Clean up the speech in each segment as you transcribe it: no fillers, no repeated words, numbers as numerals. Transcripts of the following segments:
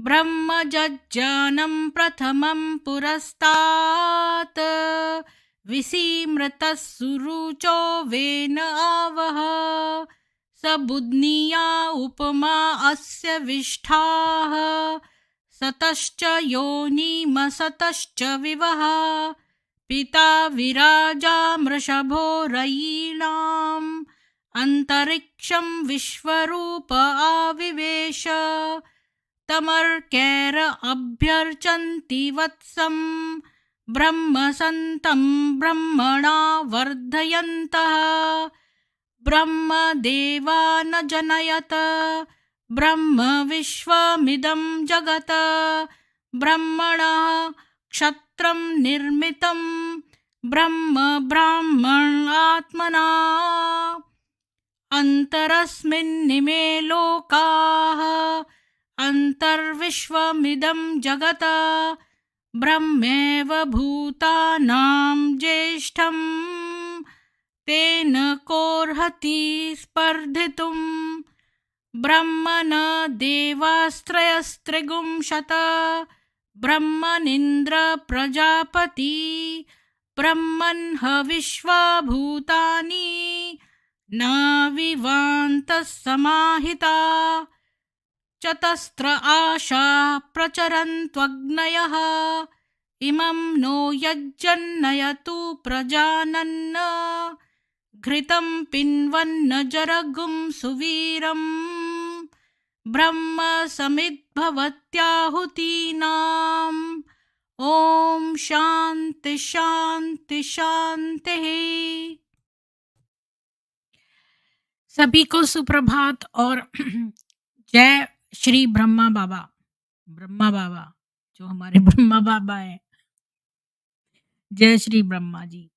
ब्रह्मजज्ञानं प्रथमं पुरस्तात् विसीमृतः सुरुचो वेन आवह स बुध्निया उपमा अस्य विष्ठाः सतश्च योनिमसतश्च विवः पिता विराजा मृषभो रयीणाम् अंतरिक्षं विश्वरूप आविवेश तमर्कैर अभ्यर्चन्ति वत्सं ब्रह्मसन्तं ब्रह्मणा वर्धयन्तः ब्रह्मदेवा न जनयत ब्रह्म विश्वमिदं जगत् ब्रह्मणः क्षत्रं निर्मितं ब्रह्म ब्राह्मणात्मना अन्तरस्मिन्निमे लोकाः अन्तर्विश्वमिदं जगत् ब्रह्मैव भूतानां ज्येष्ठं तेन कोऽर्हति स्पर्धितुं ब्रह्मण देवास्त्रयस्त्रिगुंशत ब्रह्मनिन्द्र प्रजापति ब्रह्मन् हविश्वा भूतानि न विवान्तः समाहिता चतस्र आशा प्रचरन्त्वग्नयः इमं नो यज्जन्नयतु प्रजानन् घृतं पिन्वन्न जरगुं सुवीरं ब्रह्म समिद्भवत्याहुतीनाम् ओम शांति शांति शांति। सभी को सुप्रभात और जय श्री ब्रह्मा बाबा जो हमारे ब्रह्मा बाबा हैं। जय श्री ब्रह्मा जी।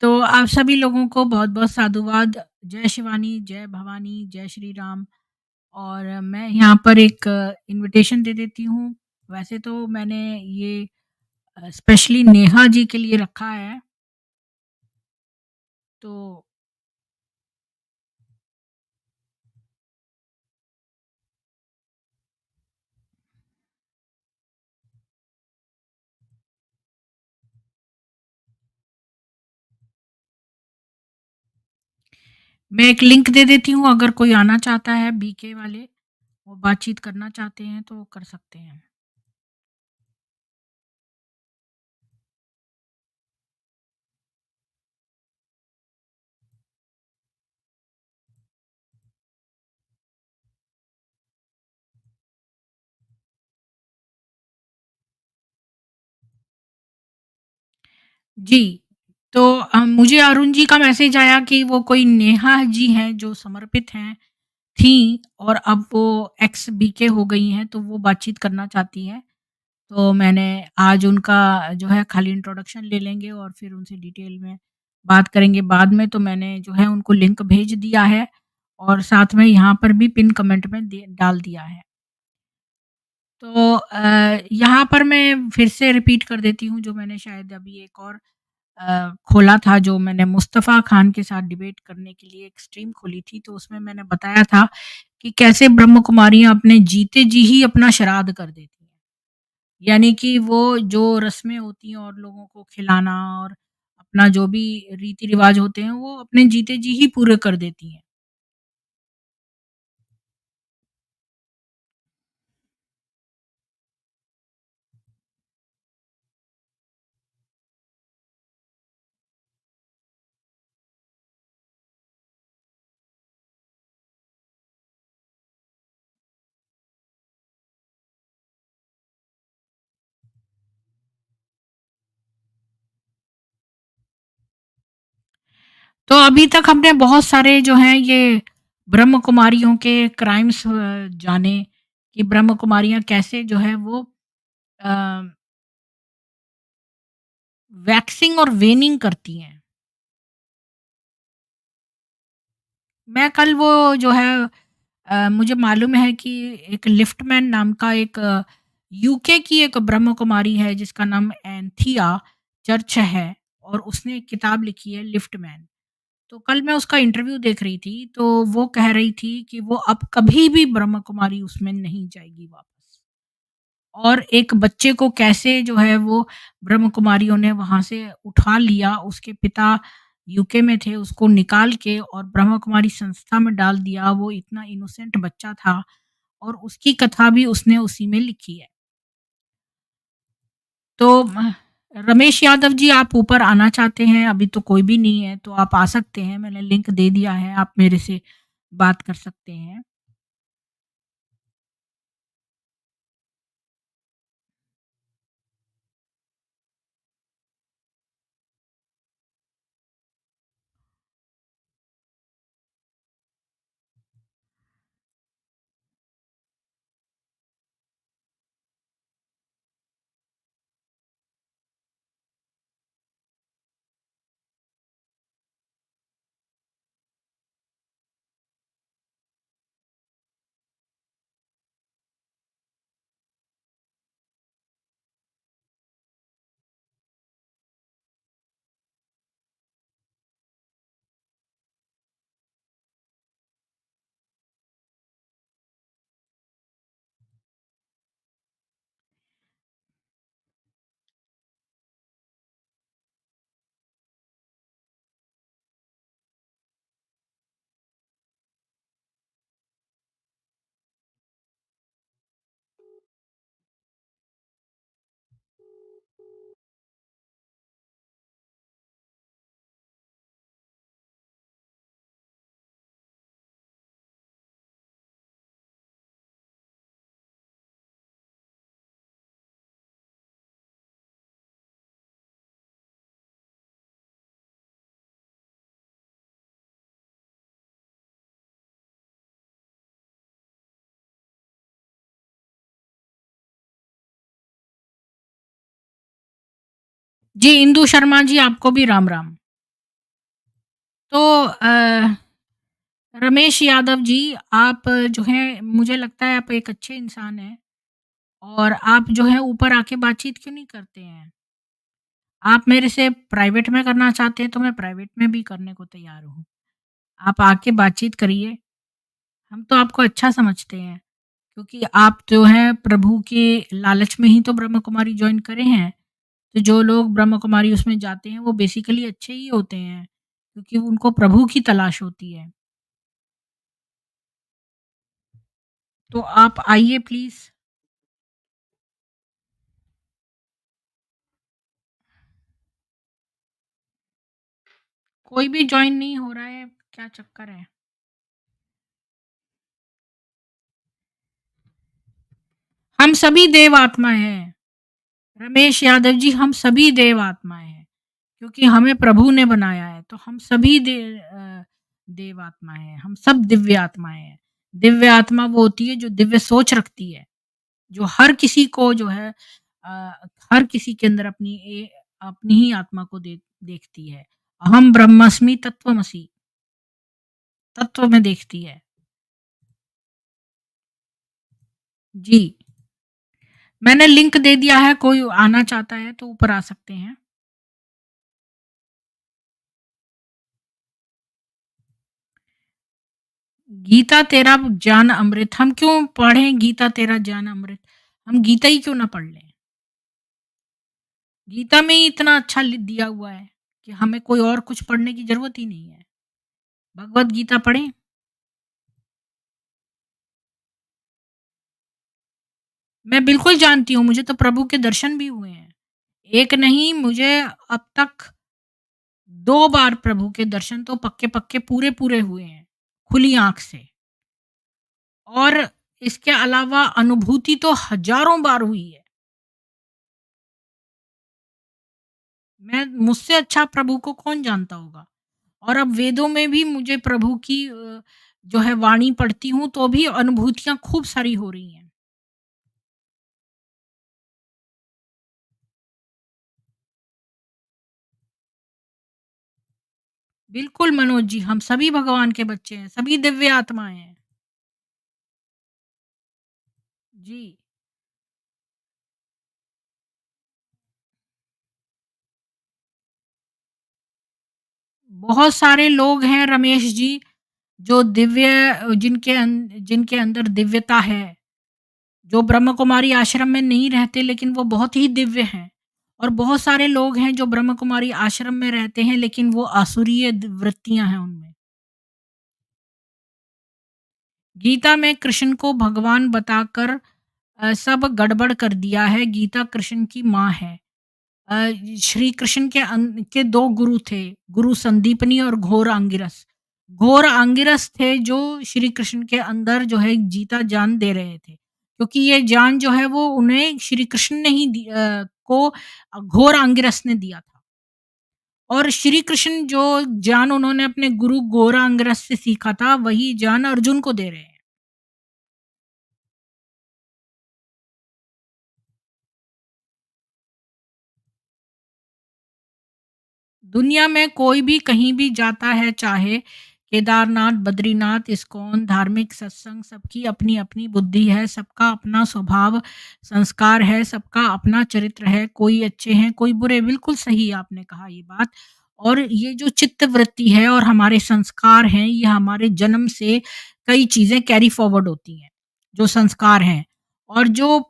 तो आप सभी लोगों को बहुत बहुत साधुवाद। जय शिवानी, जय भवानी, जय श्री राम। और मैं यहाँ पर एक इनविटेशन दे देती हूँ। वैसे तो मैंने ये स्पेशली नेहा जी के लिए रखा है, तो मैं एक लिंक दे देती हूँ। अगर कोई आना चाहता है, बीके वाले वो बातचीत करना चाहते हैं तो कर सकते हैं। जी, तो मुझे अरुण जी का मैसेज आया कि वो कोई नेहा जी हैं जो समर्पित हैं थी और अब वो एक्स बीके हो गई हैं, तो वो बातचीत करना चाहती हैं। तो मैंने आज उनका जो है खाली इंट्रोडक्शन ले लेंगे और फिर उनसे डिटेल में बात करेंगे बाद में। तो मैंने जो है उनको लिंक भेज दिया है और साथ में यहाँ पर भी पिन कमेंट में डाल दिया है। तो यहाँ पर मैं फिर से रिपीट कर देती हूँ जो मैंने शायद अभी एक और खोला था, जो मैंने मुस्तफ़ा खान के साथ डिबेट करने के लिए एक स्ट्रीम खोली थी। तो उसमें मैंने बताया था कि कैसे ब्रह्म कुमारियाँ अपने जीते जी ही अपना श्राद्ध कर देती हैं। यानी कि वो जो रस्में होती हैं और लोगों को खिलाना और अपना जो भी रीति-रिवाज होते हैं, वो अपने जीते जी ही पूरे कर देती हैं। तो अभी तक हमने बहुत सारे जो हैं ये ब्रह्म कुमारियों के क्राइम्स जाने कि ब्रह्म कुमारियाँ कैसे जो है वो अ, वैक्सिंग और वेनिंग करती हैं। मैं कल वो जो है मुझे मालूम है कि एक लिफ्टमैन नाम का एक यूके की एक ब्रह्म कुमारी है जिसका नाम एंथिया चर्च है और उसने एक किताब लिखी है लिफ्टमैन। तो कल मैं उसका इंटरव्यू देख रही थी, तो वो कह रही थी कि वो अब कभी भी ब्रह्म कुमारी उसमें नहीं जाएगी वापस। और एक बच्चे को कैसे जो है वो ब्रह्म कुमारियों ने वहाँ से उठा लिया, उसके पिता यूके में थे, उसको निकाल के और ब्रह्म कुमारी संस्था में डाल दिया। वो इतना इनोसेंट बच्चा था और उसकी कथा भी उसने उसी में लिखी है। तो रमेश यादव जी, आप ऊपर आना चाहते हैं? अभी तो कोई भी नहीं है, तो आप आ सकते हैं, मैंने लिंक दे दिया है, आप मेरे से बात कर सकते हैं। जी, इंदु शर्मा जी, आपको भी राम-राम। तो रमेश यादव जी, आप जो हैं मुझे लगता है आप एक अच्छे इंसान हैं और आप जो है ऊपर आके बातचीत क्यों नहीं करते हैं? आप मेरे से प्राइवेट में करना चाहते हैं तो मैं प्राइवेट में भी करने को तैयार हूँ। आप आके बातचीत करिए, हम तो आपको अच्छा समझते हैं क्योंकि आप जो हैं प्रभु के लालच में ही तो ब्रह्म कुमारी जॉइन करे हैं। तो जो लोग ब्रह्म कुमारी उसमें जाते हैं वो बेसिकली अच्छे ही होते हैं क्योंकि उनको प्रभु की तलाश होती है। तो आप आइए प्लीज़। कोई भी जॉइन नहीं हो रहा है, क्या चक्कर है? हम सभी देव आत्मा हैं। रमेश यादव जी, हम सभी देव आत्माएँ हैं, क्योंकि हमें प्रभु ने बनाया है, तो हम सभी देव आत्माएँ हैं, हम सब दिव्य आत्माएँ हैं। दिव्य आत्मा वो होती है जो दिव्य सोच रखती है, जो हर किसी को जो है अ, हर किसी के अंदर अपनी ही आत्मा को देखती है। अहम ब्रह्मास्मि तत्वमसि, तत्व में देखती है। जी, मैंने लिंक दे दिया है, कोई आना चाहता है तो ऊपर आ सकते हैं। गीता तेरा ज्ञान अमृत, हम क्यों पढ़ें गीता तेरा ज्ञान अमृत? हम गीता ही क्यों ना पढ़ लें? गीता में ही इतना अच्छा दिया हुआ है कि हमें कोई और कुछ पढ़ने की जरूरत ही नहीं है। भगवत गीता पढ़ें। मैं बिल्कुल जानती हूँ, मुझे तो प्रभु के दर्शन भी हुए हैं। एक नहीं, मुझे अब तक 2 बार प्रभु के दर्शन तो पक्के पक्के पूरे पूरे हुए हैं, खुली आंख से। और इसके अलावा अनुभूति तो हजारों बार हुई है। मैं मुझसे अच्छा प्रभु को कौन जानता होगा? और अब वेदों में भी मुझे प्रभु की जो है वाणी पढ़ती हूँ तो भी अनुभूतियाँ खूब सारी हो रही हैं। बिल्कुल मनोज जी, हम सभी भगवान के बच्चे हैं, सभी दिव्य आत्माएँ हैं। जी, बहुत सारे लोग हैं रमेश जी, जो जिनके अंदर दिव्यता है, जो ब्रह्म कुमारी आश्रम में नहीं रहते लेकिन वो बहुत ही दिव्य हैं। और बहुत सारे लोग हैं जो ब्रह्म कुमारी आश्रम में रहते हैं लेकिन वो आसुरीय वृत्तियां हैं उनमें। गीता में कृष्ण को भगवान बताकर सब गड़बड़ कर दिया है। गीता कृष्ण की माँ है। अ, श्री कृष्ण के 2 गुरु थे, गुरु संदीपनी और घोर आंगिरस। घोर आंगिरस थे जो श्री कृष्ण के अंदर जो है जीता जान दे रहे थे। क्योंकि ये जान जो है वो उन्हें श्री कृष्ण ने ही को घोर आंगिरस ने दिया था। और श्री कृष्ण जो ज्ञान उन्होंने अपने गुरु घोर आंगिरस से सीखा था, वही ज्ञान अर्जुन को दे रहे हैं। दुनिया में कोई भी कहीं भी जाता है, चाहे केदारनाथ, बद्रीनाथ, इस्कॉन, धार्मिक सत्संग, सबकी अपनी-अपनी बुद्धि है, सबका अपना स्वभाव, संस्कार है, सबका अपना चरित्र है, कोई अच्छे हैं, कोई बुरे। बिल्कुल सही आपने कहा ये बात। और ये जो चित्तवृत्ति है और हमारे संस्कार हैं, ये हमारे जन्म से कई चीज़ें कैरी फॉरवर्ड होती हैं, जो संस्कार हैं। और जो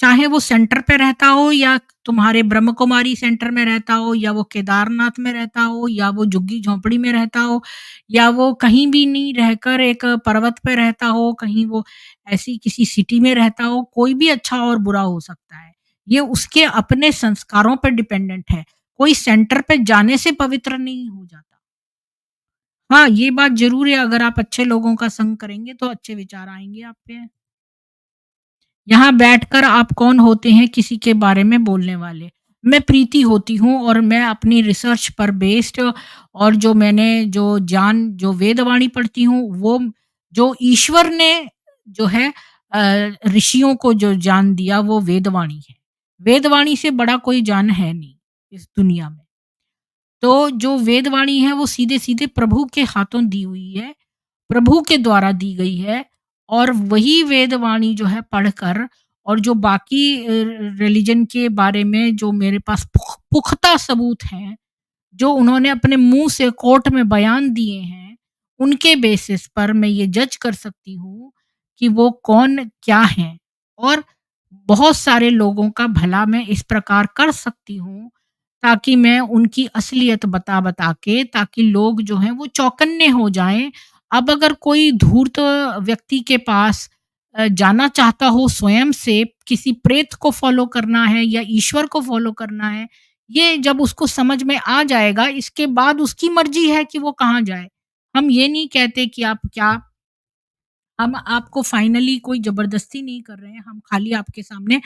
चाहे वो सेंटर पे रहता हो या तुम्हारे ब्रह्म कुमारी सेंटर में रहता हो या वो केदारनाथ में रहता हो या वो झुग्गी-झोंपड़ी में रहता हो या वो कहीं भी नहीं रहकर एक पर्वत पे रहता हो, कहीं वो ऐसी किसी सिटी में रहता हो, कोई भी अच्छा और बुरा हो सकता है। ये उसके अपने संस्कारों पर डिपेंडेंट है। कोई सेंटर पे जाने से पवित्र नहीं हो जाता। हाँ, ये बात ज़रूर है, अगर आप अच्छे लोगों का संग करेंगे तो अच्छे विचार आएँगे आप पे। यहाँ बैठकर आप कौन होते हैं किसी के बारे में बोलने वाले। मैं प्रीति होती हूँ और मैं अपनी रिसर्च पर बेस्ड और जो मैंने जो वेदवाणी पढ़ती हूँ वो जो ईश्वर ने जो है ऋषियों को जो ज्ञान दिया वो वेदवाणी है। वेदवाणी से बड़ा कोई ज्ञान है नहीं इस दुनिया में। तो जो वेदवाणी है वो सीधे-सीधे प्रभु के हाथों दी हुई है, प्रभु के द्वारा दी गई है। और वही वेदवाणी जो है पढ़कर और जो बाकी रिलिजन के बारे में जो मेरे पास पुख्ता सबूत हैं, जो उन्होंने अपने मुँह से कोर्ट में बयान दिए हैं, उनके बेसिस पर मैं ये जज कर सकती हूँ कि वो कौन क्या हैं। और बहुत सारे लोगों का भला मैं इस प्रकार कर सकती हूँ, ताकि मैं उनकी असलियत बता-बता के ताकि लोग जो हैं वो चौकन्ने हो जाएँ। अब अगर कोई धूर्त व्यक्ति के पास जाना चाहता हो स्वयं से, किसी प्रेत को फ़ॉलो करना है या ईश्वर को फ़ॉलो करना है, ये जब उसको समझ में आ जाएगा, इसके बाद उसकी मर्ज़ी है कि वो कहाँ जाए। हम ये नहीं कहते कि आप क्या हम आपको फाइनली कोई ज़बरदस्ती नहीं कर रहे हैं, हम खाली आपके सामने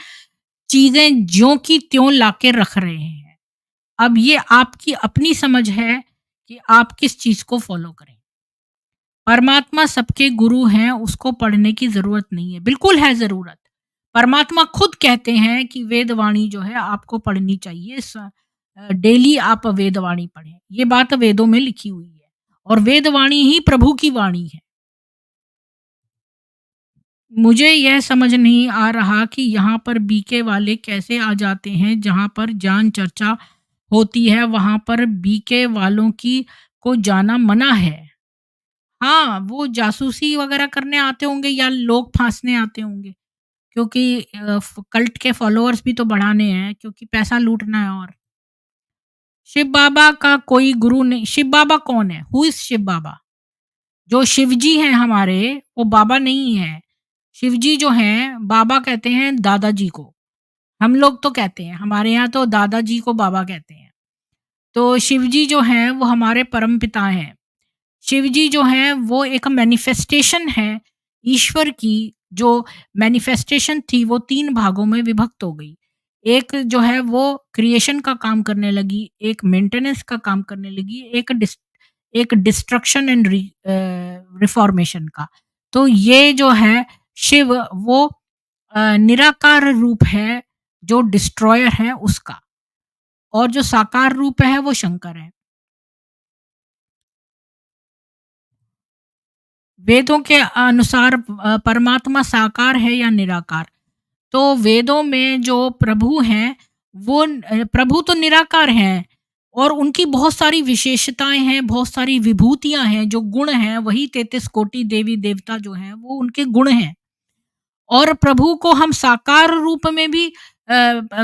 चीज़ें ज्यों की त्यों लाके रख रहे हैं। अब ये आपकी अपनी समझ है कि आप किस चीज़ को फ़ॉलो करें। परमात्मा सबके गुरु हैं, उसको पढ़ने की ज़रूरत नहीं है। बिल्कुल है ज़रूरत। परमात्मा खुद कहते हैं कि वेदवाणी जो है आपको पढ़नी चाहिए। डेली आप वेदवाणी पढ़ें। ये बात वेदों में लिखी हुई है और वेदवाणी ही प्रभु की वाणी है। मुझे यह समझ नहीं आ रहा कि यहाँ पर बीके वाले कैसे आ जाते हैं, जहाँ पर जान चर्चा होती है, वहाँ पर बीके वालों की को जाना मना है। हाँ, वो जासूसी वग़ैरह करने आते होंगे या लोग फाँसने आते होंगे, क्योंकि फ कल्ट के फॉलोअर्स भी तो बढ़ाने हैं, क्योंकि पैसा लूटना है। और शिव बाबा का कोई गुरु नहीं। शिव बाबा कौन है? हू इज़ शिव बाबा? जो शिव जी हैं हमारे, वो बाबा नहीं हैं। शिव जी जो हैं, बाबा कहते हैं दादा जी को। हम लोग तो कहते हैं, हमारे यहाँ तो दादा जी को बाबा कहते हैं। तो शिव जी जो हैं, वो हमारे परमपिता हैं। शिव जी जो हैं वो एक मैनिफेस्टेशन है ईश्वर की। जो मैनिफेस्टेशन थी वो 3 भागों में विभक्त हो गई। एक जो है वो क्रिएशन का काम करने लगी, एक मेंटेनेंस का काम करने लगी, एक डिस्ट्रक्शन एंड रिफॉर्मेशन का। तो ये जो है शिव वो निराकार रूप है, जो डिस्ट्रॉयर है उसका। और जो साकार रूप है वो शंकर है। वेदों के अनुसार परमात्मा साकार है या निराकार? तो वेदों में जो प्रभु हैं, वो प्रभु तो निराकार हैं और उनकी बहुत सारी विशेषताएँ हैं, बहुत सारी विभूतियाँ हैं, जो गुण हैं, वही 33 कोटि देवी-देवता जो हैं, वो उनके गुण हैं। और प्रभु को हम साकार रूप में भी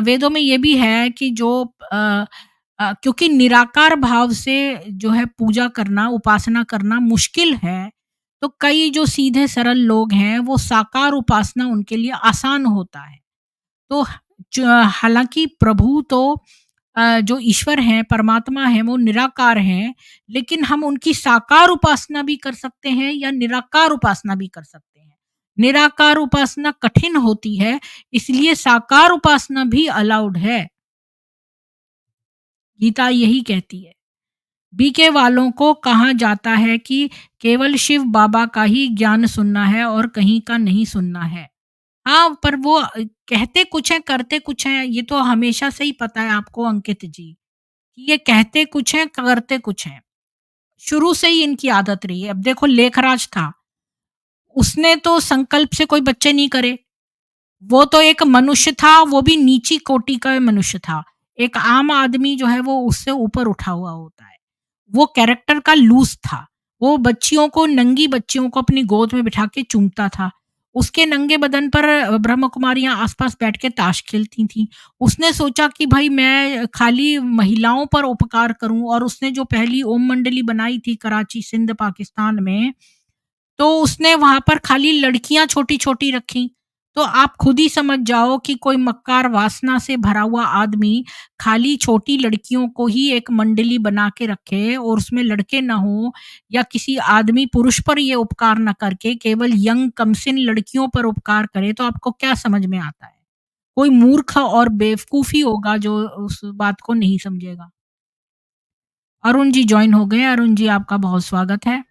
वेदों में ये भी है कि जो क्योंकि निराकार भाव से जो है पूजा करना, उपासना करना मुश्किल है, तो कई जो सीधे सरल लोग हैं, वो साकार उपासना उनके लिए आसान होता है। तो ज हालाँकि प्रभु तो जो ईश्वर हैं, परमात्मा हैं, वो निराकार हैं, लेकिन हम उनकी साकार उपासना भी कर सकते हैं या निराकार उपासना भी कर सकते हैं। निराकार उपासना कठिन होती है, इसलिए साकार उपासना भी अलाउड है। गीता यही कहती है। बीके वालों को कहा जाता है कि केवल शिव बाबा का ही ज्ञान सुनना है और कहीं का नहीं सुनना है। हाँ, पर वो कहते कुछ हैं, करते कुछ हैं, ये तो हमेशा से ही पता है आपको अंकित जी, कि ये कहते कुछ हैं, करते कुछ हैं। शुरू से ही इनकी आदत रही है। अब देखो लेखराज था, उसने तो संकल्प से कोई बच्चे नहीं करे। वो तो एक मनुष्य था, वो भी नीची कोटि का मनुष्य था। एक आम आदमी जो है वो उससे ऊपर उठा हुआ होता है। वो कैरेक्टर का लूज़ था। वो बच्चियों को नंगी बच्चियों को अपनी गोद में बिठा के चूमता था। उसके नंगे बदन पर ब्रह्म कुमारियाँ आस-पास बैठ के ताश खेलती थीं। उसने सोचा कि भई मैं खाली महिलाओं पर उपकार करूँ और उसने जो पहली ओम मंडली बनाई थी कराची, सिंध, पाकिस्तान में, तो उसने वहाँ पर खाली लड़कियाँ छोटी-छोटी रखीं। तो आप खुद ही समझ जाओ कि कोई मक्कार वासना से भरा हुआ आदमी खाली छोटी लड़कियों को ही एक मंडली बना के रखे और उसमें लड़के ना हों या किसी आदमी पुरुष पर ये उपकार ना करके केवल यंग कमसिन लड़कियों पर उपकार करे, तो आपको क्या समझ में आता है? कोई मूर्ख और बेवकूफ ही होगा जो उस बात को नहीं समझेगा। अरुण जी जॉइन हो गए। अरुण जी आपका बहुत स्वागत है।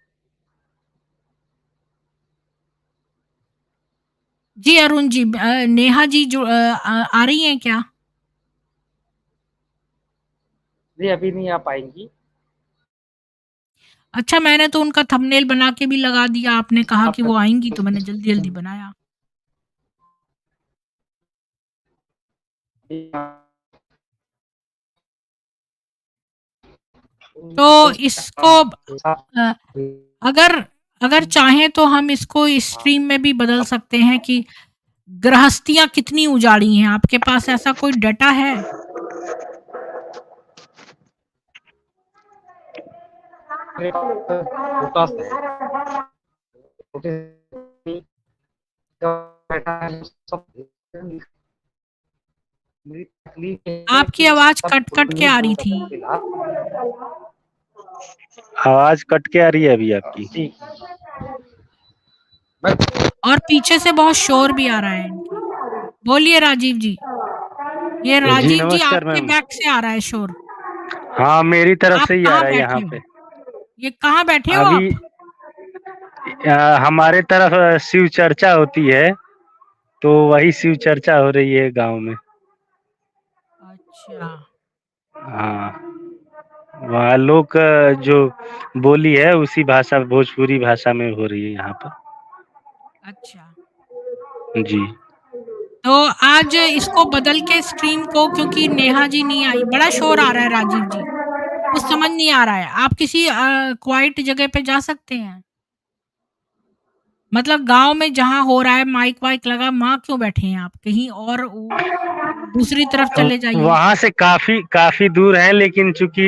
जी, अरुण जी नेहा जी जो आ रही हैं क्या? जी, अभी नहीं आ पाएँगी। अच्छा, मैंने तो उनका थंबनेल बना के भी लगा दिया, आपने कहा आप कि वो आएँगी तो मैंने जल्दी-जल्दी बनाया। तो इसको अ, अगर अगर चाहें तो हम इसको स्ट्रीम में भी बदल सकते हैं कि गृहस्थियाँ कितनी उजाड़ी हैं, आपके पास ऐसा कोई डाटा है? छोटा-सा है, छोटे मेरी तकलीफ ये है आपकी कि आवाज़ सब कट-कट के नहीं आ बोल रही थी। सकता फिलहाल। आवाज कट के आ रही है अभी आपकी। जी, मैं और पीछे से बहुत शोर भी आ रहा है इनके। बोलिए राजीव जी। ये जी राजीव जी नमस्कार आपके मैम। बैक से आ रहा है शोर। हाँ, मेरी तरफ आप से ही आ कहाँ रहा है यहाँ बैठे हो? पे। ये कहाँ बैठे हो अभी आप? हमारे तरफ शिव चर्चा होती है, तो वही शिव चर्चा हो रही है गांव में। अच्छा, हाँ, वहाँ लोग जो बोली है उसी भाषा भोजपुरी भाषा में हो रही है यहाँ पर। अच्छा। जी। तो आज इसको बदल के स्ट्रीम को क्योंकि नेहा जी नहीं आई, बड़ा शोर आ रहा है राजीव जी, कुछ समझ नहीं आ रहा है। आप किसी क्वाइट जगह पे जा सकते हैं? मतलब गाँव में जहाँ हो रहा है माइक वाइक लगा, वहाँ क्यों बैठे हैं आप? कहीं और दूसरी तरफ चले जाइए। वहाँ से काफ़ी काफ़ी दूर है, लेकिन चूँकि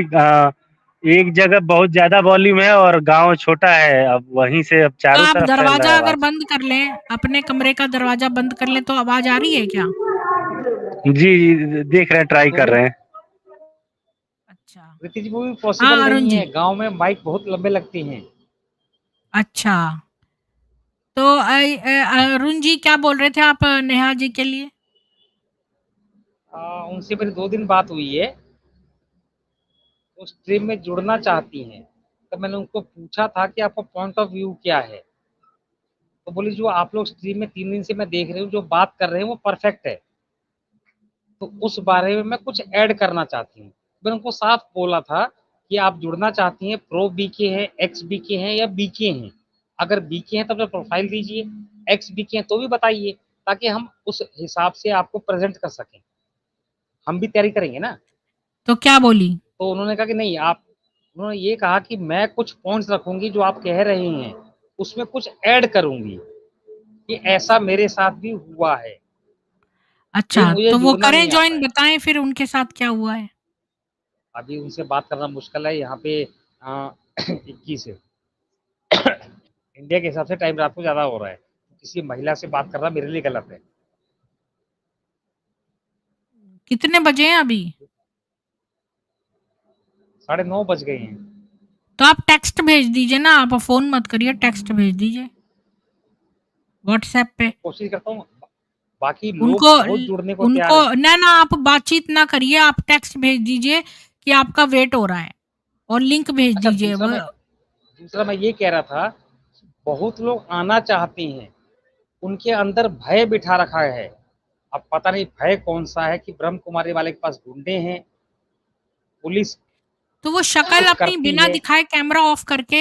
एक जगह बहुत ज़्यादा वॉल्यूम है और गाँव छोटा है, अब वहीं से अब तो चारों आप तरफ फैल रहा दरवाज़ा है अगर आवाज़। बंद कर लें, अपने कमरे का दरवाज़ा बंद कर लें तो आवाज़ आ रही है क्या? जी, जी, देख रहे हैं, ट्राई कर वो रहे हैं। अच्छा। प्रीति जी वो भी पॉसिबल हाँ, अरुण नहीं जी। है, गाँव में माइक बहुत लंबे लगते हैं। अच्छा, तो अरुण जी क्या बोल रहे थे आप नेहा जी के लिए? उनसे मेरी 2 दिन बात हुई है, वो स्ट्रीम में जुड़ना चाहती हैं। तो मैंने उनको पूछा था कि आपका पॉइंट ऑफ व्यू क्या है? तो बोली जो आप लोग स्ट्रीम में 3 दिन से मैं देख रही हूँ, जो बात कर रहे हैं वो परफेक्ट है। तो उस बारे में मैं कुछ ऐड करना चाहती हूँ। मैंने उनको साफ बोला था कि आप जुड़ना चाहती हैं, प्रो बीके हैं, एक्स बीके हैं या बीके हैं। अगर बीके हैं तो अपना प्रोफाइल दीजिए, एक्स बीके हैं तो भी बताइए, ताकि हम उस हिसाब से आपको प्रेज़ेंट कर सकें। हम भी तैयारी करेंगे ना। तो क्या बोली? तो उन्होंने कहा कि नहीं आप उन्होंने ये कहा कि मैं कुछ पॉइंट्स रखूँगी जो आप कह रहे हैं, उसमें कुछ ऐड करूँगी। कि ऐसा मेरे साथ भी हुआ है। अच्छा, लेकिन मुझे तो वो जुड़ना करें नहीं आता जॉइन, है। बताएँ फिर उनके साथ क्या हुआ है? अभी उनसे बात करना मुश्किल है यहाँ पे 21 है। इंडिया के हिसाब से टाइम रात को ज़्यादा हो रहा है। किसी महिला से बात करना मेरे लिए गलत है। कितने बजे हैं अभी? 9:30 बज गए हैं। तो आप टेक्स्ट भेज दीजिए ना, आप फ़ोन मत करिए, टेक्स्ट भेज दीजिए व्हाट्सएप पे। कोशिश करता हूँ, बाकी उनको लोग बहुत जुड़ने को तैयार उनको हैं। ना आप बातचीत ना करिए, आप टेक्स्ट भेज दीजिए कि आपका वेट हो रहा है और लिंक भेज अच्छा, दीजिए। दूसरा मैं ये कह रहा था, बहुत लोग आना चाहते हैं, उनके अंदर भय बिठा रखा है। अब पता नहीं भय कौन-सा है कि ब्रह्म कुमारी वाले के पास गुंडे हैं, पुलिस तो वो शक्ल कुछ अपनी करती बिना है। दिखाए कैमरा ऑफ करके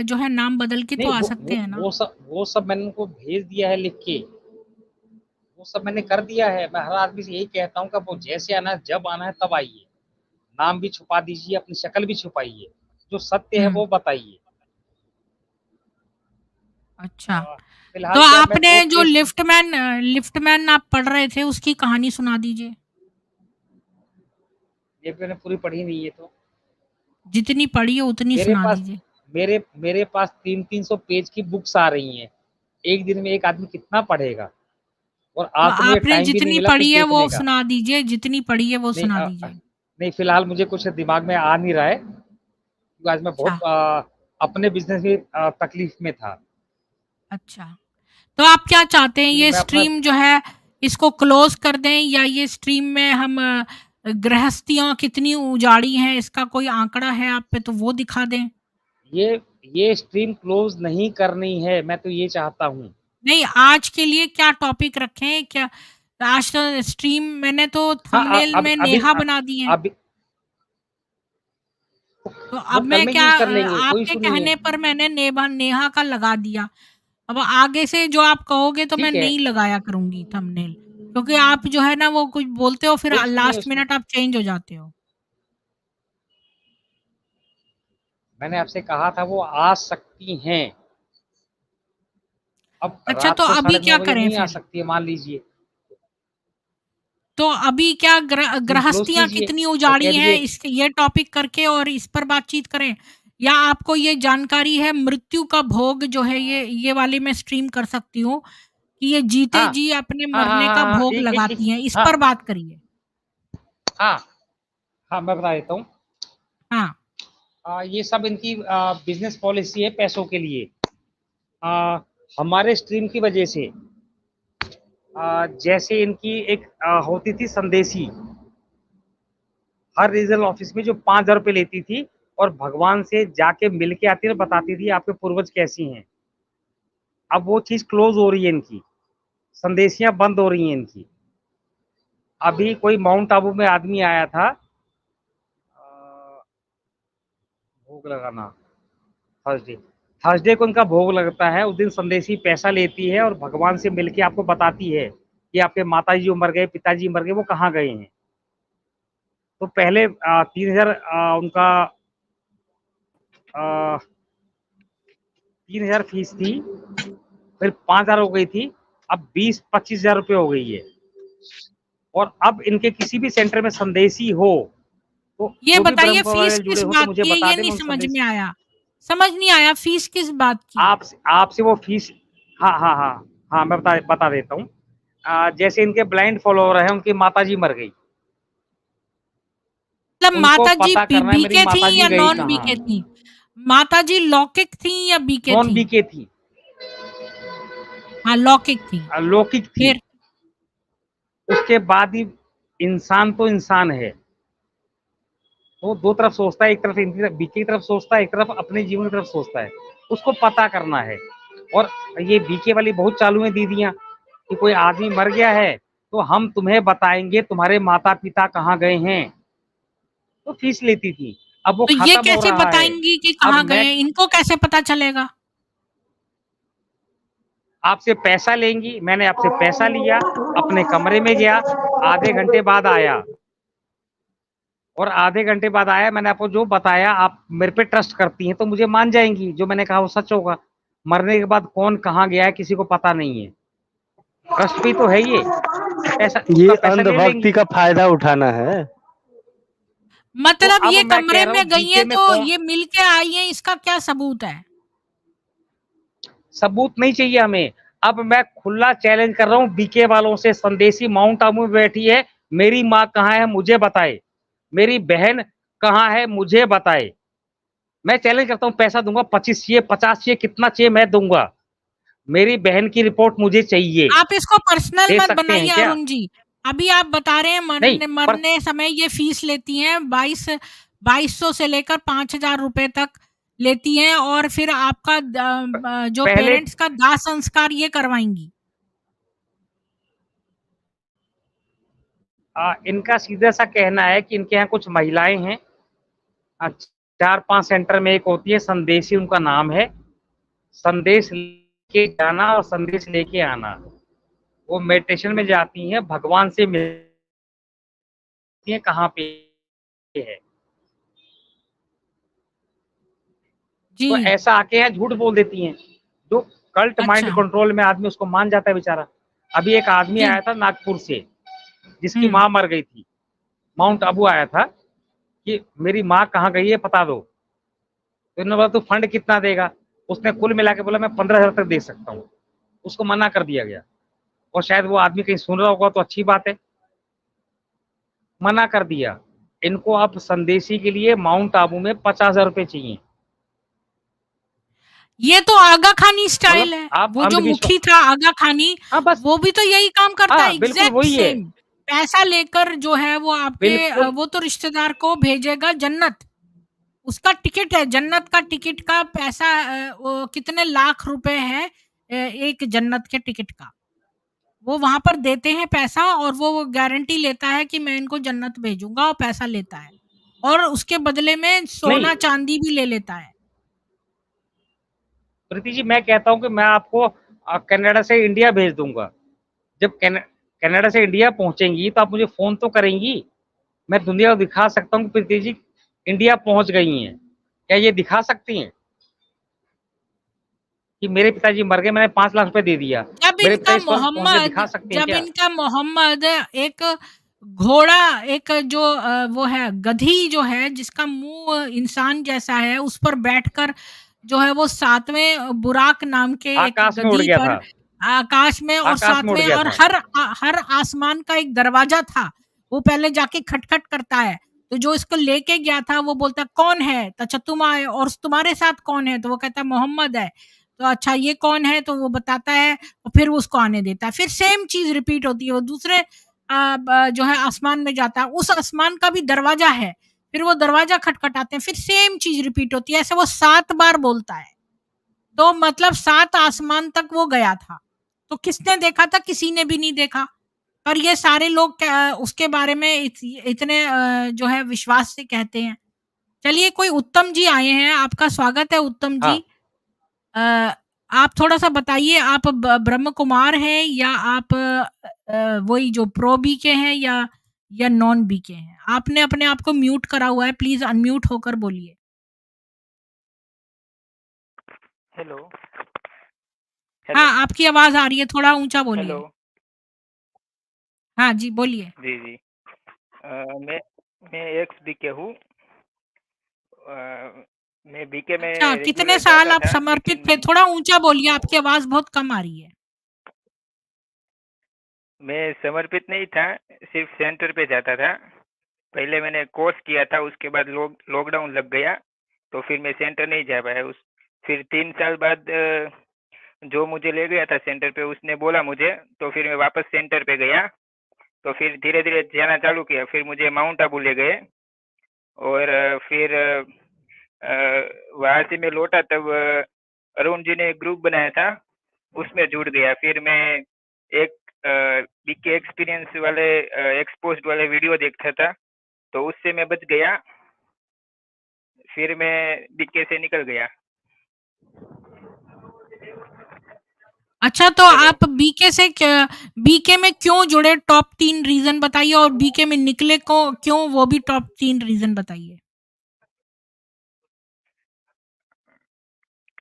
जो है नाम बदल के नहीं, तो आ सकते हैं ना। वो सब मैंने उनको भेज दिया है लिख के। वो सब मैंने कर दिया है। मैं हर आदमी से यही कहता हूँ कि वो जैसे आना है, जब आना है तब आइए। नाम भी छुपा दीजिए, अपनी शक्ल भी छुपाइए। जो सत्य है हुँ, वो बताइए। अच्छा। तो फिलहाल क्या, मैं आपने 2 जो केस लिफ्टमैन आप पढ़ रहे थे उसकी कहानी सुना दीजिए। ये मैंने पूरी पढ़ी नहीं है तो। जितनी पढ़ी है उतनी मेरे सुना पास दीजिए। मेरे मेरे पास 300-300 पेज की बुक्स आ रही हैं। एक दिन में एक आदमी कितना पढ़ेगा? और तो आज तो मुझे आपने टाइम भी नहीं जितनी मिला कुछ पढ़ी है वो देखने का। सुना दीजिए, जितनी पढ़ी है वो नहीं सुना दीजिए। नहीं, फिलहाल मुझे कुछ दिमाग में आ नहीं रहा है, क्योंकि आज मैं अच्छा, बहुत अपने बिज़नेस में तकलीफ में था। अच्छा। तो आप क्या चाहते हैं, क्योंकि ये मैं अपना स्ट्रीम जो है इसको क्लोज़ कर दें, या ये स्ट्रीम में हम गृहस्थियाँ कितनी उजाड़ी हैं इसका कोई आंकड़ा है आप पे तो वो दिखा दें? ये ये स्ट्रीम क्लोज़ नहीं करनी है, मैं तो ये चाहता हूँ। नहीं, आज के लिए क्या टॉपिक रखें? क्या आज तो स्ट्रीम मैंने तो हाँ, थंबनेल अब में अभी नेहा बना दी है। अभी तो वो अब कल मैं में क्या यूज़ कर लेंगे, कोई आपके इश्यू नहीं है। कहने पर मैंने नेहा का लगा दिया। अब आगे से जो आप कहोगे तो मैं ठीक है, नहीं लगाया करूँगी थंबनेल, क्योंकि आप जो है ना वो कुछ बोलते हो फिर कोई इश्यू नहीं है लास्ट उसमें। मिनट आप चेंज हो जाते हो। मैंने आपसे कहा था वो आ सकती हैं। अब अच्छा, रात तो को अभी 9:30 क्या बजे करें नहीं आ फिर? सकती है, मान लीजिए। तो अभी क्या स्ट्रीम क्लोज़ गृहस्थियाँ कीजिए कितनी और उजाड़ी कह हैं, दीजिए इस ये टॉपिक करके और इस पर बातचीत करें? या आपको ये जानकारी है मृत्यु का भोग जो है ये वाली मैं स्ट्रीम कर सकती हूँ कि ये जीते हाँ, जी अपने हाँ, हाँ, मरने हाँ, का हाँ, भोग एक लगाती हैं, इस हाँ, पर बात करिए। हाँ, हाँ, मैं बता देता हूँ। हाँ, ये सब इनकी बिज़नेस पॉलिसी है पैसों के लिए। अ, हमारे स्ट्रीम की वजह से जैसे इनकी एक होती थी संदेशी, हर रीजनल ऑफिस में जो 5,000 रुपए लेती थी और भगवान से जाके मिल के आती थी और बताती थी आपके पूर्वज कैसी हैं। अब वो चीज़ क्लोज़ हो रही है इनकी, संदेशियाँ बंद हो रही हैं इनकी। अभी कोई माउंट आबू में आदमी आया था, भोग लगाना थर्सडे, थर्सडे को इनका भोग लगता है। उस दिन संदेशी पैसा लेती है और भगवान से मिलके आपको बताती है कि आपके माताजी जो मर गए, पिताजी मर गए, वो कहाँ गए हैं। तो पहले 3,000 उनका 3,000 फीस थी, फिर 5,000 हो गई थी, अब 20-25,000 रुपये हो गई है। और अब इनके किसी भी सेंटर में संदेशी हो, तो ये जो भी ब्रह्म बताइए कुमारी फीस से जुड़े किस हो तो बात मुझे की है, बता ये दें, नहीं मैं उन समझ संदेश में आया। समझ नहीं आया फीस किस बात की है? आपसे वो फीस। हाँ, हाँ, हाँ, हाँ, मैं बता देता हूँ। जैसे इनके ब्लाइंड फॉलोवर हैं, उनकी माताजी मर गई, मतलब उनको माताजी पता करना है मेरी बीके थी माताजी या गई नॉन कहाँ? बीके थी? माताजी लौकिक थी या बीके नॉन थी? बीके थी, हाँ, लौकिक थी। अलौकिक थी। फिर? उसके बाद ही इंसान तो इंसान है। वो 2 तरफ सोचता है, एक तरफ इनकी तरफ बीके की तरफ सोचता है, एक तरफ अपने जीवन की तरफ सोचता है। उसको पता करना है। और ये बीके वाली बहुत चालू हैं दीदियाँ, कि कोई आदमी मर गया है, तो हम तुम्हें बताएँगे तुम्हारे माता-पिता कहाँ गए हैं। तो फीस लेती थी, अब वो तो ये खत्म हो कैसे रहा है। बताएँगी कि अब कहाँ गए मैं हैं? इनको कैसे पता चलेगा? आपसे पैसा लेंगी, मैंने आपसे पैसा लिया, अपने कमरे में गया, आधे घंटे बाद आया और आधे घंटे बाद आया, मैंने आपको जो बताया आप मेरे पे ट्रस्ट करती हैं तो मुझे मान जाएँगी, जो मैंने कहा वो सच होगा। मरने के बाद कौन कहाँ गया है किसी को पता नहीं है। ट्रस्ट भी तो है ये। पैसा ये उसका पैसा ले लेंगी। अंधभक्ति का फायदा उठाना है। तो मतलब अब ये मैं कह कमरे रहा हूँ में गई बीके हैं में तो कौन ये मिल के आई हैं, इसका क्या सबूत है? सबूत नहीं चाहिए हमें। अब मैं खुला चैलेंज कर रहा हूँ बीके वालों से, संदेशी माउंट आबू में बैठी है, मेरी माँ कहाँ है मुझे बताए, मेरी बहन कहाँ है मुझे बताए। मैं चैलेंज करता हूँ, पैसा दूंगा, 25 चाहिए, 50 चाहिए, कितना चाहिए मैं दूंगा। मेरी बहन की रिपोर्ट मुझे चाहिए। आप इसको पर्सनल दे मत सकते हैं बनाइए क्या? अरुण जी। अभी आप बता रहे हैं नहीं मरने पर मरने समय ये फीस लेती हैं 2200 से लेकर 5000 रुपए तक लेती हैं, और फिर आपका जो पहले पेरेंट्स का दाह संस्कार ये करवाएंगी। इनका सीधा सा कहना है कि इनके यहाँ कुछ महिलाएं हैं, 4-5 सेंटर में एक होती है संदेशी, उनका नाम है। संदेश लेके जाना और संदेश लेके आना। वो मेडिटेशन में जाती हैं, भगवान से मिलती हैं, कहाँ पे है। तो जी। ऐसा आके यहाँ झूठ बोल देती हैं। जो कल्ट माइंड अच्छा। कंट्रोल में आदमी उसको मान जाता है बेचारा। अभी एक आदमी जी। आया था नागपुर से, जिसकी हम्म। माँ मर गई थी। माउंट आबू आया था कि मेरी माँ कहाँ गई है पता दो। तो इन्होंने बोला तू फंड कितना देगा। उसने कुल मिला के बोला मैं 15,000 तक दे सकता हूँ। उसको मना कर दिया गया। और शायद वो आदमी कहीं सुन रहा होगा तो अच्छी बात है, मना कर दिया। इनको अब संदेशी के लिए माउंट आबू में 50,000 रुपए चाहिए। ये तो आगा खानी मतलब स्टाइल है। आप वो जो अंधविश्वास। मुखी था आगा खानी, हाँ बस। वो भी तो यही काम करता है हाँ बिल्कुल एग्जैक्ट वही है। सेम। पैसा लेकर जो है वो आपके बिल्कुल। वो तो रिश्तेदार को भेजेगा जन्नत। उसका टिकट है, जन्नत का टिकट का पैसा वो कितने लाख रुपए है एक जन्नत के टिकट का। वो वहाँ पर देते हैं पैसा और वो गारंटी लेता है कि मैं इनको जन्नत भेजूँगा, और पैसा लेता है। और उसके बदले में नहीं सोना-चांदी भी ले लेता है। प्रीति जी, मैं कहता हूँ कि मैं आपको कनाडा से इंडिया भेज दूंगा। जब कनाडा से इंडिया पहुंचेंगी तो आप मुझे फोन तो करेंगी। मैं दुनिया को दिखा सकता हूँ कि प्रीति जी इंडिया पहुंच गई हैं। क्या ये दिखा सकती हैं कि मेरे पिताजी मर गए, मैंने 5 लाख रुपए दे दिया। मेरे पिताजी स्वर्ग पहुंच गए, दिखा सकती हैं जब क्या? इनका मोहम्मद एक घोड़ा, एक जो वो है गधी जो है जिसका मुँह इंसान जैसा है, उस पर बैठकर जो है वो 7वें बुराक नाम के एक आकाश में उड़ गधी गया पर था। आकाश में, और आकाश में उड़ 7वें, गया और था। हर आसमान का एक दरवाज़ा था। वो पहले जाके खटखट करता है, तो जो इसको लेके गया था वो बोलता है कौन है? तो अच्छा तुम आए, और तुम्हारे साथ कौन है? तो वो कहता है मोहम्मद है। तो अच्छा ये कौन है? तो वो बताता है और फिर वो उसको आने देता है। फिर सेम चीज़ रिपीट होती है, वो दूसरे जो है आसमान में जाता है, उस आसमान का भी दरवाज़ा है, फिर वो दरवाज़ा खटखटाते हैं, फिर सेम चीज़ रिपीट होती है, ऐसे वो 7 बार बोलता है। तो मतलब 7 आसमान तक वो गया था। तो किसने देखा था? किसी ने भी नहीं देखा। पर ये सारे लोग क्या उसके बारे में इतने जो है विश्वास से कहते हैं। चलिए, कोई उत्तम जी आए हैं, आपका स्वागत है उत्तम जी। हाँ। अ, आप थोड़ा-सा बताइए, आप ब्रह्म कुमार हैं या आप वही जो प्रो बीके हैं या नॉन बीके हैं? आपने अपने आप को म्यूट करा हुआ है, प्लीज़ अनम्यूट होकर बोलिए। हेलो, हेलो, हाँ, आपकी आवाज़ आ रही है, थोड़ा ऊँचा हेलो। बोलिए। हाँ जी, बोलिए। जी, जी। मैं एक्स बीके हूँ। मैं बीके में अच्छा, कितने रेगुलर साल जाता आप था, समर्पित लेकिन थे? थोड़ा ऊँचा बोलिए, आपकी आवाज़ बहुत कम आ रही है। मैं समर्पित नहीं था, सिर्फ सेंटर पे जाता था। पहले मैंने कोर्स किया था, उसके बाद लॉकडाउन लग गया, तो फिर मैं सेंटर नहीं जा पाया। फिर 3 साल बाद जो मुझे ले गया था सेंटर पे, उसने बोला मुझे, तो फिर मैं वापस सेंटर पे गया। तो फिर धीरे-धीरे जाना चालू किया। फिर मुझे माउंट आबू ले गए, और फिर वहाँ से मैं लौटा तब अरुण जी ने एक ग्रुप बनाया था, उसमें जुड़ गया। फिर मैं एक बीके एक्सपीरियंस वाले एक्सपोज्ड वाले वीडियो देखता था, तो उससे मैं बच गया। फिर मैं बीके से निकल गया। अच्छा, तो हेलो। आप बीके में क्यों जुड़े? टॉप 3 रीज़न बताइए, और बीके में निकले को क्यों, वो भी टॉप 3 रीज़न बताइए।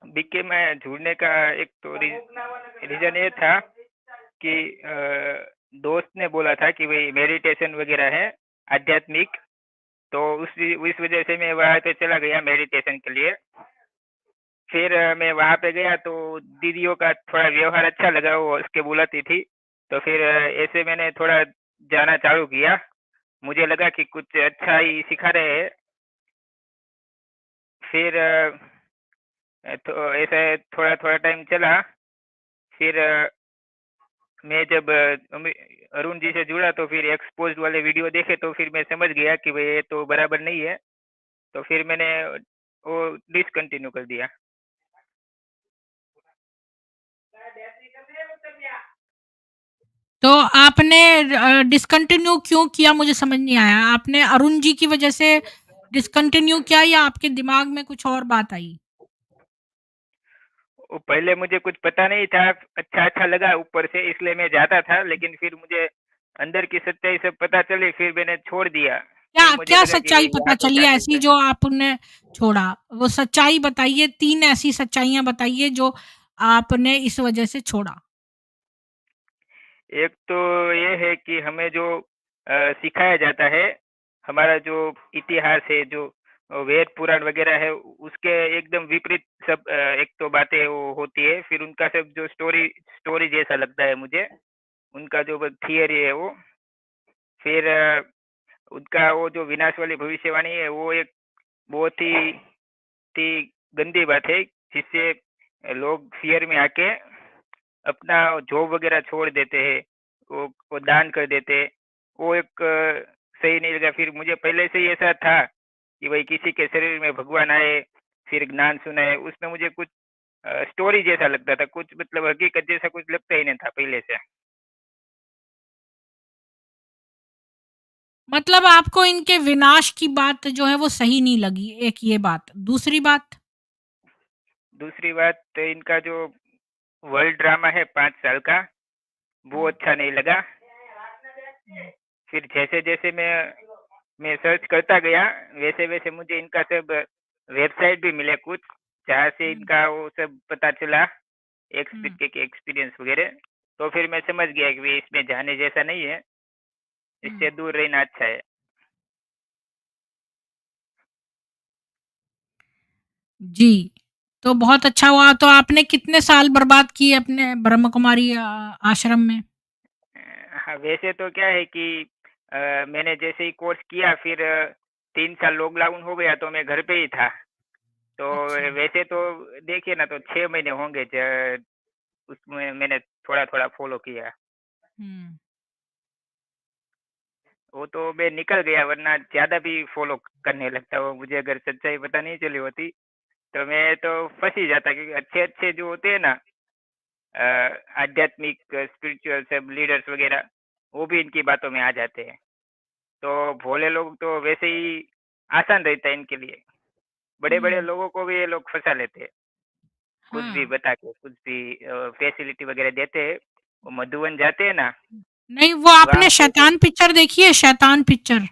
बीके में जुड़ने का एक तो रीजन ये था कि दोस्त ने बोला था कि भाई मेडिटेशन वगैरह है आध्यात्मिक, तो उस वजह से मैं वहाँ पे चला गया मेडिटेशन के लिए। फिर मैं वहाँ पे गया तो दीदियों का थोड़ा व्यवहार अच्छा लगा, वो हँस के बुलाती थी। तो फिर ऐसे मैंने थोड़ा जाना चालू किया। मुझे लगा कि कुछ अच्छा ही सिखा रहे हैं। फिर तो ऐसे थोड़ा-थोड़ा टाइम चला। फिर मैं जब अरुण जी से जुड़ा तो फिर एक्सपोज़ वाले वीडियो देखे तो फिर मैं समझ गया कि भई ये तो बराबर नहीं है। तो फिर मैंने वो डिसकंटिन्यू कर दिया। तो आपने डिसकंटिन्यू क्यों किया मुझे समझ नहीं आया। आपने अरुण जी की वजह से डिसकंटिन्यू किया या आपके दिमाग में कुछ और बात आई? वो पहले मुझे कुछ पता नहीं था, अच्छा-अच्छा लगा ऊपर से इसलिए मैं जाता था, लेकिन फिर मुझे अंदर की सच्चाई सब पता चली, फिर मैंने छोड़ दिया। क्या फिर मुझे क्या लगा कि सच्चाई भई पता यहाँ तो चली जाके ऐसी जो आपने छोड़ा? वो सच्चाई बताइए, 3 ऐसी सच्चाइयाँ बताइए जो आपने इस वजह से छोड़ा। एक तो ये है कि हमें जो सिखाया जाता है, हमारा जो इतिहास है, जो वेद पुराण वगैरह है, उसके एकदम विपरीत सब एक तो बातें वो होती है। फिर उनका सब जो स्टोरी स्टोरी जैसा लगता है मुझे, उनका जो थियरी है वो। फिर उनका वो जो विनाश वाली भविष्यवाणी है, वो एक बहुत ही गंदी बात है, जिससे लोग फ़ियर में आके अपना जॉब वगैरह छोड़ देते हैं, वो दान कर देते हैं। वो एक सही नहीं लगा। फिर मुझे पहले से ही ऐसा था कि भाई किसी के शरीर में भगवान आए, फिर ज्ञान सुनाए, उसमें मुझे कुछ स्टोरी जैसा लगता था, कुछ मतलब हकीकत जैसा कुछ लगता ही नहीं था पहले से। मतलब आपको इनके विनाश की बात जो है वो सही नहीं लगी, एक ये बात। दूसरी बात? दूसरी बात तो इनका जो वर्ल्ड ड्रामा है 5 साल का, वो हुँ, अच्छा नहीं लगा। हुँ, फिर जैसे-जैसे मैं सर्च करता गया, वैसे-वैसे मुझे इनका सब वेबसाइट भी मिले कुछ, जहाँ से हुँ, इनका वो सब पता चला, हुँ, एक्सपीरियंस वगैरह। तो फिर मैं समझ गया कि भई इसमें जाने जैसा नहीं है, हुँ। इससे दूर रहना अच्छा है। जी, तो बहुत अच्छा हुआ। तो आपने कितने साल बर्बाद किए अपने ब्रह्म कुमारी आश्रम में? हाँ, वैसे तो क्या है कि मैंने जैसे ही कोर्स किया फिर 3 साल लॉकडाउन हो गया तो मैं घर पे ही था। तो अच्छा। वैसे तो देखिए ना तो 6 महीने होंगे उसमें मैंने थोड़ा-थोड़ा फ़ॉलो किया। हुँ, वो तो मैं निकल गया वरना ज़्यादा भी फ़ॉलो करने लगता वो मुझे अगर सच्चाई पता नहीं चली होती, तो मैं तो फँस ही जाता क्योंकि अच्छे-अच्छे जो होते हैं ना अ, आध्यात्मिक स्पिरिचुअल सब लीडर्स वग़ैरह, वो भी इनकी बातों में आ जाते हैं। तो भोले लोग तो वैसे ही आसान रहता है इनके लिए। बड़े-बड़े हुँ, लोगों को भी ये लोग फँसा लेते हैं, कुछ भी हाँ। बता के, कुछ भी फैसिलिटी वग़ैरह देते हैं। वो मधुबन जाते हैं ना, नहीं, वो वहाँ आपने पे तो शैतान पिक्चर देखी है, शैतान पिक्चर?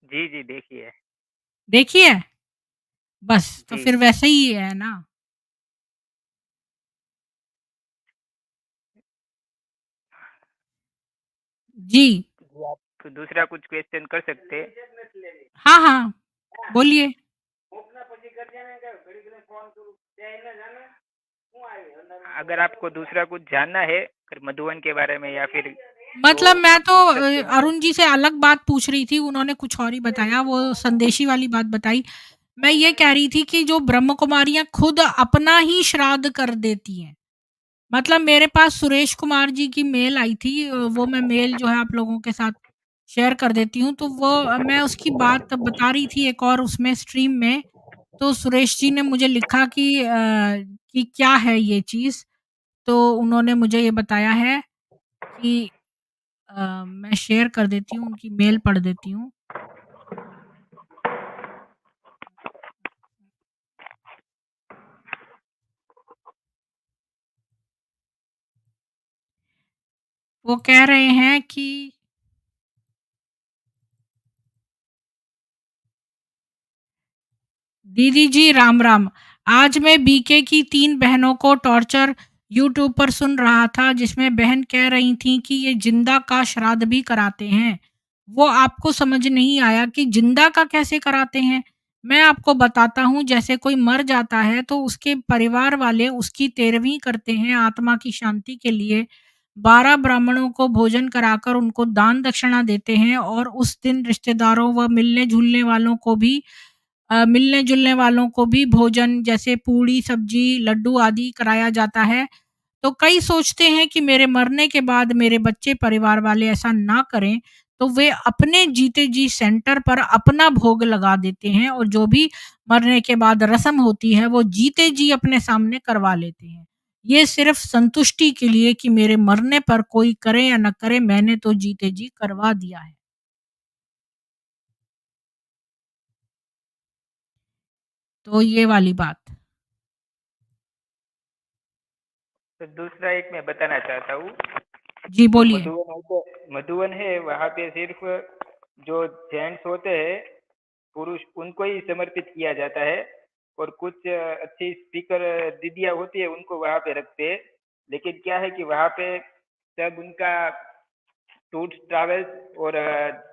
जी, जी, देखिए। देखी है? बस, तो जी। फिर वैसे ही है ना। जी। जी, आप दूसरा कुछ क्वेश्चन कर सकते हैं। हाँ, हाँ, बोलिए। अगर आपको दूसरा कुछ जानना है, अगर मधुबन के बारे में या फिर मतलब तो मैं आप तो पूछ सकते हैं मुझसे। अरुण जी से अलग बात पूछ रही थी, उन्होंने कुछ और ही बताया, वो संदेशी वाली बात बताई। मैं ये कह रही थी कि जो ब्रह्म कुमारियाँ खुद अपना ही श्राद्ध कर देती हैं। मतलब मेरे पास सुरेश कुमार जी की मेल आई थी, वो मैं मेल जो है आप लोगों के साथ शेयर कर देती हूँ। तो वो मैं उसकी बात बता रही थी एक और उसमें स्ट्रीम में, तो सुरेश जी ने मुझे लिखा कि क्या है ये चीज़? तो उन्होंने मुझे ये बताया है कि मैं शेयर कर देती हूँ, उनकी मेल पढ़ देती हूँ। वो कह रहे हैं कि दीदी जी राम राम। आज मैं बीके की 3 बहनों को टॉर्चर यूट्यूब पर सुन रहा था जिसमें बहन कह रही थी कि ये जिंदा का श्राद्ध भी कराते हैं। वो आपको समझ नहीं आया कि जिंदा का कैसे कराते हैं? मैं आपको बताता हूँ, जैसे कोई मर जाता है तो उसके परिवार वाले उसकी तेरहवीं करते हैं आत्मा की शांति के लिए। 12 ब्राह्मणों को भोजन कराकर उनको दान दक्षिणा देते हैं और उस दिन रिश्तेदारों व मिलने-जुलने वालों को भी भोजन जैसे पूड़ी, सब्जी, लड्डू आदि कराया जाता है। तो कई सोचते हैं कि मेरे मरने के बाद मेरे बच्चे परिवार वाले ऐसा ना करें, तो वे अपने जीते जी सेंटर पर अपना भोग लगा देते हैं और जो भी मरने के बाद रस्म होती है, वो जीते जी अपने सामने करवा लेते हैं। ये सिर्फ संतुष्टि के लिए कि मेरे मरने पर कोई करे या ना करे, मैंने तो जीते जी करवा दिया है। तो ये वाली बात। तो दूसरा एक मैं बताना चाहता हूँ। जी, जो बोलिए। मधुवन है वहाँ पे सिर्फ जो जेंट्स होते हैं पुरुष उनको ही समर्पित किया जाता है और कुछ अच्छी स्पीकर दीदियाँ होती है उनको वहाँ पे रखते हैं। लेकिन क्या है कि वहाँ पे सब उनका टूर्स ट्रैवल्स और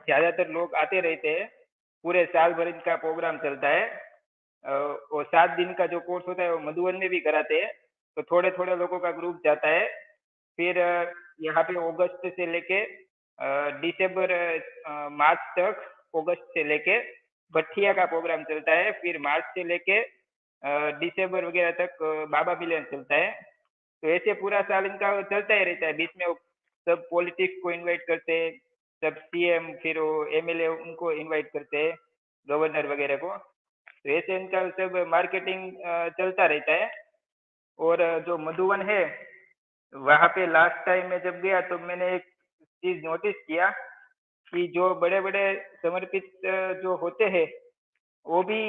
ज़्यादातर लोग आते रहते हैं। पूरे साल भर इनका प्रोग्राम चलता है। और 7 दिन का जो कोर्स होता है वो मधुबन में भी कराते हैं। तो थोड़े-थोड़े लोगों का ग्रुप जाता है। फिर यहाँ पे अगस्त से लेके मार्च तक अगस्त से लेके भट्टिया का प्रोग्राम चलता है। फिर मार्च से लेके दिसंबर वगैरह तक बाबा मिलन चलता है। तो ऐसे पूरा साल इनका चलता ही रहता है। बीच में वो सब पॉलिटिक्स को इनवाइट करते हैं, सब सीएम फिर वो एमएलए उनको इनवाइट करते हैं, गवर्नर वगैरह को। तो ऐसे इनका सब मार्केटिंग चलता रहता है। और जो मधुवन है वहाँ पे लास्ट टाइम मैं जब गया तो मैंने एक चीज नोटिस किया कि जो बड़े-बड़े समर्पित जो होते हैं वो भी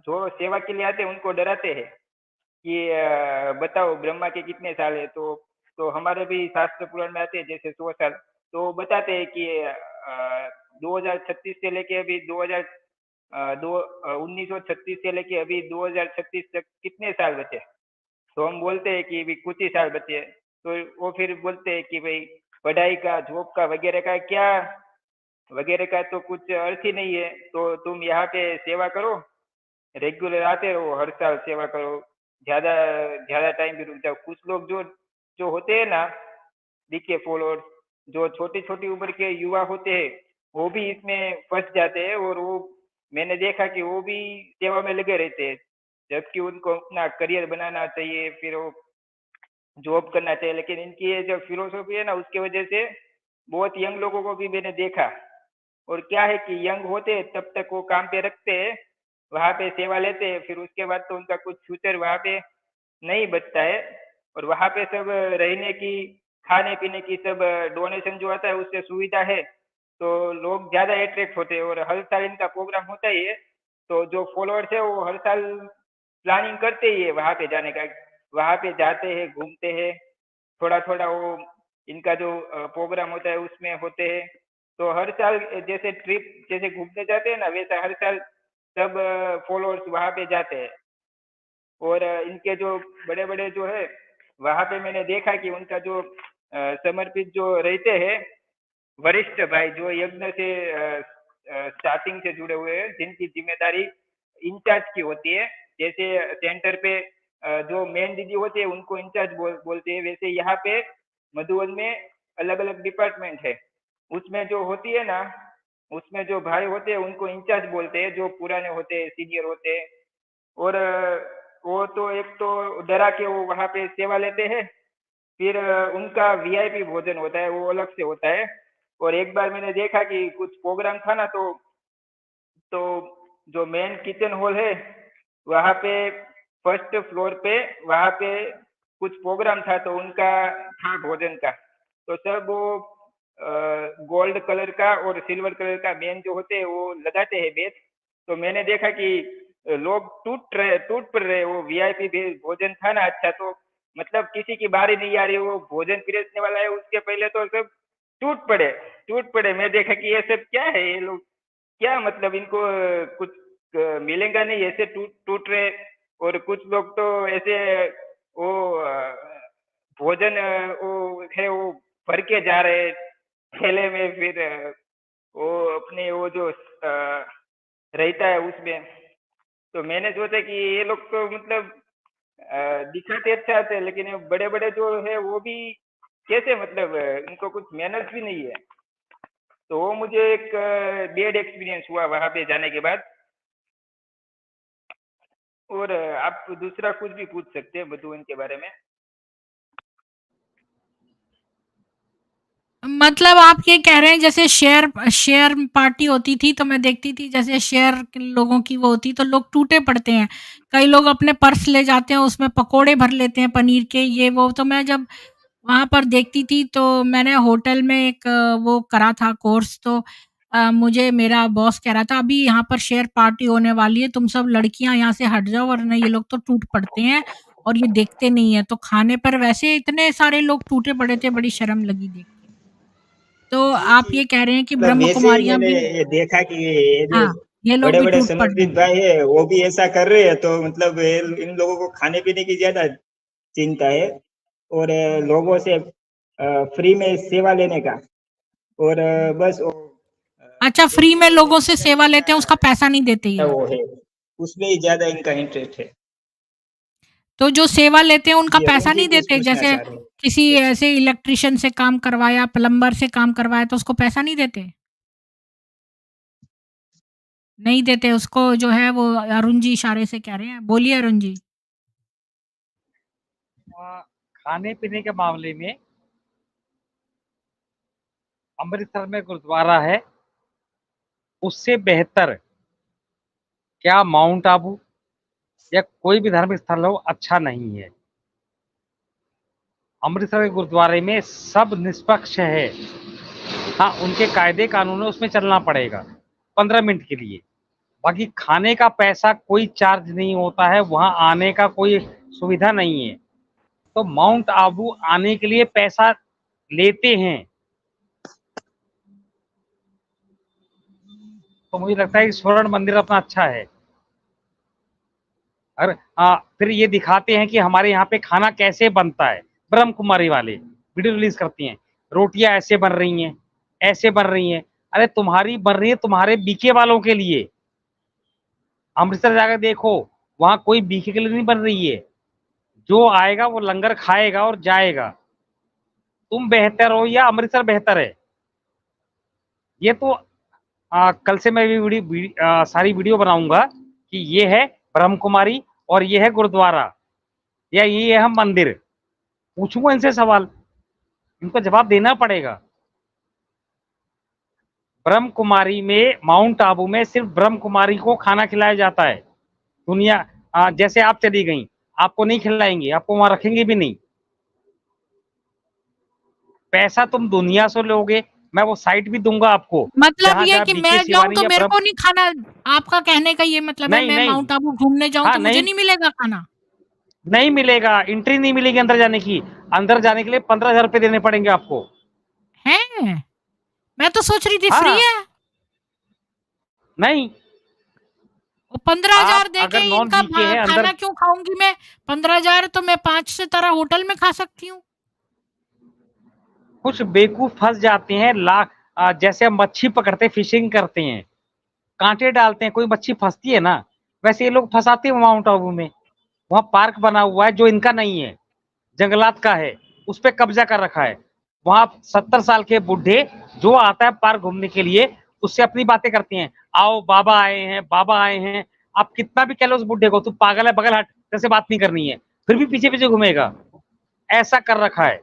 जो सेवा के लिए आते हैं उनको डराते हैं कि बताओ ब्रह्मा के कितने साल है। तो हमारे भी शास्त्र पुराण में आते हैं जैसे 100 साल। तो बताते हैं कि 2036 से लेके अभी 1936 से लेके अभी 2036 तक कितने साल बचे। तो हम बोलते हैं कि भी कुछ ही साल बचे। तो वो फिर बोलते हैं कि भाई पढ़ाई का जॉब का वगैरह का क्या वगैरह का तो कुछ अर्थ ही नहीं है। तो तुम यहाँ पे सेवा करो, रेगुलर आते रहो, हर साल सेवा करो, ज्यादा ज्यादा टाइम भी रुक जाओ। कुछ लोग जो जो होते हैं ना बीके फॉलोअर्स, जो छोटी छोटी उम्र के युवा होते हैं वो भी इसमें फंस जाते हैं और वो मैंने देखा कि वो भी सेवा में लगे रहते हैं। जबकि उनको अपना करियर बनाना चाहिए, फिर वो जॉब करना चाहिए। लेकिन इनकी ये जो फिलोसॉफी है ना उसकी वजह से बहुत यंग लोगों को भी मैंने देखा। और क्या है कि यंग होते हैं तब तक वो काम पे रखते हैं, वहाँ पे सेवा लेते हैं, फिर उसके बाद तो उनका कुछ फ्यूचर वहाँ पे नहीं बचता है। और वहाँ पे सब रहने की, खाने पीने की सब डोनेशन जो आता है उससे सुविधा है। तो लोग ज़्यादा अट्रैक्ट होते हैं और हर साल इनका प्रोग्राम होता ही है। तो जो फॉलोअर्स है वो हर साल प्लानिंग करते ही है वहाँ पे जाने का। वहाँ पे जाते हैं, घूमते हैं, थोड़ा-थोड़ा वो इनका जो प्रोग्राम होता है उसमें होते हैं। तो हर साल जैसे ट्रिप जैसे घूमने जाते हैं ना वैसा हर साल सब फॉलोअर्स वहाँ पे जाते हैं। और इनके जो बड़े-बड़े जो है वहाँ पे मैंने देखा कि उनका जो समर्पित जो रहते हैं वरिष्ठ भाई जो यज्ञ से स्टार्टिंग से जुड़े हुए हैं, जिनकी जिम्मेदारी इंचार्ज की होती है। जैसे सेंटर पे जो मेन दीदी होती है उनको इंचार्ज बोलते हैं, वैसे यहाँ पे मधुबन में अलग अलग डिपार्टमेंट है। उसमें जो होती है ना उसमें जो भाई होते हैं उनको इंचार्ज बोलते हैं, जो पुराने होते हैं, सीनियर होते हैं। और वो तो एक तो डरा के वो वहाँ पे सेवा लेते हैं। फिर उनका वीआईपी भोजन होता है वो अलग से होता है। और एक बार मैंने देखा कि कुछ प्रोग्राम था ना तो जो मेन किचन हॉल है वहाँ पे फर्स्ट फ्लोर पे वहाँ पे कुछ प्रोग्राम था तो उनका था भोजन का। तो सब वो गोल्ड कलर का और सिल्वर कलर का मेन जो होते हैं वो लगाते हैं बेच। तो मैंने देखा कि लोग टूट पड़ रहे, वो वीआईपी भोजन था ना अच्छा। तो मतलब किसी की बारी नहीं आ रही, वो भोजन परोसने वाला है उसके पहले तो सब टूट पड़े। मैं देखा कि ये सब क्या है, ये लोग क्या मतलब इनको कुछ मिलेगा नहीं, ऐसे टूट टूट रहे। और कुछ लोग तो ऐसे वो भोजन वो है वो भर के जा रहे ठेले में, फिर वो अपने वो जो रहता है उसमें। तो मैंने सोचा कि ये लोग तो मतलब दिखाते अच्छा थे, लेकिन ये बड़े-बड़े जो है वो भी कैसे मतलब इनको कुछ मैनर्स भी नहीं है। तो वो मुझे एक बैड एक्सपीरियंस हुआ वहाँ पे जाने के बाद। और आप दूसरा कुछ भी पूछ सकते हैं मधु इनके बारे में। मतलब आप ये कह रहे हैं जैसे शेयर शेयर पार्टी होती थी तो मैं देखती थी जैसे शेयर के लोगों की वो होती तो लोग टूटे पड़ते हैं। कई लोग अपने पर्स ले जाते हैं उसमें पकोड़े भर लेते हैं पनीर के ये वो। तो मैं जब वहाँ पर देखती थी तो मैंने होटल में एक वो करा था कोर्स तो मुझे मेरा बॉस कह रहा था अभी यहाँ पर शेयर पार्टी होने वाली है तुम सब लड़कियाँ यहाँ से हट जाओ वरना ये लोग तो टूट पड़ते हैं और ये देखते नहीं है। तो खाने पर वैसे इतने सारे लोग टूटे पड़े थे बड़ी शर्म लगी देख के। तो जी, आप जी। ये कह रहे हैं कि मतलब ब्रह्म वैसे ही कुमारियाँ मैंने भी ये देखा कि ये जो हाँ, ये लोग भी बड़े-बड़े टूट पड़ रहे समर्पित हैं। भाई है, वो भी ऐसा कर रहे हैं, तो मतलब इन लोगों को खाने-पीने की ज़्यादा चिंता है और लोगों से फ्री में सेवा लेने का और बस वो अच्छा फ्री में देखने लोगों से देखने सेवा लेते हैं का उसका पैसा नहीं देते ये लोग। वो है, उसमें ही ज़्यादा इनका इंटरेस्ट है। तो जो सेवा लेते हैं उनका जी, अरुण पैसा जी नहीं कुछ देते? पूछना जैसे चाह रहे हैं किसी आपसे। ऐसे इलेक्ट्रिशियन से काम करवाया, प्लम्बर से काम करवाया तो उसको पैसा नहीं देते? नहीं देते उसको जो है वो अरुण जी इशारे से कह रहे हैं। बोलिए अरुण जी। खाने-पीने के मामले में अमृतसर में गुरुद्वारा है, उससे बेहतर क्या माउंट आबू या कोई भी धार्मिक स्थल हो अच्छा नहीं है। अमृतसर के गुरुद्वारे में सब निष्पक्ष है। हाँ, उनके कायदे कानून है उसमें चलना पड़ेगा 15 मिनट के लिए। बाकी खाने का पैसा कोई चार्ज नहीं होता है, वहाँ आने का कोई सुविधा नहीं है। तो माउंट आबू आने के लिए पैसा लेते हैं। तो मुझे लगता है कि स्वर्ण मंदिर अपना अच्छा है। और फिर ये दिखाते हैं कि हमारे यहाँ पे खाना कैसे बनता है। ब्रह्म कुमारी वाले वीडियो रिलीज करती हैं, रोटियां ऐसे बन रही हैं, ऐसे बन रही हैं। अरे तुम्हारी बन रही है तुम्हारे बीके वालों के लिए। अमृतसर जाकर देखो, वहां कोई बीके के लिए नहीं बन रही है। जो आएगा वो लंगर खाएगा और जाएगा। तुम बेहतर हो या अमृतसर बेहतर है? ये तो कल से मैं भी सारी वीडियो बनाऊंगा कि ये है ब्रह्म कुमारी और ये है गुरुद्वारा या ये है मंदिर। पूछूंगा इनसे सवाल, इनको जवाब देना पड़ेगा। ब्रह्म कुमारी में माउंट आबू में सिर्फ ब्रह्म कुमारी को खाना खिलाया जाता है। दुनिया जैसे आप चली गई, आपको नहीं खिलाएंगे, आपको वहां रखेंगे भी नहीं। पैसा तुम दुनिया से लोगे, मैं वो साइट भी दूंगा आपको मतलब जहां ये जहां कि मैं बीके जाऊँ शिवानी तो या मेरे ब्रह्म। को नहीं खाना आपका कहने का ये मतलब है नहीं मैं नहीं, माउंट आबू घूमने जाऊँ हाँ तो मुझे नहीं, नहीं मिलेगा खाना? नहीं मिलेगा, एंट्री नहीं मिलेगी अंदर जाने की। अंदर जाने के लिए 15,000 रुपए देने पड़ेंगे आपको। हैं? मैं तो सोच रही थी फ्री हाँ, है। नहीं, वो 15,000 आप दे के अगर नॉन इनका बीके हैं अंदर, खाना क्यों खाऊंगी मैं? 15,000 तो मैं 5 सितारा होटल में खा सकती हूँ। कुछ बेवकूफ फंस जाते हैं। जैसे हम मच्छी पकड़ते फिशिंग करते हैं, कांटे डालते हैं, कोई मच्छी फंसती है ना, वैसे ये लोग फंसाते हैं माउंट आबू में। वहां पार्क बना हुआ है जो इनका नहीं है, जंगलात का है, उस पर कब्जा कर रखा है। वहां 70 साल के बुढ़े जो आता है पार्क घूमने के लिए, उससे अपनी बातें करती हैं। आओ बाबा आए हैं, बाबा आए हैं। आप कितना भी कह लो उस बुढ़े को, तू पागल है, बगल हट, जैसे बात नहीं करनी है, फिर भी पीछे पीछे घूमेगा। ऐसा कर रखा है।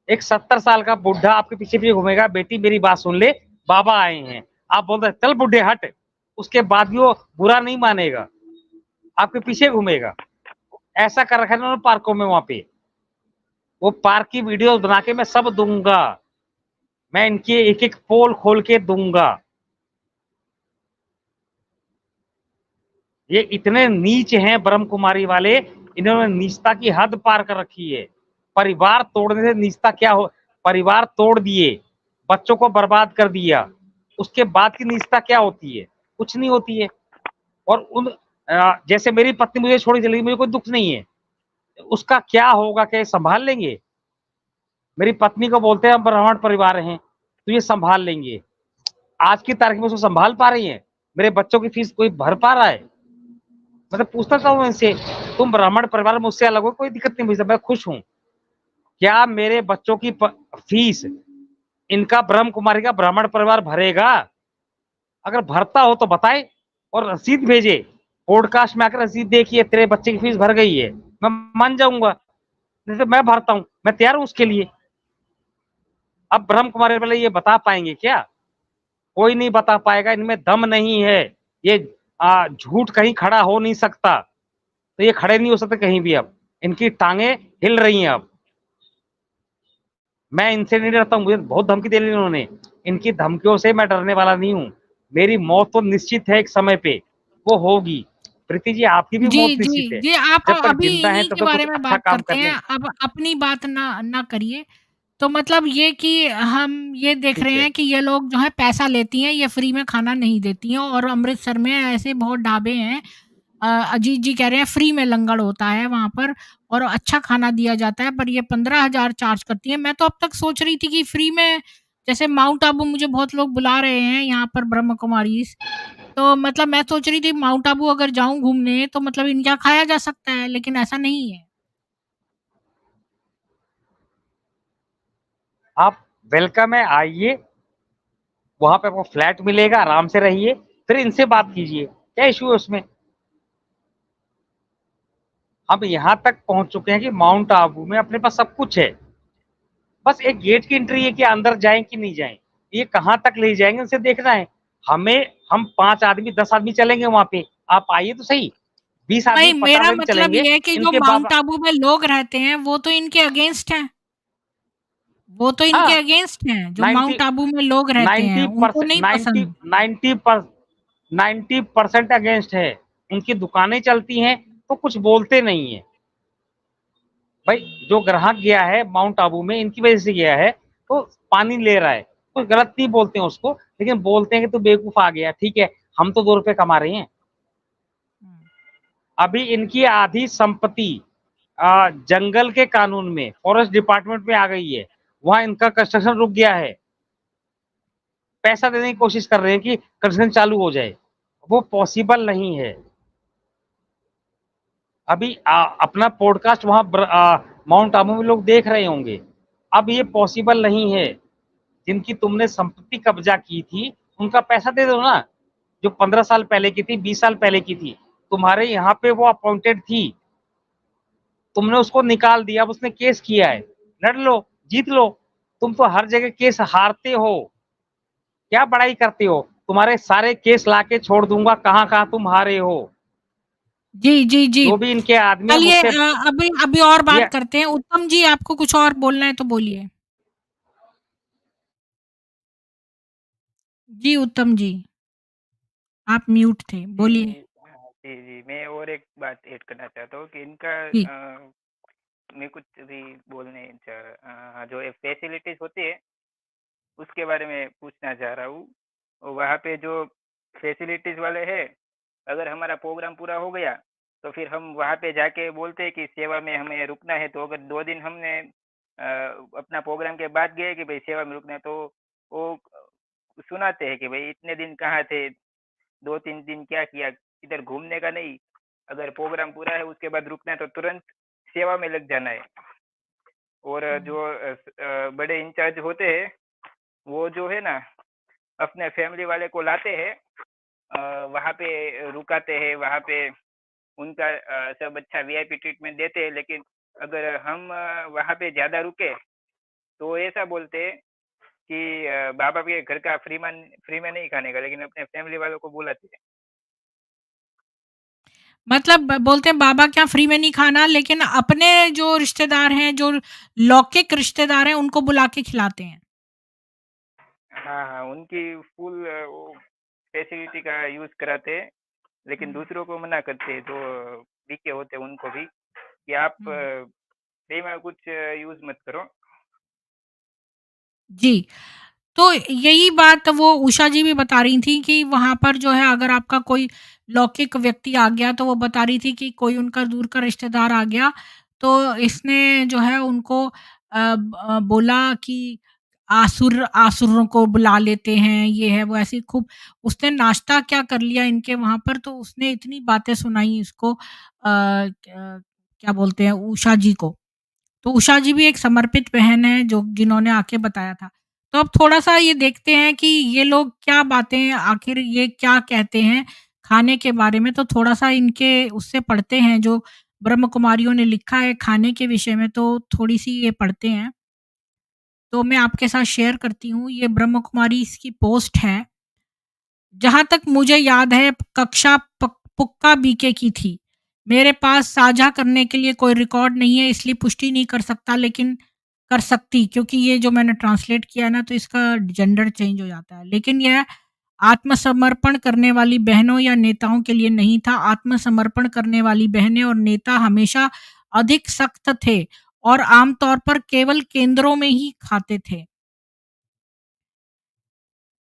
एक 70 साल का बुढ़ा आपके पीछे पीछे घूमेगा, बेटी मेरी बात सुन ले, बाबा आए हैं। आप बोल रहे चल बुढ़े हट, उसके बाद भी वो बुरा नहीं मानेगा, आपके पीछे घूमेगा। ऐसा कर रखा है उन्होंने पार्कों में। वहां पे वो पार्क की वीडियो बना के मैं सब दूंगा, मैं इनके एक एक पोल खोल के दूंगा। ये इतने नीच हैं ब्रह्म कुमारी वाले, इन्होंने नीचता की हद पार कर रखी है। परिवार तोड़ने से नीचता क्या हो? परिवार तोड़ दिए, बच्चों को बर्बाद कर दिया, उसके बाद की नीचता क्या होती है? कुछ नहीं होती है। और जैसे मेरी पत्नी मुझे छोड़ चली गई, मुझे कोई दुख नहीं है। उसका क्या होगा, क्या ये सँभाल लेंगे? मेरी पत्नी को बोलते हैं हम ब्राह्मण परिवार हैं, तो ये सँभाल लेंगे। आज की तारीख में उसको सँभाल पा रही हैं? मेरे बच्चों की फीस कोई भर पा रहा है? मैं तो पूछता था हूँ इनसे, तुम ब्राह्मण परिवार मुझसे अलग हो, कोई दिक्कत नहीं मुझे, मैं खुश हूँ। क्या मेरे बच्चों की फीस इनका ब्रह्म कुमारी का ब्राह्मण परिवार भरेगा? अगर भरता हो तो बताए और रसीद भेजे, पॉडकास्ट में आकर रसीद देखिए तेरे बच्चे की फीस भर गई है, मैं मान जाऊंगा। नहीं तो मैं भरता हूँ, मैं तैयार हूँ उसके लिए। अब ब्रह्म कुमारी वाले ये बता पाएंगे क्या? कोई नहीं बता पाएगा, इनमें दम नहीं है। ये झूठ कहीं खड़ा हो नहीं सकता, तो ये खड़े नहीं हो सकते कहीं भी। अब इनकी टांगे हिल रही हैं। अब मैं इनसे नहीं डरता हूँ, मुझे बहुत धमकी दे ली इन्होंने। इनकी धमकियों से मैं डरने वाला नहीं हूँ। मेरी मौत तो निश्चित है, एक समय पे वो होगी। प्रीति जी, आपकी भी जी, मौत जी, निश्चित है। जी, आप जब तक अभी जिंदा है इन्हीं तब के तक बारे कुछ में अच्छा बात काम करते कर हैं, लें। अब अपनी बात ना करिए। तो मतलब ये कि हम ये देख ठीक रहे है। हैं कि ये लोग जो है पैसा लेती हैं, ये फ्री में खाना नहीं देती हैं और अमृतसर में ऐसे बहुत ढाबे हैं। अजीत जी कह रहे हैं फ्री में लंगर होता है वहाँ पर और अच्छा खाना दिया जाता है, पर ये 15,000 चार्ज करती हैं। मैं तो अब तक सोच रही थी कि फ्री में, जैसे माउंट आबू मुझे बहुत लोग बुला रहे हैं यहाँ पर ब्रह्म कुमारीज़, तो मतलब मैं सोच रही थी माउंट आबू अगर जाऊँ घूमने तो मतलब इनके यहाँ खाया जा सकता है, लेकिन ऐसा नहीं है। आप वेलकम है, आइए। वहां पे आपको फ्लैट मिलेगा, आराम से रहिए, फिर इनसे बात कीजिए, क्या इश्यू है उसमें? हम यहाँ तक पहुंच चुके हैं कि माउंट आबू में अपने पास सब कुछ है। बस एक गेट की एंट्री है कि अंदर जाएं कि नहीं जाएं। ये कहाँ तक ले जाएंगे उसे देखना है हमें। हम 5 आदमी 10 आदमी चलेंगे वहां पे, आप आइए तो सही। 20 आदमी नहीं, 50 मेरा आदमी मतलब चलेंगे। ये है कि जो इनके माउंट बाबा, आबू में लोग रहते हैं, वो तो इनके अगेंस्ट हैं। वो तो इनके हाँ, अगेंस्ट हैं, जो 90 माउंट आबू में लोग रहते हैं, उनको 90% नहीं 90 पसंद। 90% अगेंस्ट है। उनकी दुकानें चलती हैं तो कुछ बोलते नहीं है। भाई जो ग्राहक गया है माउंट आबू में इनकी वजह से गया है, तो पानी ले रहा है, कोई गलत नहीं बोलते हैं उसको, लेकिन बोलते हैं कि तू बेवकूफ आ गया। ठीक है, हम तो 2 रुपए कमा रहे हैं। हुँ। अभी इनकी आधी संपत्ति जंगल के कानून में फॉरेस्ट डिपार्टमेंट में आ गई है, वहां इनका कंस्ट्रक्शन रुक गया है। पैसा देने की कोशिश कर रहे हैं कि कंस्ट्रक्शन चालू हो जाए, वो पॉसिबल नहीं है। अभी अपना पॉडकास्ट वहां माउंट आबू में लोग देख रहे होंगे। अब ये पॉसिबल नहीं है। जिनकी तुमने संपत्ति कब्जा की थी उनका पैसा दे दो ना। जो 15 साल पहले की थी, 20 साल पहले की थी, तुम्हारे यहाँ पे वो अपॉइंटेड थी, तुमने उसको निकाल दिया। अब उसने केस किया है, लड़ लो, जीत लो। तुम तो हर जगह केस हारते हो, क्या बड़ाई करते हो? तुम्हारे सारे केस लाके छोड़ दूंगा, कहाँ कहाँ तुम हारे हो। जी, जी, जी। जो भी इनके आदमी है चलिए, मुझसे अभी अभी और ये बात करते हैं। उत्तम जी, आपको कुछ और बोलना है तो बोलिए। जी, उत्तम जी, आप म्यूट थे, बोलिए। जी, हाँ, जी, जी। मैं और एक बात ऐड करना चाहता हूँ कि इनका जी, मैं कुछ भी जो ये फैसिलिटीज़ होती है, उसके बारे में पूछना चाह रहा हूँ। वहाँ पे जो फैसिलिटीज़ वाले हैं, अगर हमारा प्रोग्राम पूरा हो गया, तो फिर हम वहाँ पे जाके बोलते हैं कि सेवा में हमें रुकना है, तो अगर 2 दिन हमने अपना प्रोग्राम के बाद गए कि भई सेवा में रुकना है, तो वो सुनाते हैं कि भई इतने दिन कहाँ थे? 2-3 दिन क्या किया? इधर घूमने का नहीं, अगर प्रोग्राम पूरा है उसके बाद रुकना है तो तुरंत सेवा में लग जाना है। और हुँ। जो बड़े इंचार्ज होते हैं, वो जो है ना अपने फैमिली वाले को लाते हैं, वहाँ पे रुकाते हैं, वहाँ पे उनका सब अच्छा वीआईपी ट्रीटमेंट देते हैं। लेकिन अगर हम वहाँ पे ज़्यादा रुके, तो ऐसा बोलते हैं कि बाबा के घर का फ्री में नहीं खाने का, लेकिन अपने फैमिली वालों को बुलाते हैं। मतलब बोलते हैं बाबा के यहाँ फ्री में नहीं खाना, लेकिन अपने जो रिश्तेदार हैं, जो लौकिक रिश्तेदार हैं, उनको बुला के खिलाते हैं। हाँ, हाँ, उनकी फुल वो फैसिलिटी का यूज़ कराते हैं, लेकिन हुँ, दूसरों को मना करते हैं, जो वीके होते हैं उनको भी, कि आप हुँ। फ्री में कुछ यूज़ मत करो। जी, तो यही बात वो उषा जी भी बता रही थी कि वहाँ पर जो है अगर आपका कोई लौकिक व्यक्ति आ गया, तो वो बता रही थी कि कोई उनका दूर का रिश्तेदार आ गया, तो इसने जो है उनको बोला कि आसुरों को बुला लेते हैं, ये है, वो ऐसी खूब उसने नाश्ता क्या कर लिया इनके वहाँ पर, तो उसने इतनी बातें सुनाई इसको क्या बोलते हैं उषा जी को। तो उषा जी भी एक समर्पित बहन है जो जिन्होंने आके बताया था। तो अब थोड़ा-सा ये देखते हैं कि ये लोग क्या बातें आखिर ये क्या कहते हैं खाने के बारे में, तो थोड़ा-सा इनके उससे पढ़ते हैं जो ब्रह्म कुमारियों ने लिखा है खाने के विषय में, तो थोड़ी-सी ये पढ़ते हैं। तो मैं आपके साथ शेयर करती हूँ, ये ब्रह्म कुमारी इसकी पोस्ट है। जहाँ तक मुझे याद है कक्षा पुक्का बीके की थी। मेरे पास साझा करने के लिए कोई रिकॉर्ड नहीं है इसलिए पुष्टि नहीं कर सकता, लेकिन कर सकती क्योंकि ये जो मैंने ट्रांसलेट किया है ना तो इसका जेंडर चेंज हो जाता है। लेकिन यह आत्मसमर्पण करने वाली बहनों या नेताओं के लिए नहीं था। आत्मसमर्पण करने वाली बहनें और नेता हमेशा अधिक सख्त थे और आमतौर पर केवल केंद्रों में ही खाते थे।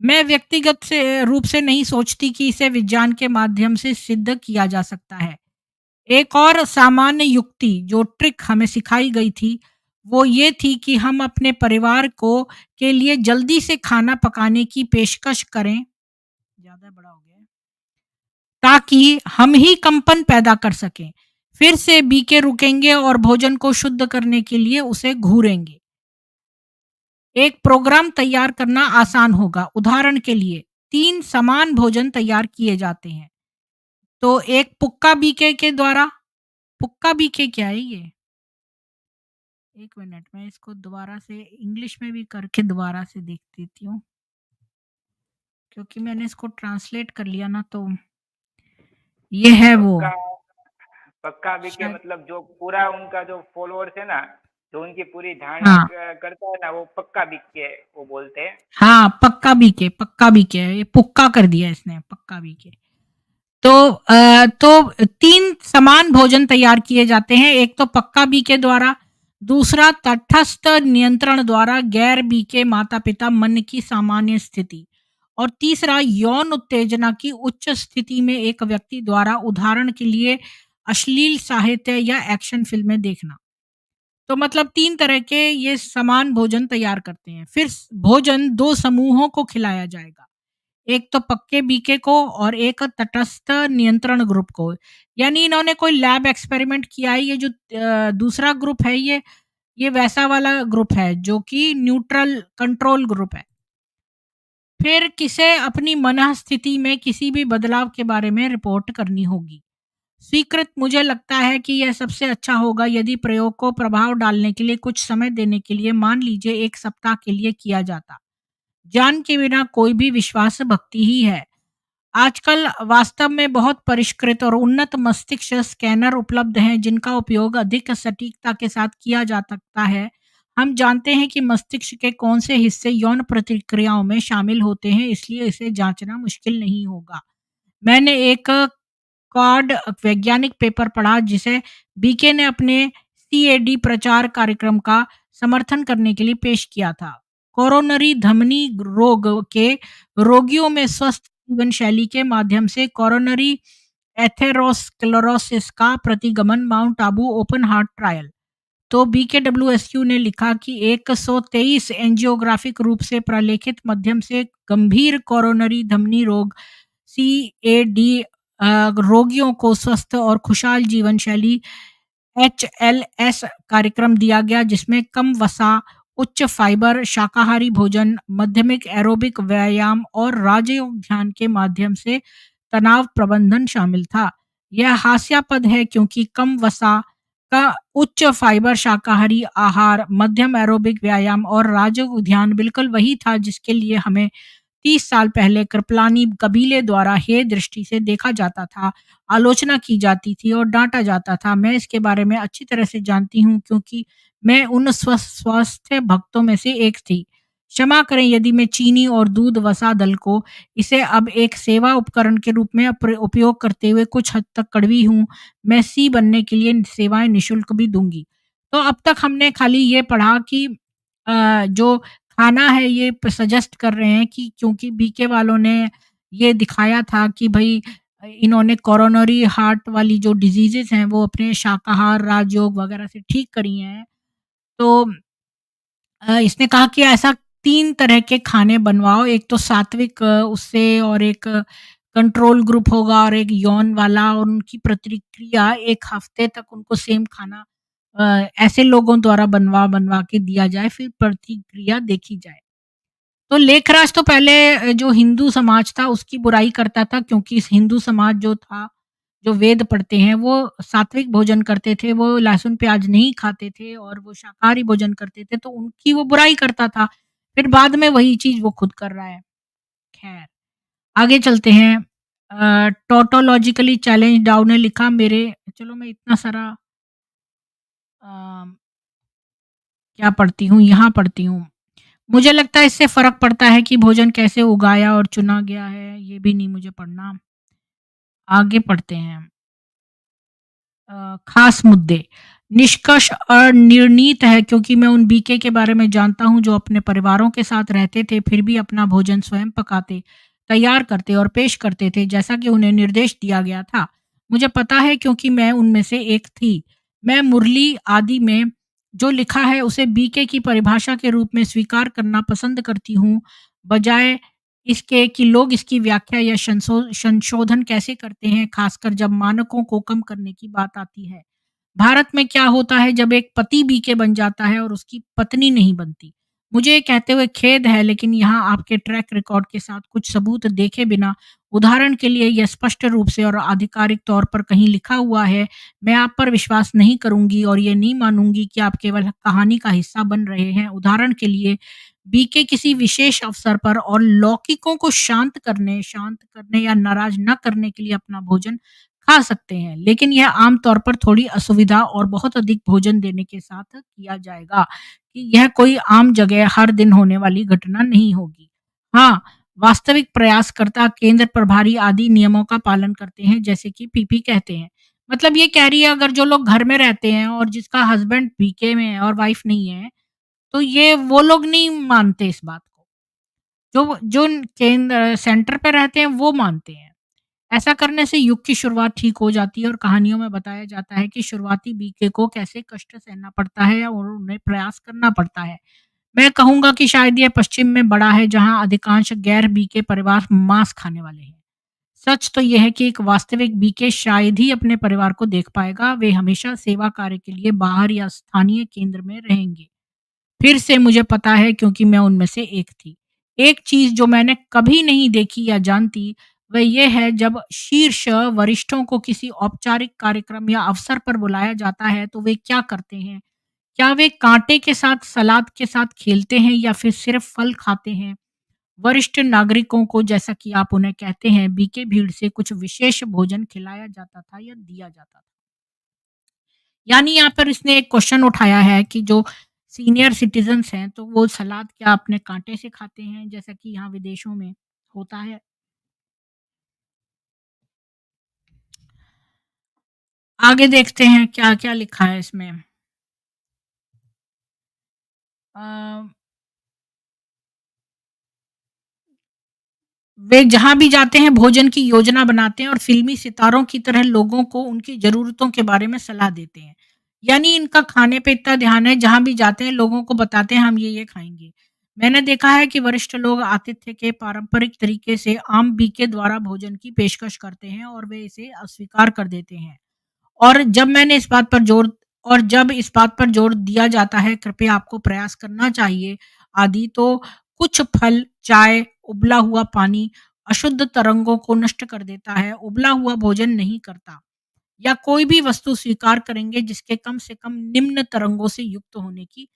मैं व्यक्तिगत से रूप से नहीं सोचती कि इसे विज्ञान के माध्यम से सिद्ध किया जा सकता है। एक और सामान्य युक्ति जो ट्रिक हमें सिखाई गई थी, वो ये थी कि हम अपने परिवार को के लिए जल्दी से खाना पकाने की पेशकश करें। ज़्यादा बड़ा हो गया है। ताकि हम ही कंपन पैदा कर सकें। फिर से बीके रुकेंगे और भोजन को शुद्ध करने के लिए उसे घूरेंगे। एक प्रोग्राम तैयार करना आसान होगा। उदाहरण के लिए 3 समान भोजन तैयार किए जाते हैं। तो एक पुक्का बीके के द्वारा पुक्का बीके क्या है ये? 1 मिनट मैं इसको दोबारा से इंग्लिश में भी करके दोबारा से देख देती हूँ। क्योंकि मैंने इसको ट्रांसलेट कर लिया ना तो ये है वो। पक्का पक्का बीके शायद मतलब जो पूरा उनका जो फॉलोअर्स है ना, जो उनकी पूरी धारणा हाँ, करता है ना, वो पक्का बीके वो बोलते हैं। हाँ, पक्का बीके ये पुक्का कर दिया इसने, पक्का बीके। तो 3 समान भोजन तैयार किए जाते हैं, एक तो पक्का बीके द्वारा, दूसरा तटस्थ नियंत्रण द्वारा गैर बीके माता-पिता मन की सामान्य स्थिति और तीसरा यौन उत्तेजना की उच्च स्थिति में एक व्यक्ति द्वारा, उदाहरण के लिए अश्लील साहित्य या एक्शन फ़िल्में देखना। तो मतलब 3 तरह के ये समान भोजन तैयार करते हैं। फिर भोजन 2 समूहों को खिलाया जाएगा। एक तो पक्के बीके को और एक तटस्थ नियंत्रण ग्रुप को। यानी इन्होंने कोई लैब एक्सपेरिमेंट किया है। ये जो दूसरा ग्रुप है ये वैसा वाला ग्रुप है जो कि न्यूट्रल कंट्रोल ग्रुप है। फिर किसे अपनी मनःस्थिति में किसी भी बदलाव के बारे में रिपोर्ट करनी होगी। स्वीकृत मुझे लगता है कि यह सबसे अच्छा होगा यदि प्रयोग को प्रभाव डालने के लिए कुछ समय देने के लिए मान लीजिए 1 सप्ताह के लिए किया जाता। ज्ञान के बिना कोई भी विश्वास भक्ति ही है। आजकल वास्तव में बहुत परिष्कृत और उन्नत मस्तिष्क स्कैनर उपलब्ध हैं जिनका उपयोग अधिक सटीकता के साथ किया जा सकता है। हम जानते हैं कि मस्तिष्क के कौन से हिस्से यौन प्रतिक्रियाओं में शामिल होते हैं, इसलिए इसे जांचना मुश्किल नहीं होगा। मैंने एक कॉड वैज्ञानिक पेपर पढ़ा जिसे बीके ने अपने सीएडी प्रचार कार्यक्रम का समर्थन करने के लिए पेश किया था। कोरोनरी धमनी रोग के रोगियों में स्वस्थ जीवन शैली के माध्यम से कोरोनरी एथेरोस्क्लेरोसिस का प्रतिगमन mount Abu open heart trial. तो बीकेडब्ल्यूएसयू ने लिखा कि 123 एंजियोग्राफिक रूप से प्रलेखित मध्यम से गंभीर कोरोनरी धमनी रोग सीएडी रोगियों को स्वस्थ और खुशहाल जीवन शैली एचएलएस कार्यक्रम दिया गया जिसमें कम वसा, उच्च फाइबर, शाकाहारी भोजन, माध्यमिक एरोबिक व्यायाम और राजयोग ध्यान के माध्यम से तनाव प्रबंधन शामिल था। यह हास्यास्पद है क्योंकि कम वसा का उच्च फाइबर शाकाहारी आहार, मध्यम एरोबिक व्यायाम और राजयोग ध्यान बिल्कुल वही था जिसके लिए हमें 30 साल पहले कृपलानी कबीले द्वारा हेय दृष्टि से देखा जाता था, आलोचना की जाती थी और डाँटा जाता था। मैं इसके बारे में अच्छी तरह से जानती हूँ क्योंकि मैं उन स्वास्थ्य भक्तों में से एक थी। क्षमा करें यदि मैं चीनी और दूध वसा दल को इसे अब एक सेवा उपकरण के रूप में उपयोग करते हुए कुछ हद तक कड़वी हूँ। मैं सी बनने के लिए सेवाएँ निःशुल्क भी दूँगी। तो अब तक हमने खाली ये पढ़ा कि जो खाना है ये सजेस्ट कर रहे हैं कि क्योंकि बीके वालों ने ये दिखाया था कि भई इन्होंने कोरोनरी हार्ट वाली जो डिजीज़ेज़ हैं वो अपने शाकाहार, राजयोग वगैरह से ठीक करी हैं। तो इसने कहा कि ऐसा 3 तरह के खाने बनवाओ, एक तो सात्विक उससे और एक कंट्रोल ग्रुप होगा और एक यौन वाला, और उनकी प्रतिक्रिया 1 हफ्ते तक उनको सेम खाना ऐसे लोगों द्वारा बनवा-बनवा के दिया जाए, फिर प्रतिक्रिया देखी जाए। तो लेखराज तो पहले जो हिंदू समाज था उसकी बुराई करता था, क्योंकि इस हिंदू समाज जो था, जो वेद पढ़ते हैं, वो सात्विक भोजन करते थे, वो लहसुन प्याज नहीं खाते थे और वो शाकाहारी भोजन करते थे, तो उनकी वो बुराई करता था। फिर बाद में वही चीज़ वो खुद कर रहा है। ख़ैर, आगे चलते हैं। टोटोलॉजिकली चैलेंज्ड डाउ ने लिखा मेरे, चलो मैं इतना सारा अ, क्या पढ़ती हूँ, यहाँ पढ़ती हूँ। मुझे लगता है इससे फ़र्क पड़ता है कि भोजन कैसे उगाया और चुना गया है, ये भी नहीं मुझे पढ़ना। आगे पढ़ते हैं। खास मुद्दे। निष्कर्ष अनिर्णीत है, क्योंकि मैं उन बीके के बारे में जानता हूँ जो अपने परिवारों के साथ रहते थे, फिर भी अपना भोजन स्वयं पकाते, तैयार करते और पेश करते थे जैसा कि उन्हें निर्देश दिया गया था। मुझे पता है, क्योंकि मैं उनमें से एक थी। मैं मुरली आदि में जो लिखा है उसे बीके की परिभाषा के रूप में स्वीकार करना पसंद करती हूँ, बजाय इसके कि लोग इसकी व्याख्या या संशोधन कैसे करते हैं, खासकर जब मानकों को कम करने की बात आती है। भारत में क्या होता है जब एक पति बीके बन जाता है और उसकी पत्नी नहीं बनती? मुझे ये कहते हुए खेद है, लेकिन यहाँ आपके ट्रैक रिकॉर्ड के साथ कुछ सबूत देखे बिना, उदाहरण के लिए यह स्पष्ट रूप से और आधिकारिक तौर पर कहीं लिखा हुआ है, मैं आप पर विश्वास नहीं करूँगी और ये नहीं मानूँगी कि आप केवल कहानी का हिस्सा बन रहे हैं। उदाहरण के लिए, बीके किसी विशेष अवसर पर और लौकिकों को शांत करने या नाराज़ न करने के लिए अपना भोजन खा सकते हैं, लेकिन यह आम तौर पर थोड़ी असुविधा और बहुत अधिक भोजन देने के साथ किया जाएगा, कि यह कोई आम जगह हर दिन होने वाली घटना नहीं होगी। हाँ, वास्तविक प्रयासकर्ता, केंद्र प्रभारी आदि नियमों का पालन करते हैं, जैसे कि पीपी कहते हैं। मतलब ये कह रही है, अगर जो लोग घर में रहते हैं और जिसका हस्बैंड बीके में है और वाइफ नहीं है, तो ये वो लोग नहीं मानते इस बात को। जो जो केंद्र सेंटर पे रहते हैं वो मानते हैं। ऐसा करने से युग की शुरुआत ठीक हो जाती है और कहानियों में बताया जाता है कि शुरुआती बीके को कैसे कष्ट सहना पड़ता है और उन्हें प्रयास करना पड़ता है। मैं कहूँगा कि शायद यह पश्चिम में बड़ा है, जहाँ अधिकांश गैर बीके परिवार मांस खाने वाले हैं। सच तो यह है कि एक वास्तविक बीके शायद ही अपने परिवार को देख पाएगा, वे हमेशा सेवा कार्य के लिए बाहर या स्थानीय केंद्र में रहेंगे। फिर से मुझे पता है, क्योंकि मैं उनमें से एक थी। एक चीज़ जो मैंने कभी नहीं देखी या जानती, वह ये है जब शीर्ष वरिष्ठों को किसी औपचारिक कार्यक्रम या अवसर पर बुलाया जाता है, तो वे क्या करते हैं? क्या वे कांटे के साथ सलाद के साथ खेलते हैं या फिर सिर्फ फल खाते हैं? वरिष्ठ नागरिकों को, जैसा कि आप उन्हें कहते हैं, बीके भीड़ से कुछ विशेष भोजन खिलाया जाता था या दिया जाता था। यानी यहाँ पर इसने एक क्वेश्चन उठाया है कि जो सीनियर सिटीजन्स हैं, तो वो सलाद क्या अपने काँटे से खाते हैं, जैसा कि यहाँ विदेशों में होता है? आगे देखते हैं क्या-क्या लिखा है इसमें। अ, वे जहाँ भी जाते हैं भोजन की योजना बनाते हैं और फ़िल्मी सितारों की तरह लोगों को उनकी ज़रूरतों के बारे में सलाह देते हैं। यानी इनका खाने पे इतना ध्यान है, जहाँ भी जाते हैं लोगों को बताते हैं हम ये खाएँगे। मैंने देखा है कि वरिष्ठ लोग आतिथ्य के पारंपरिक तरीके से आम बीके द्वारा भोजन की पेशकश करते हैं और वे इसे अस्वीकार कर देते हैं। और जब मैंने इस बात पर जोर और जब इस बात पर जोर दिया जाता है, कृपया आपको प्रयास करना चाहिए आदि, तो कुछ फल, चाय, उबला हुआ पानी अशुद्ध तरंगों को नष्ट कर देता है, उबला हुआ भोजन नहीं करता, या कोई भी वस्तु स्वीकार करेंगे जिसके कम से कम निम्न तरंगों से युक्त होने की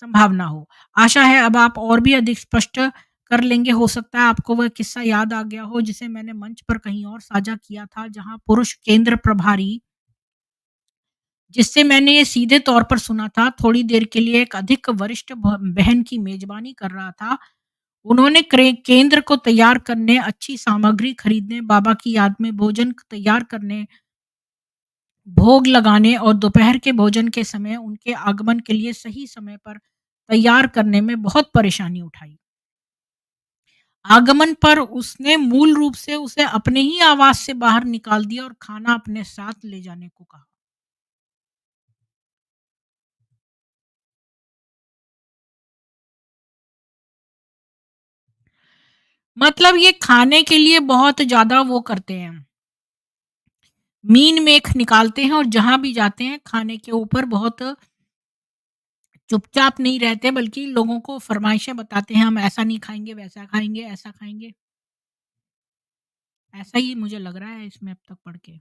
संभावना हो। आशा है अब आप और भी अधिक स्पष्ट कर लेंगे। हो सकता है आपको वह किस्सा याद आ गया हो जिसे मैंने मंच पर कहीं और साझा किया था, जहाँ पुरुष केंद्र प्रभारी, जिससे मैंने ये सीधे तौर पर सुना था, थोड़ी देर के लिए एक अधिक वरिष्ठ बहन की मेजबानी कर रहा था। उन्होंने केंद्र को तैयार करने, अच्छी सामग्री खरीदने, बाबा की याद में भोजन तैयार करने, भोग लगाने और दोपहर के भोजन के समय उनके आगमन के लिए सही समय पर तैयार करने में बहुत परेशानी उठाई। आगमन पर उसने मूल रूप से उसे अपने ही आवास से बाहर निकाल दिया और खाना अपने साथ ले जाने को कहा। मतलब ये खाने के लिए बहुत ज़्यादा वो करते हैं, मीन मेख निकालते हैं और जहाँ भी जाते हैं खाने के ऊपर बहुत चुपचाप नहीं रहते, बल्कि लोगों को फरमाइशें बताते हैं, हम ऐसा नहीं खाएँगे, वैसा खाएँगे, ऐसा खाएँगे। ऐसा ही मुझे लग रहा है इसमें अब तक पढ़ के।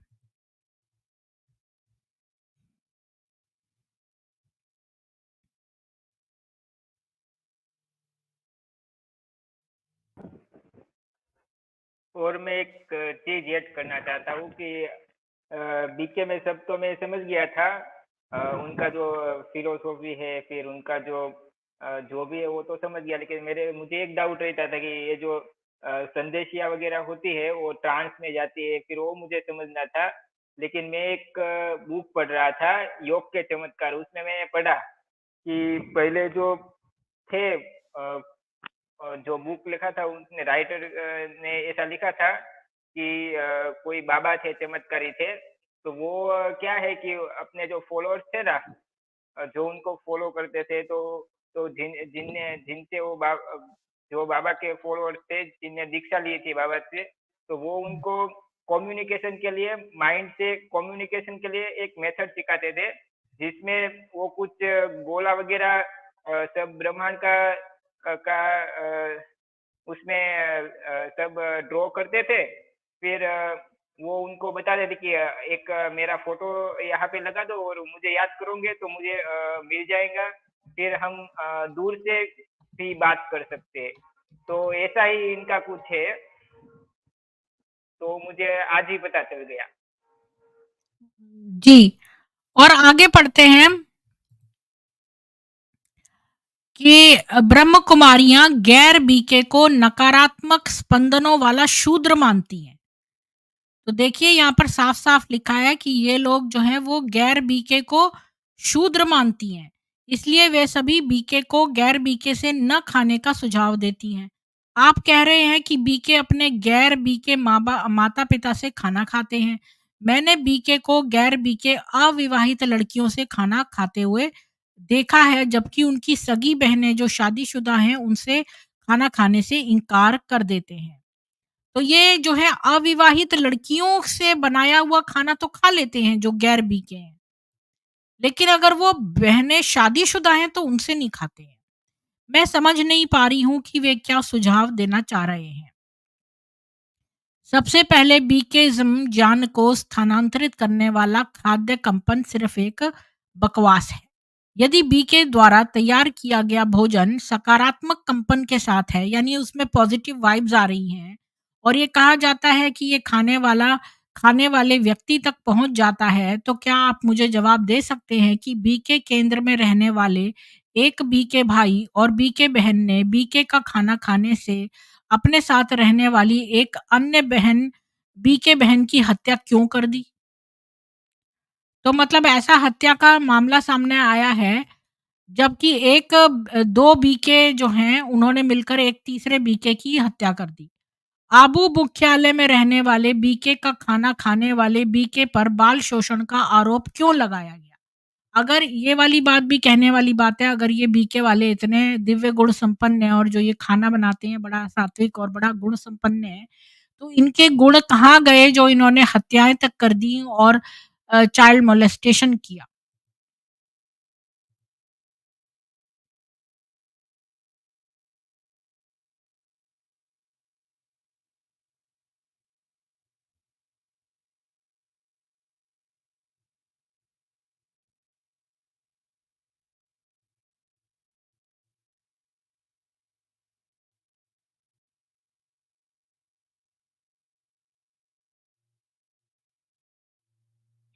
और मैं एक चीज ऐड करना चाहता हूँ कि बीके में सब तो मैं समझ गया था, उनका जो फिलोसॉफी है, फिर उनका जो भी है वो तो समझ गया, लेकिन मुझे एक डाउट रहता था कि ये जो संदेशिया वगैरह होती है वो ट्रांस में जाती है, फिर वो मुझे समझना था। लेकिन मैं एक बुक पढ़ रहा था, योग के चमत्कार, उसमें मैंने पढ़ा कि पहले जो थे जो बुक लिखा था उसने राइटर ने ऐसा लिखा था कि कोई बाबा थे, चमत्कारी थे, तो वो क्या है कि अपने जो फॉलोअर्स थे ना, जो उनको फॉलो करते थे, तो जिनसे जो बाबा के फॉलोअर्स थे, जिनने दीक्षा ली थी बाबा से, तो वो उनको कम्युनिकेशन के लिए, माइंड से कम्युनिकेशन के लिए एक मेथड सिखाते थे, जिसमें वो कुछ गोला वगैरह सब ब्रह्मांड का उसमें सब ड्रॉ करते थे। फिर वो उनको बताते थे कि एक मेरा फोटो यहाँ पे लगा दो और मुझे याद करोगे तो मुझे मिल जाएगा, फिर हम दूर से भी बात कर सकते हैं। तो ऐसा ही इनका कुछ है, तो मुझे आज ही पता चल गया। जी, और आगे पढ़ते हैं कि ब्रह्म कुमारियां गैर बीके को नकारात्मक स्पंदनों वाला शूद्र मानती हैं। तो देखिए यहाँ पर साफ-साफ लिखा है कि ये लोग जो हैं वो गैर बीके को शूद्र मानती हैं। इसलिए वे सभी बीके को गैर बीके से न खाने का सुझाव देती हैं। आप कह रहे हैं कि बीके अपने गैर बीके माता-पिता से खाना खाते हैं। मैंने बीके को गैर बीके अविवाहित लड़कियों से खाना खाते हुए देखा है, जबकि उनकी सगी बहनें जो शादीशुदा हैं उनसे खाना खाने से इनकार कर देते हैं। तो ये जो है अविवाहित लड़कियों से बनाया हुआ खाना तो खा लेते हैं जो गैर बीके हैं, लेकिन अगर वो बहनें शादीशुदा हैं तो उनसे नहीं खाते हैं। मैं समझ नहीं पा रही हूँ कि वे क्या सुझाव देना चाह रहे हैं। सबसे पहले बीकेज़्म ज्ञान को स्थानांतरित करने वाला खाद्य कंपन सिर्फ एक बकवास है। यदि बीके द्वारा तैयार किया गया भोजन सकारात्मक कंपन के साथ है, यानी उसमें पॉजिटिव वाइब्स आ रही हैं और ये कहा जाता है कि ये खाने वाले व्यक्ति तक पहुंच जाता है, तो क्या आप मुझे जवाब दे सकते हैं कि बीके केंद्र में रहने वाले एक बीके भाई और बीके बहन ने बीके का खाना खाने से अपने साथ रहने वाली एक अन्य बहन बीके बहन की हत्या क्यों कर दी? तो मतलब ऐसा हत्या का मामला सामने आया है, जबकि 2 बीके जो हैं उन्होंने मिलकर एक तीसरे बीके की हत्या कर दी। आबू मुख्यालय में रहने वाले बीके का खाना खाने वाले बीके पर बाल शोषण का आरोप क्यों लगाया गया? अगर ये वाली बात भी कहने वाली बात है, अगर ये बीके वाले इतने दिव्य गुण संपन्न हैं और जो ये खाना बनाते हैं बड़ा सात्विक और बड़ा गुण संपन्न है, तो इनके गुण कहाँ गए जो इन्होंने हत्याएँ तक कर दी और चाइल्ड मोलेस्टेशन किया?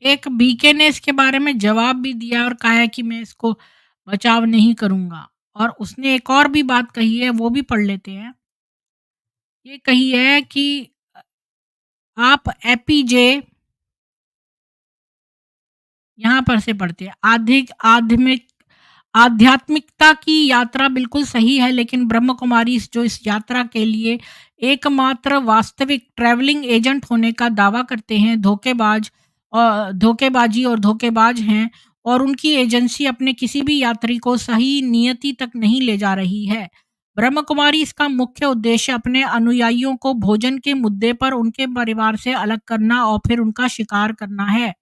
एक बीके ने इसके बारे में जवाब भी दिया और कहा है कि मैं इसको बचाव नहीं करूँगा, और उसने एक और भी बात कही है, वो भी पढ़ लेते हैं। ये कही है कि आप एपीजे यहाँ पर से पढ़ते हैं, आधिक आधमिक आध्यात्मिकता की यात्रा बिल्कुल सही है, लेकिन ब्रह्म कुमारी जो इस यात्रा के लिए एकमात्र वास्तविक ट्रैवलिंग एजेंट होने का दावा करते हैं, धोखेबाजी और धोखेबाज हैं, और उनकी एजेंसी अपने किसी भी यात्री को सही नियति तक नहीं ले जा रही है। ब्रह्म कुमारी इसका मुख्य उद्देश्य अपने अनुयायियों को भोजन के मुद्दे पर उनके परिवार से अलग करना और फिर उनका शिकार करना है।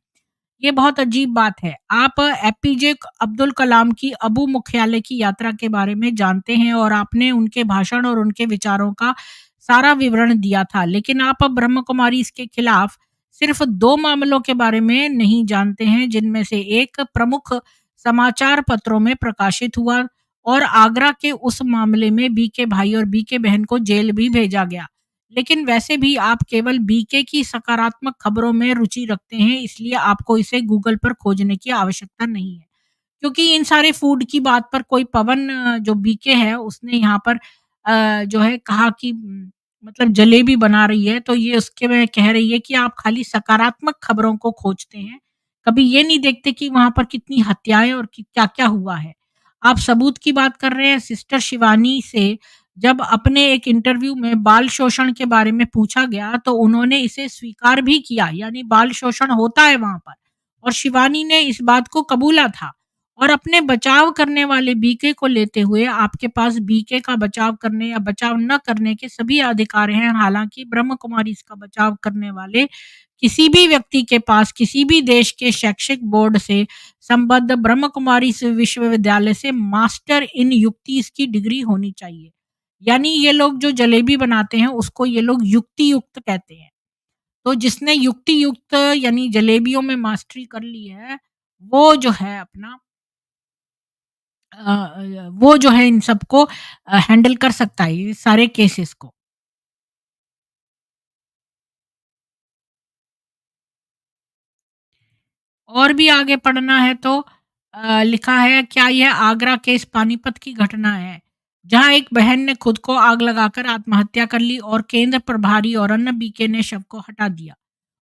ये बहुत अजीब बात है। आप एपीजे अब्दुल कलाम की अबू मुख्यालय की यात्रा के बारे में जानते हैं और आपने उनके भाषण और उनके विचारों का सारा विवरण दिया था, लेकिन आप अब ब्रह्म कुमारी इसके खिलाफ सिर्फ 2 मामलों के बारे में नहीं जानते हैं, जिनमें से एक प्रमुख समाचार पत्रों में प्रकाशित हुआ और आगरा के उस मामले में बीके भाई और बीके बहन को जेल भी भेजा गया। लेकिन वैसे भी आप केवल बीके की सकारात्मक खबरों में रुचि रखते हैं, इसलिए आपको इसे गूगल पर खोजने की आवश्यकता नहीं है। क्योंकि इन सारे फूड की बात पर कोई पवन जो बीके है उसने यहाँ पर जो है कहा कि मतलब जलेबी बना रही है, तो ये उसके में कह रही है कि आप खाली सकारात्मक खबरों को खोजते हैं। कभी ये नहीं देखते कि वहाँ पर कितनी हत्याएँ और कि क्या-क्या हुआ है। आप सबूत की बात कर रहे हैं। सिस्टर शिवानी से जब अपने एक इंटरव्यू में बाल शोषण के बारे में पूछा गया, तो उन्होंने इसे स्वीकार भी किया, यानी बाल शोषण होता है वहाँ पर, और शिवानी ने इस बात को कबूला था। और अपने बचाव करने वाले बीके को लेते हुए आपके पास बीके का बचाव करने या बचाव न करने के सभी अधिकार हैं। हालाँकि ब्रह्म कुमारी इसका बचाव करने वाले किसी भी व्यक्ति के पास किसी भी देश के शैक्षिक बोर्ड से संबद्ध ब्रह्म कुमारी विश्वविद्यालय से मास्टर इन युक्ति की डिग्री होनी चाहिए। यानी ये लोग जो जलेबी बनाते हैं उसको ये लोग युक्ति युक्त कहते हैं। तो जिसने युक्ति युक्त यानी जलेबियों में मास्टरी कर ली है, वो जो है अपना वो जो है इन सबको हैंडल कर सकता है, ये सारे केसेस को। और भी आगे पढ़ना है तो लिखा है, क्या यह आगरा केस पानीपत की घटना है, जहां एक बहन ने खुद को आग लगाकर आत्महत्या कर ली और केंद्र प्रभारी और अन्य बीके ने शव को हटा दिया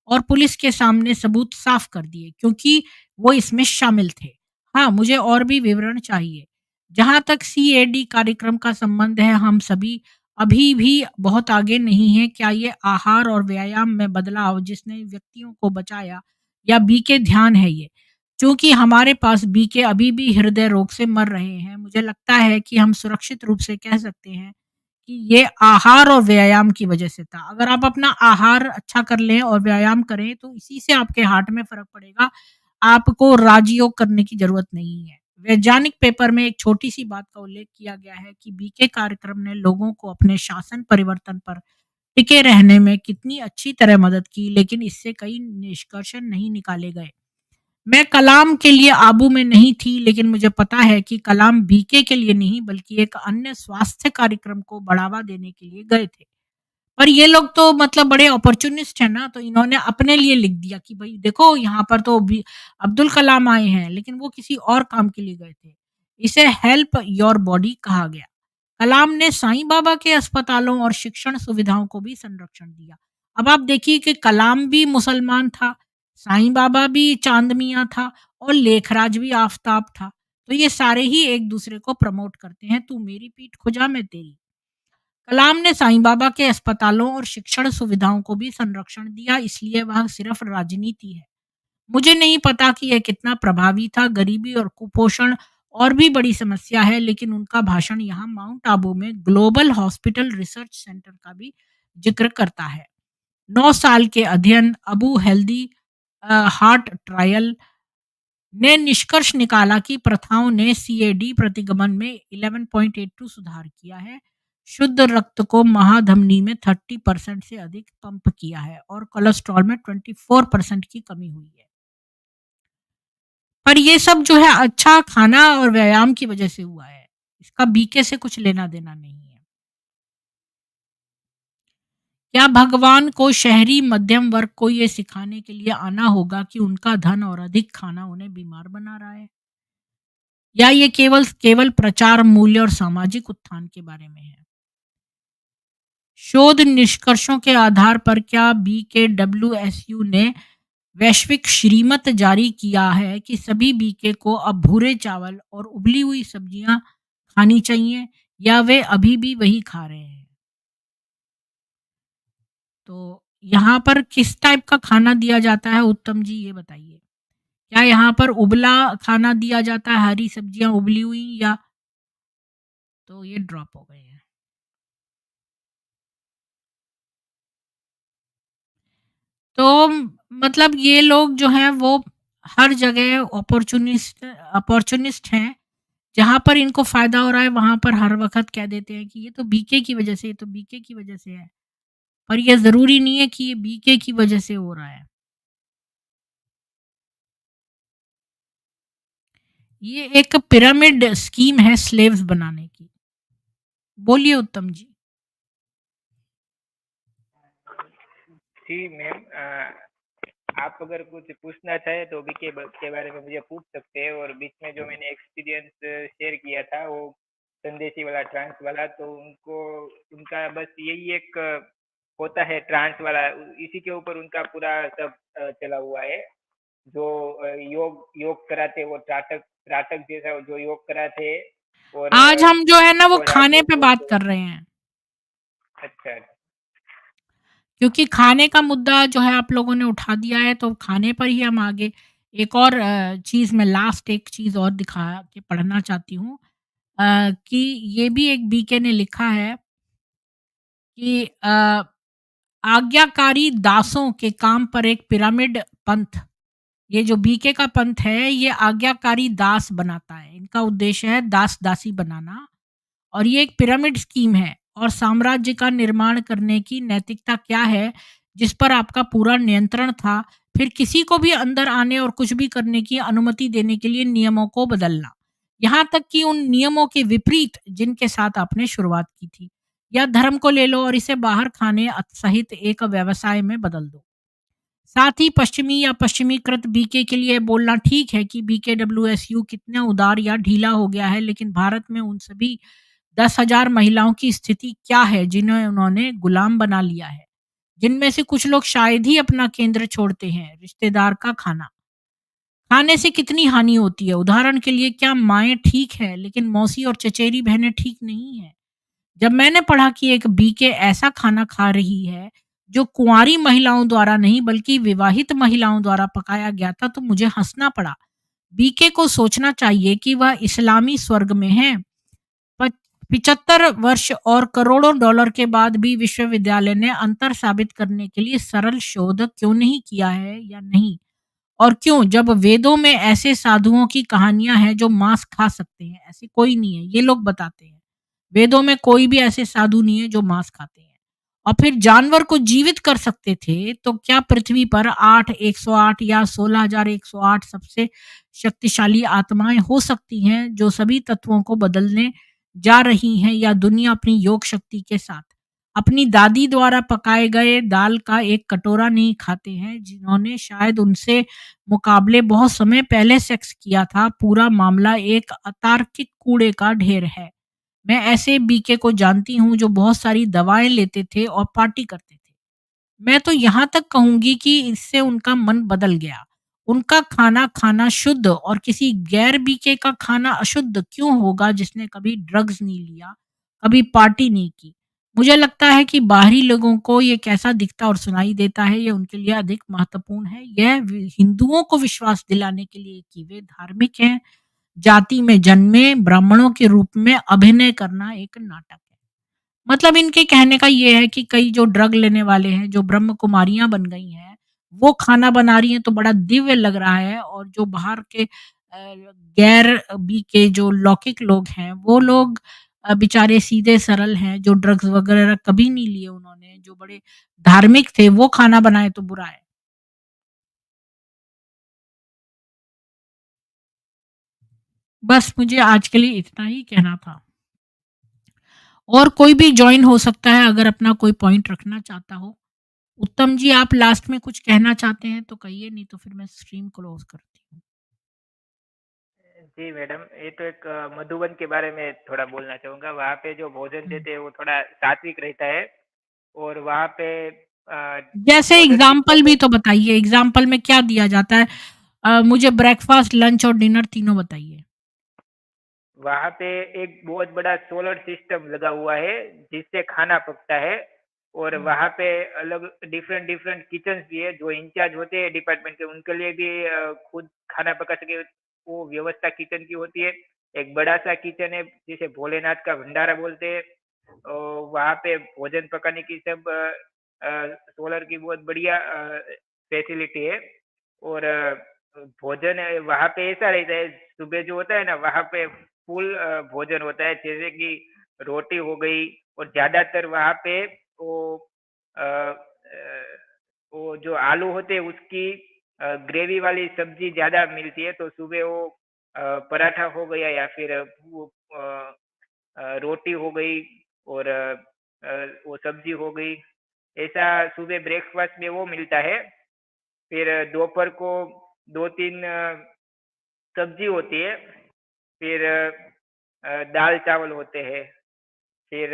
और पुलिस के सामने सबूत साफ कर दिए क्योंकि वो इसमें शामिल थे। हाँ, मुझे और भी विवरण चाहिए। जहां तक सीएडी कार्यक्रम का संबंध है, हम सभी अभी भी बहुत आगे नहीं है। क्या ये आहार और व्यायाम में बदलाव जिसने व्यक्तियों को बचाया या बीके ध्यान है ये? चूंकि हमारे पास बीके अभी भी हृदय रोग से मर रहे हैं, मुझे लगता है कि हम सुरक्षित रूप से कह सकते हैं कि ये आहार और व्यायाम की वजह से था। अगर आप अपना आहार अच्छा कर लें और व्यायाम करें तो इसी से आपके हार्ट में फ़र्क पड़ेगा। आपको राजयोग करने की ज़रूरत नहीं है। वैज्ञानिक पेपर में एक छोटी-सी बात का उल्लेख किया गया है कि बीके कार्यक्रम ने लोगों को अपने शासन परिवर्तन पर टिके रहने में कितनी अच्छी तरह मदद की, लेकिन इससे कई निष्कर्ष नहीं निकाले गए। मैं कलाम के लिए आबू में नहीं थी, लेकिन मुझे पता है कि कलाम बीके के लिए नहीं बल्कि एक अन्य स्वास्थ्य कार्यक्रम को बढ़ावा देने के लिए गए थे। पर ये लोग तो मतलब बड़े अपॉर्चुनिस्ट हैं ना, तो इन्होंने अपने लिए लिख दिया कि भई देखो यहाँ पर तो भी अब्दुल कलाम आए हैं, लेकिन वो किसी और काम के लिए गए थे। इसे हेल्प योर बॉडी कहा गया। कलाम ने साईं बाबा के अस्पतालों और शिक्षण सुविधाओं को भी संरक्षण दिया। अब आप देखिए कि कलाम भी मुसलमान था, साईं बाबा भी चांद मियाँ था और लेखराज भी आफताब था। तो ये सारे ही एक दूसरे को प्रमोट करते हैं, तू मेरी पीठ खुजा मैं तेरी। कलाम ने साईं बाबा के अस्पतालों और शिक्षण सुविधाओं को भी संरक्षण दिया, इसलिए वह सिर्फ राजनीति है। मुझे नहीं पता कि यह कितना प्रभावी था। गरीबी और कुपोषण और भी बड़ी समस्या है, लेकिन उनका भाषण यहाँ माउंट आबू में ग्लोबल हॉस्पिटल रिसर्च सेंटर का भी जिक्र करता है। 9 साल के अध्ययन अबू हेल्दी हार्ट ट्रायल ने निष्कर्ष निकाला कि प्रथाओं ने सीएडी प्रतिगमन में 11.82 सुधार किया है, शुद्ध रक्त को महाधमनी में 30% से अधिक पंप किया है और कोलेस्ट्रॉल में 24% की कमी हुई है। पर ये सब जो है अच्छा खाना और व्यायाम की वजह से हुआ है। इसका बीके से कुछ लेना-देना नहीं है। क्या भगवान को शहरी मध्यम वर्ग को ये सिखाने के लिए आना होगा कि उनका धन और अधिक खाना उन्हें बीमार बना रहा है? या ये केवल केवल प्रचार, मूल्य और सामाजिक उत्थान के बारे में है? शोध निष्कर्षों के आधार पर क्या बीकेडब्ल्यूएसयू ने वैश्विक श्रीमत जारी किया है कि सभी बीके को अब भूरे चावल और उबली हुई सब्जियां खानी चाहिए, या वे अभी भी वही खा रहे हैं? तो यहाँ पर किस टाइप का खाना दिया जाता है उत्तम जी, ये बताइए? क्या यहाँ पर उबला खाना दिया जाता है, हरी सब्जियां उबली हुई, या तो ये ड्रॉप हो गए हैं। तो मतलब ये लोग जो हैं वो हर जगह अपॉर्चुनिस्ट हैं। जहाँ पर इनको फ़ायदा हो रहा है वहाँ पर हर वक़्त कह देते हैं कि ये तो बीके की वज़ह से, ये तो बीके की वज़ह से है। पर ये ज़रूरी नहीं है कि ये बीके की वज़ह से हो रहा है। ये एक पिरामिड स्कीम है स्लेव्स बनाने की। बोलिए उत्तम जी। जी मैम, आप अगर कुछ पूछना चाहें तो भी के बारे में मुझे पूछ सकते हैं। और बीच में जो मैंने एक्सपीरियंस शेयर किया था वो संदेशी वाला ट्रांस वाला, तो उनको उनका बस यही एक होता है ट्रांस वाला, इसी के ऊपर उनका पूरा सब चला हुआ है। जो योग योग कराते वो त्राटक त्राटक जैसा जो योग कराते, और आज हम जो है ना वो और खाने आगे पे को बात तो कर रहे हैं। अच्छा। क्योंकि खाने का मुद्दा जो है आप लोगों ने उठा दिया है, तो खाने पर ही हम आगे एक और चीज़, मैं लास्ट एक चीज़ और दिखा के पढ़ना चाहती हूँ, कि ये भी एक बीके ने लिखा है कि आज्ञाकारी दासों के काम पर एक पिरामिड पंथ, ये जो बीके का पंथ है ये आज्ञाकारी दास बनाता है। इनका उद्देश्य है दास दासी बनाना, और ये एक पिरामिड स्कीम है। और साम्राज्य का निर्माण करने की नैतिकता क्या है, जिस पर आपका पूरा नियंत्रण था, फिर किसी को भी अंदर आने और कुछ भी करने की अनुमति देने के लिए नियमों को बदलना, यहाँ तक कि उन नियमों के विपरीत जिनके साथ आपने शुरुआत की थी। या धर्म को ले लो और इसे बाहर खाने सहित एक व्यवसाय में बदल दो। साथ ही पश्चिमी या पश्चिमीकृत बीके के लिए बोलना ठीक है कि बीकेडब्ल्यूएसयू कितना उदार या ढीला हो गया है, लेकिन भारत में उन सभी 10,000 महिलाओं की स्थिति क्या है जिन्हें उन्होंने गुलाम बना लिया है, जिनमें से कुछ लोग शायद ही अपना केंद्र छोड़ते हैं। रिश्तेदार का खाना खाने से कितनी हानि होती है। उदाहरण के लिए, क्या माएँ ठीक है लेकिन मौसी और चचेरी बहनें ठीक नहीं है? जब मैंने पढ़ा कि एक बीके ऐसा खाना खा रही है जो कुंवारी महिलाओं द्वारा नहीं बल्कि विवाहित महिलाओं द्वारा पकाया गया था, तो मुझे हंसना पड़ा। बीके को सोचना चाहिए कि वह इस्लामी स्वर्ग में है। 75 वर्ष और करोड़ों डॉलर के बाद भी विश्वविद्यालय ने अंतर साबित करने के लिए सरल शोध क्यों नहीं किया है, या नहीं? और क्यों, जब वेदों में ऐसे साधुओं की कहानियां हैं जो मांस खा सकते हैं? ऐसे कोई नहीं है, ये लोग बताते हैं। वेदों में कोई भी ऐसे साधु नहीं है जो मांस खाते हैं। और फिर जानवर को जीवित कर सकते थे, तो क्या पृथ्वी पर 108 या 16,108 सबसे शक्तिशाली आत्माएं हो सकती हैं जो सभी तत्वों को बदलने जा रही हैं, या दुनिया अपनी योग शक्ति के साथ अपनी दादी द्वारा पकाए गए दाल का एक कटोरा नहीं खाते हैं, जिन्होंने शायद उनसे मुकाबले बहुत समय पहले सेक्स किया था? पूरा मामला एक अतार्किक कूड़े का ढेर है। मैं ऐसे बीके को जानती हूँ जो बहुत सारी दवाएं लेते थे और पार्टी करते थे। मैं तो यहाँ तक कहूँगी कि इससे उनका मन बदल गया। उनका खाना खाना शुद्ध, और किसी गैर बीके का खाना अशुद्ध क्यों होगा जिसने कभी ड्रग्स नहीं लिया, कभी पार्टी नहीं की? मुझे लगता है कि बाहरी लोगों को ये कैसा दिखता और सुनाई देता है, ये उनके लिए अधिक महत्वपूर्ण है। यह हिंदुओं को विश्वास दिलाने के लिए कि वे धार्मिक हैं, जाति में जन्मे ब्राह्मणों के रूप में अभिनय करना एक नाटक है। मतलब इनके कहने का ये है कि कई जो ड्रग लेने वाले हैं, जो ब्रह्म कुमारियाँ बन गई हैं, वो खाना बना रही हैं तो बड़ा दिव्य लग रहा है, और जो बाहर के गैर बी के जो लौकिक लोग हैं, वो लोग बेचारे सीधे सरल हैं, जो ड्रग्स वगैरह कभी नहीं लिए उन्होंने, जो बड़े धार्मिक थे, वो खाना बनाए तो बुरा है। बस मुझे आज के लिए इतना ही कहना था। और कोई भी जॉइन हो सकता है अगर अपना कोई पॉइंट रखना चाहता हो। उत्तम जी, आप लास्ट में कुछ कहना चाहते हैं तो कहिए, नहीं तो फिर मैं स्ट्रीम क्लोज करती हूँ। जी मैडम, ये तो एक मधुबन के बारे में थोड़ा बोलना चाहूँगा। वहाँ पे जो भोजन हुँ। देते हैं वो थोड़ा सात्विक रहता है, और वहाँ पे जैसे ऑर्डर एग्ज़ाम्पल सिस्टम भी है। तो बताइए, एग्ज़ाम्पल में क्या दिया जाता है? मुझे ब्रेकफ़ास्ट, लंच और डिनर तीनों बताइए। वहाँ पे एक बहुत बड़ा सोलर सिस्टम लगा हुआ है जिससे खाना पकता है, और हुँ। वहाँ पे अलग डिफरेंट डिफरेंट किचन्स भी है, जो इंचार्ज होते हैं डिपार्टमेंट के उनके लिए भी खुद खाना पका सके वो व्यवस्था किचन की होती है। एक बड़ा सा किचन है जिसे भोलेनाथ का भंडारा बोलते हैं। वहाँ पे भोजन पकाने की सब सोलर की बहुत बढ़िया फैसिलिटी है। और भोजन वहाँ पे ऐसा रहता है, सुबह जो होता है ना वहाँ पे फुल भोजन होता है, जैसे कि रोटी हो गई, और ज़्यादातर वहाँ पे वो वो जो आलू होते हैं उसकी ग्रेवी वाली सब्जी ज़्यादा मिलती है, तो सुबह वो पराठा हो गया या फिर वो रोटी हो गई, और वो सब्जी हो गई, ऐसा सुबह ब्रेकफास्ट में वो मिलता है। फिर दोपहर को 2-3 सब्जी होती है, फिर दाल-चावल होते हैं, फिर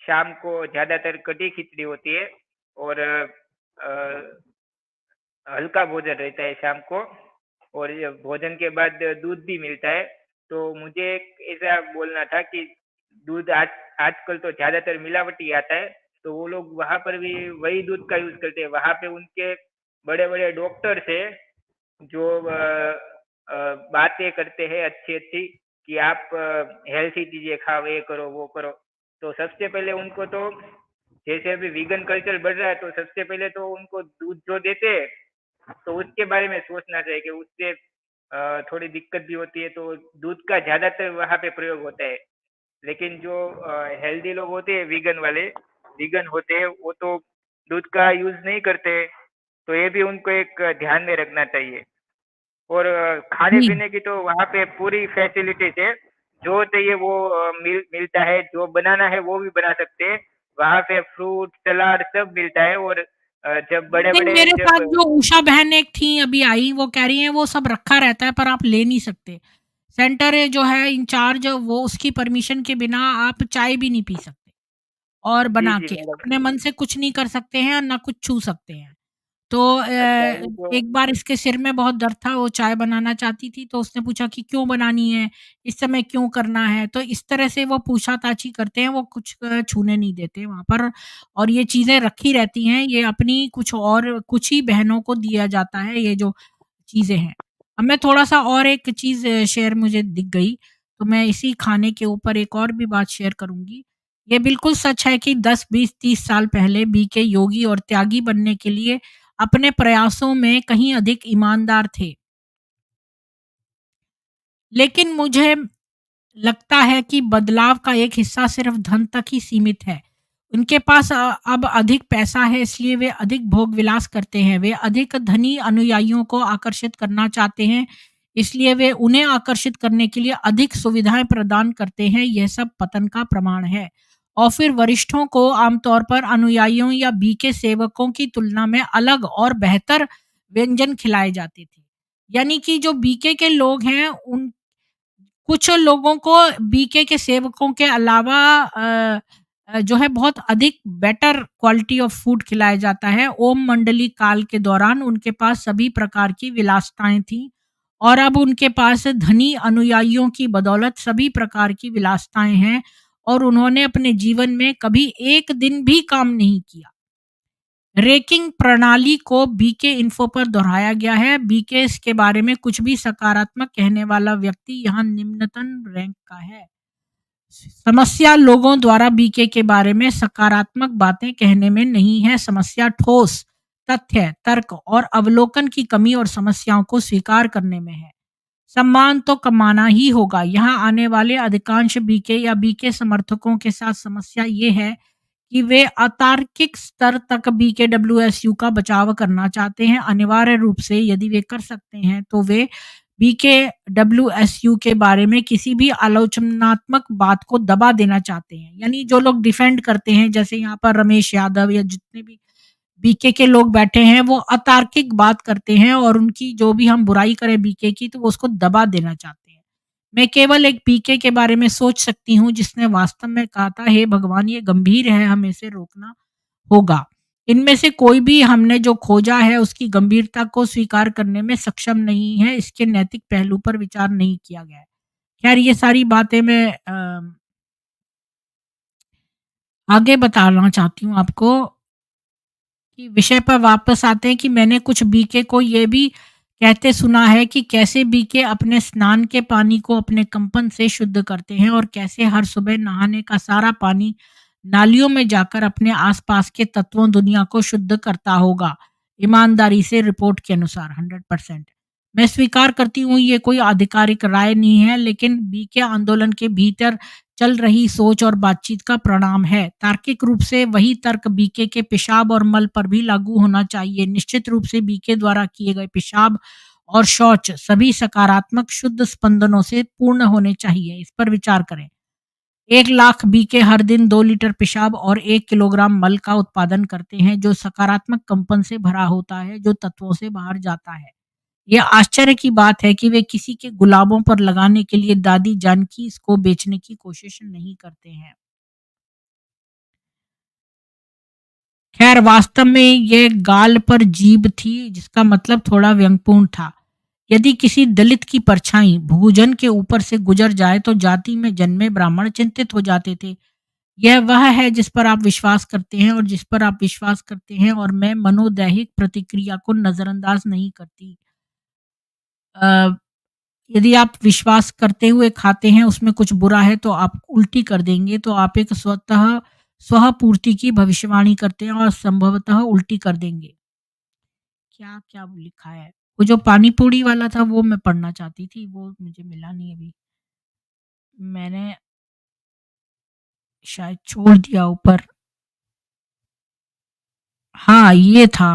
शाम को ज़्यादातर कढ़ी-खिचड़ी होती है, और हल्का भोजन रहता है शाम को, और ये भोजन के बाद दूध भी मिलता है। तो मुझे एक ऐसा बोलना था कि दूध आजकल तो ज़्यादातर मिलावटी आता है, तो वो लोग वहाँ पर भी वही दूध का यूज़ करते हैं। वहाँ पे उनके बड़े-बड़े डॉक्टर्स हैं जो बातें करते हैं अच्छी-अच्छी कि आप हेल्थी चीज़ें खाओ, ये करो, वो करो। तो सबसे पहले उनको तो जैसे अभी वीगन कल्चर बढ़ रहा है, तो सबसे पहले तो उनको दूध जो देते हैं, तो उसके बारे में सोचना चाहिए कि उससे थोड़ी दिक्कत भी होती है, तो दूध का ज़्यादातर वहाँ पे प्रयोग होता है। लेकिन जो हेल्दी लोग होते हैं वीगन होते हैं, वो तो दूध का यूज़ नहीं करते हैं, तो ये भी उनको एक ध्यान में रखना चाहिए। और जी। खाने-पीने की तो वहाँ पे पूरी फैसिलिटीज़ है, जो चाहिए वो मिलता है, जो बनाना है वो भी बना सकते हैं। वहाँ पे फ्रूट, सलाद सब मिलता है, और जब लेकिन बड़े-बड़े मेरे साथ जब जो उषा बहन एक थी अभी आई, वो कह रही हैं वो सब रखा रहता है पर आप ले नहीं सकते। सेंटर जो है इंचार्ज वो उसकी परमिशन के बिना आप चाय भी नहीं पी सकते और जी, बना जी के। मैडम। अपने मन से कुछ नहीं कर सकते हैं और ना कुछ छू सकते हैं। तो अच्छा, वो तो एक बार इसके सिर में बहुत दर्द था, वो चाय बनाना चाहती थी, तो उसने पूछा कि क्यों बनानी है? इस समय क्यों करना है? तो इस तरह से वो पूछा-ताछी करते हैं, वो कुछ छूने नहीं देते वहाँ पर और ये चीज़ें रखी रहती हैं, ये अपनी कुछ ही बहनों को दिया जाता है, ये जो चीज़ें हैं। अब मैं थोड़ा-सा और एक चीज़ शेयर मुझे दिख गई, तो मैं इसी खाने के ऊपर एक और भी बात शेयर करूँगी। ये बिल्कुल सच है कि 10, 20, 30 साल पहले बीके योगी और त्यागी बनने के लिए अपने प्रयासों में कहीं अधिक ईमानदार थे। लेकिन मुझे लगता है कि बदलाव का एक हिस्सा सिर्फ धन तक ही सीमित है। उनके पास अब अधिक पैसा है इसलिए वे अधिक भोग-विलास करते हैं। वे अधिक धनी अनुयायियों को आकर्षित करना चाहते हैं, इसलिए वे उन्हें आकर्षित करने के लिए अधिक सुविधाएँ प्रदान करते हैं। यह सब पतन का प्रमाण है। और फिर वरिष्ठों को आमतौर पर अनुयायियों या बीके सेवकों की तुलना में अलग और बेहतर व्यंजन खिलाए जाते थे। यानी कि जो बीके के लोग हैं उन कुछ लोगों को बीके के सेवकों के अलावा जो है बहुत अधिक बेटर क्वालिटी ऑफ फूड खिलाया जाता है। ओम मंडली काल के दौरान उनके पास सभी प्रकार की विलासिताएँ थीं और अब उनके पास धनी अनुयायियों की बदौलत सभी प्रकार की विलासिताएँ हैं और उन्होंने अपने जीवन में कभी एक दिन भी काम नहीं किया। रैंकिंग प्रणाली को बीके इन्फो पर दोहराया गया है। बीके के बारे में कुछ भी सकारात्मक कहने वाला व्यक्ति यहाँ निम्नतम रैंक का है। समस्या लोगों द्वारा बीके के बारे में सकारात्मक बातें कहने में नहीं है, समस्या ठोस तथ्य, तर्क और अवलोकन की कमी और समस्याओं को स्वीकार करने में है। सम्मान तो कमाना ही होगा। यहाँ आने वाले अधिकांश बीके या बीके समर्थकों के साथ समस्या ये है कि वे अतार्किक स्तर तक बीकेडब्ल्यूएसयू का बचाव करना चाहते हैं। अनिवार्य रूप से यदि वे कर सकते हैं तो वे बीकेडब्ल्यूएसयू के बारे में किसी भी आलोचनात्मक बात को दबा देना चाहते हैं। यानी जो लोग डिफेंड करते हैं जैसे यहाँ पर रमेश यादव या जितने भी बीके के लोग बैठे हैं वो अतार्किक बात करते हैं और उनकी जो भी हम बुराई करें बीके की तो वो उसको दबा देना चाहते हैं। मैं केवल एक बीके के बारे में सोच सकती हूँ जिसने वास्तव में कहा था हे भगवान ये गंभीर है हमें इसे रोकना होगा। इनमें से कोई भी हमने जो खोजा है उसकी गंभीरता को स्वीकार करने में सक्षम नहीं है, इसके नैतिक पहलू पर विचार नहीं किया गया है। खैर ये सारी बातें मैं आगे बताना चाहती हूँ आपको कि विषय पर वापस आते हैं कि मैंने कुछ बीके को ये भी कहते सुना है कि कैसे बीके अपने स्नान के पानी को अपने कंपन से शुद्ध करते हैं और कैसे हर सुबह नहाने का सारा पानी नालियों में जाकर अपने आसपास के तत्वों दुनिया को शुद्ध करता होगा। ईमानदारी से रिपोर्ट के अनुसार 100%। मैं स्वीकार करती हूँ ये कोई आधिकारिक राय नहीं है, लेकिन बीके आंदोलन के भीतर चल रही सोच और बातचीत का परिणाम है। तार्किक रूप से वही तर्क बीके के पेशाब और मल पर भी लागू होना चाहिए। निश्चित रूप से बीके द्वारा किए गए पेशाब और शौच सभी सकारात्मक शुद्ध स्पंदनों से पूर्ण होने चाहिए। इस पर विचार करें। 1 लाख बीके हर दिन 2 लीटर पेशाब और 1 किलोग्राम मल का उत्पादन करते हैं, जो सकारात्मक कंपन से भरा होता है, जो तत्वों से बाहर जाता है। यह आश्चर्य की बात है कि वे किसी के गुलाबों पर लगाने के लिए दादी जानकी इसको बेचने की कोशिश नहीं करते हैं। खैर वास्तव में यह गाल पर जीभ थी, जिसका मतलब थोड़ा व्यंग्यपूर्ण था। यदि किसी दलित की परछाई भूजन के ऊपर से गुजर जाए तो जाति में जन्मे ब्राह्मण चिंतित हो जाते थे। यह वह है जिस पर आप विश्वास करते हैं और जिस पर आप विश्वास करते हैं, और मैं मनोदैहिक प्रतिक्रिया को नजरअंदाज नहीं करती। अ, यदि आप विश्वास करते हुए खाते हैं उसमें कुछ बुरा है तो आप उल्टी कर देंगे, तो आप एक स्वपूर्ति की भविष्यवाणी करते हैं और संभवतः उल्टी कर देंगे। क्या क्या लिखा है? वो जो पानी पूरी वाला था वो मैं पढ़ना चाहती थी, वो मुझे मिला नहीं अभी। मैंने शायद छोड़ दिया ऊपर। हाँ, ये था।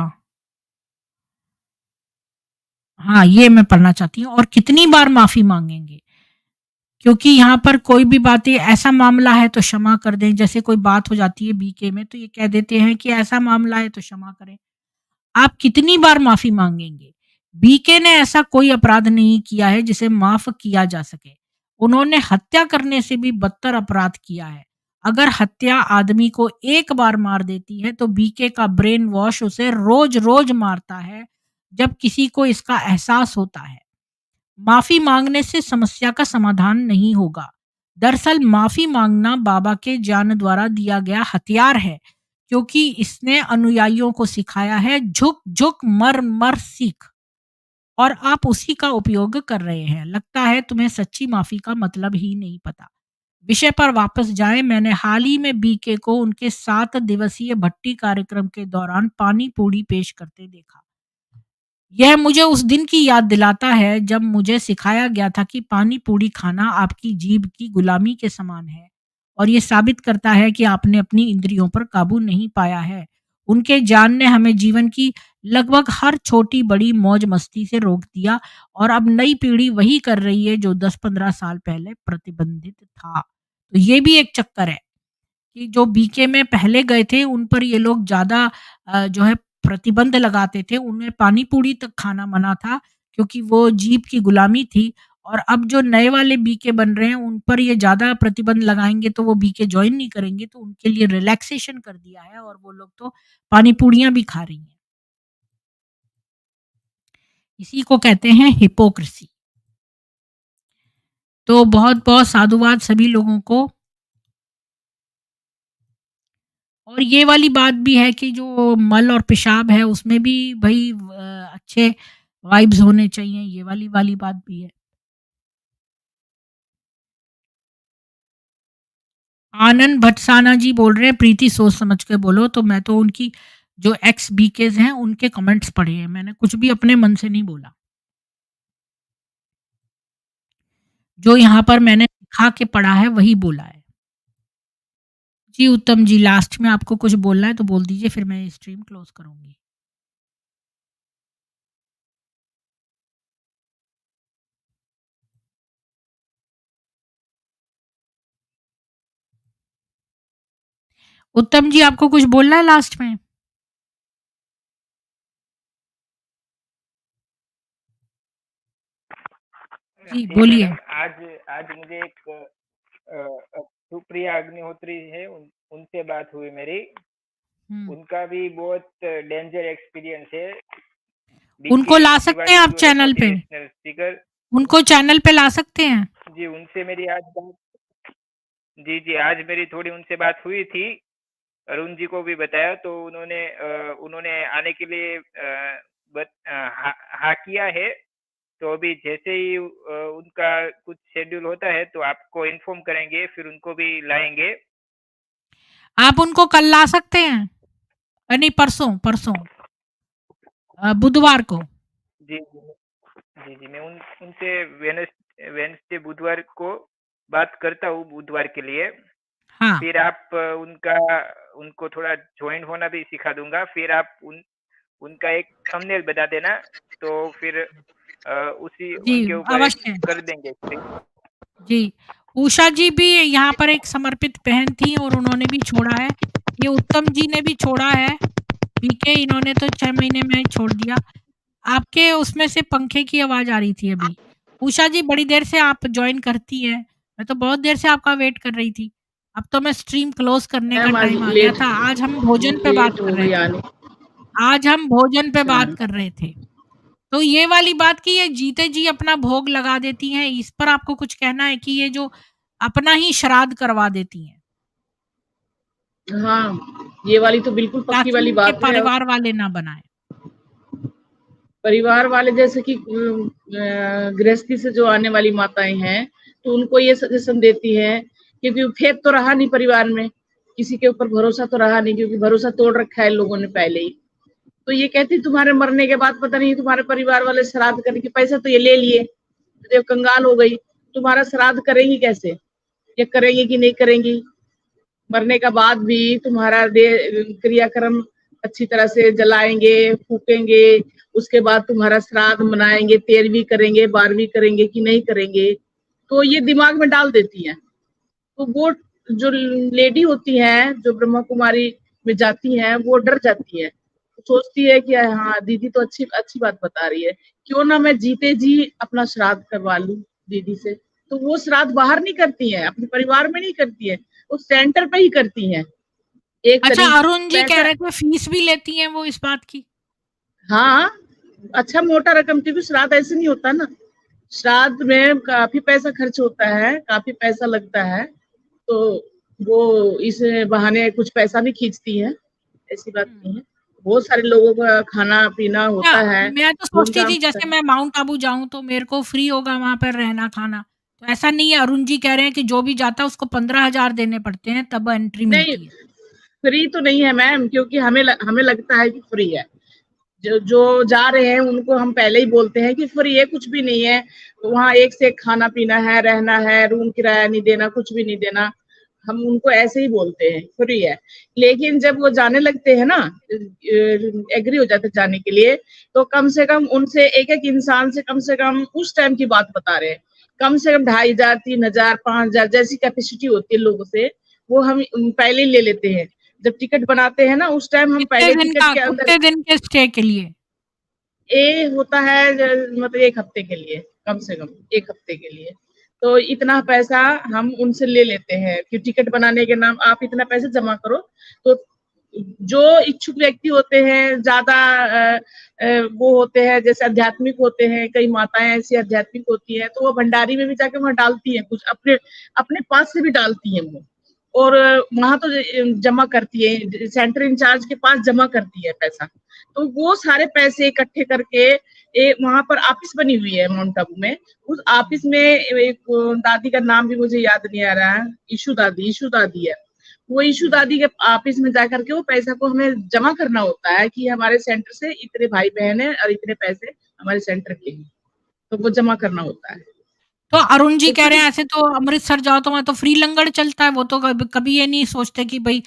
हाँ, ये मैं पढ़ना चाहती हूँ। और कितनी बार माफ़ी माँगेंगे? क्योंकि यहाँ पर कोई भी बातें ऐसा मामला है तो क्षमा कर दें, जैसे कोई बात हो जाती है बीके में तो ये कह देते हैं कि ऐसा मामला है तो क्षमा करें। आप कितनी बार माफ़ी माँगेंगे? बीके ने ऐसा कोई अपराध नहीं किया है जिसे माफ़ किया जा सके। उन्होंने हत्या करने से भी बदतर अपराध किया है। अगर हत्या आदमी को एक बार मार देती है तो बीके का ब्रेन वॉश उसे रोज-रोज मारता है, जब किसी को इसका एहसास होता है। माफ़ी माँगने से समस्या का समाधान नहीं होगा। दरअसल माफ़ी माँगना बाबा के ज्ञान द्वारा दिया गया हथियार है, क्योंकि इसने अनुयायियों को सिखाया है झुक-झुक मर-मर सीख, और आप उसी का उपयोग कर रहे हैं। लगता है तुम्हें सच्ची माफ़ी का मतलब ही नहीं पता। विषय पर वापस जाएँ, मैंने हाल ही में बीके को उनके 7 दिवसीय भट्टी कार्यक्रम के दौरान पानी पूड़ी पेश करते देखा। यह मुझे उस दिन की याद दिलाता है जब मुझे सिखाया गया था कि पानी पूड़ी खाना आपकी जीभ की गुलामी के समान है, और ये साबित करता है कि आपने अपनी इंद्रियों पर काबू नहीं पाया है। उनके ज्ञान ने हमें जीवन की लगभग हर छोटी बड़ी मौज मस्ती से रोक दिया, और अब नई पीढ़ी वही कर रही है जो 10-15 साल पहले प्रतिबंधित था। तो ये भी एक चक्कर है कि जो बीके में पहले गए थे उन पर ये लोग ज़्यादा जो है प्रतिबंध लगाते थे, उनमें पानी-पूरी तक खाना मना था, क्योंकि वो जीभ की गुलामी थी। और अब जो नए वाले बीके बन रहे हैं उन पर ये ज़्यादा प्रतिबंध लगाएँगे तो वो बीके जॉइन नहीं करेंगे, तो उनके लिए रिलैक्सेशन कर दिया है और वो लोग तो पानी-पूरियाँ भी खा रही हैं। इसी को कहते हैं हिपोक्रेसी। तो बहुत-बहुत साधुवाद सभी लोगों को। और ये वाली बात भी है कि जो मल और पेशाब है उसमें भी भई अच्छे वाइब्स होने चाहिए, ये वाली बात भी है। आनंद भटसाना जी बोल रहे हैं प्रीति सोच समझ के बोलो, तो मैं तो उनकी जो एक्स बीकेज़ हैं उनके कमेंट्स पढ़े हैं, मैंने कुछ भी अपने मन से नहीं बोला। जो यहाँ पर मैंने लिखा के पढ़ा है वही बोला है। जी उत्तम जी, लास्ट में आपको कुछ बोलना है तो बोल दीजिए, फिर मैं स्ट्रीम क्लोज़ करूँगी। उत्तम जी, आपको कुछ बोलना है लास्ट में? जी, जी बोलिए। मैडम, आज आज मुझे एक सुप्रिया अग्निहोत्री है, उनसे बात हुई मेरी। उनका भी बहुत डेंजर एक्सपीरियंस है। उनको बीके ला सकते हैं तिवारी आप जो है चैनल पे? मोटिवेशनल स्पीकर, उनको चैनल पे ला सकते हैं? जी उनसे मेरी आज मेरी थोड़ी उनसे बात हुई थी। अरुण जी को भी बताया तो उन्होंने आने के लिए हाँ किया है। तो अभी जैसे ही उनका कुछ शेड्यूल होता है तो आपको इन्फॉर्म करेंगे, फिर उनको भी लाएंगे। आप उनको कल ला सकते हैं? नहीं, परसों बुधवार को। जी मैं उनसे वेनसडे बुधवार को बात करता हूँ, बुधवार के लिए। हाँ। फिर आप उनको थोड़ा ज्वाइन होना भी सिखा दूंगा। फिर आप उनका एक थंबनेल बता देना, तो फिर उसी जी, उनके ऊपर एक अवश्य। कर देंगे stream। जी, उषा जी भी यहाँ पर एक समर्पित बहन थी और उन्होंने भी छोड़ा है। ये उत्तम जी ने भी छोड़ा है। बीके इन्होंने तो 6 महीने में ही छोड़ दिया। आपके उसमें से पंखे की आवाज़ आ रही थी अभी। उषा जी बड़ी देर से आप जॉइन करती हैं। मैं तो बहुत देर से आपका वेट कर रही थी। अब तो मैं स्ट्रीम क्लोज़ करने का मैम आज टाइम आ गया लेट था। आज हम भोजन पे बात लेट कर हो रहे गई थे। आने। आज हम भोजन पे अच्छा, बात कर रहे थे। तो ये वाली बात कि ये जीते जी अपना भोग लगा देती हैं, इस पर आपको कुछ कहना है कि ये जो अपना ही श्राद्ध करवा देती हैं, हाँ, ये वाली तो बिल्कुल पक्की ताकि वाली उनके बात है। और परिवार वाले ना बनाएँ? परिवार वाले जैसे कि गृहस्थी से जो आने वाली माताएं हैं, तो उनको ये सजेशन देती हैं, क्योंकि फेथ तो रहा नहीं परिवार में, किसी के ऊपर भरोसा तो रहा नहीं, क्योंकि भरोसा तोड़ रखा है लोगों ने पहले ही। तो ये कहती तुम्हारे मरने के बाद पता नहीं तुम्हारे परिवार वाले श्राद्ध करने के पैसे तो ये ले लिए, तो कंगाल हो गई, तुम्हारा श्राद्ध करेंगी कैसे? ये करेंगी कि नहीं करेंगी? मरने का बाद भी तुम्हारा क्रियाक्रम अच्छी तरह से जलाएंगे, फूकेंगे, उसके बाद तुम्हारा श्राद्ध मनाएंगे, 13वीं करेंगे, 12वीं करेंगे कि नहीं करेंगे? तो ये दिमाग में डाल देती हैं। तो वो जो लेडी होती हैं, जो ब्रह्मा कुमारी में जाती हैं, वो डर जाती है, सोचती है कि हाँ दीदी तो अच्छी अच्छी बात बता रही है, क्यों ना मैं जीते जी अपना श्राद्ध करवा लूं दीदी से। तो वो श्राद्ध बाहर नहीं करती है, अपने परिवार में नहीं करती है, वो सेंटर पे ही करती हैं। एक अच्छा, तरीके अरुण जी कह पैसा, रहे थे फीस भी लेती हैं वो इस बात की? हाँ, अच्छा मोटा रकम, क्योंकि श्राद्ध ऐसे नहीं होता ना, श्राद्ध में काफी पैसा खर्च होता है, काफी पैसा लगता है। तो वो इस बहाने कुछ पैसा भी खींचती है, ऐसी बात नहीं है। बहुत सारे लोगों का खाना पीना होता अच्छा, है, मैं तो सोचती धूमधाम थी से। जैसे मैं माउंट आबू जाऊँ तो मेरे को फ्री होगा वहाँ पर रहना-खाना। तो ऐसा नहीं है, अरुण जी कह रहे हैं कि जो भी जाता है उसको 15,000 देने पड़ते हैं तब एंट्री नहीं, मिलती है। फ्री तो नहीं है मैम, क्योंकि हमें लगता है कि फ्री है। जो जा रहे हैं उनको हम पहले ही बोलते हैं कि फ्री है, कुछ भी नहीं है। वहाँ एक से एक खाना पीना है, रहना है, रूम किराया नहीं देना, कुछ भी नहीं देना। हम उनको ऐसे ही बोलते हैं फ्री है। लेकिन जब वो जाने लगते हैं ना, एग्री हो जाते जाने के लिए, तो कम से कम उनसे एक एक इंसान से कम से कम उस टाइम की बात बता रहे हैं, कम से कम 2,500, 3,000, 5,000 जैसी कैपेसिटी होती है लोगों से, वो हम पहले ही ले लेते हैं। जब टिकट बनाते हैं ना, उस टाइम हम पहले टिकट के अंदर, कितने दिन के स्टे के लिए? ये होता है मतलब 1 हफ्ते के लिए, कम से कम 1 हफ्ते के लिए। तो इतना पैसा हम उनसे ले लेते हैं कि टिकट बनाने के नाम आप इतना पैसा जमा करो। तो जो इच्छुक व्यक्ति होते हैं, ज्यादा वो होते हैं, जैसे आध्यात्मिक होते हैं, कई माताएं ऐसी आध्यात्मिक होती हैं, तो वो भंडारी में भी जाके वहां डालती हैं, कुछ अपने अपने पास से भी डालती हैं वो। और वहां तो जमा करती है, सेंटर इंचार्ज के पास जमा करती है पैसा। तो वो सारे पैसे इकट्ठे करके वहां पर ऑफिस बनी हुई है माउंट आबू में। उस ऑफिस में एक दादी का नाम भी मुझे याद नहीं आ रहा है, ईशू दादी है। वो ईशू दादी के ऑफिस में जाकर के वो पैसा को हमें जमा करना होता है कि हमारे सेंटर से इतने भाई बहन है और इतने पैसे हमारे सेंटर के हैं, तो वो जमा करना होता है। तो अरुण जी तो कह रहे फिर हैं ऐसे तो अमृतसर जाओ तो वहाँ तो फ्री लंगर चलता है, वो तो कभी ये नहीं सोचते कि भई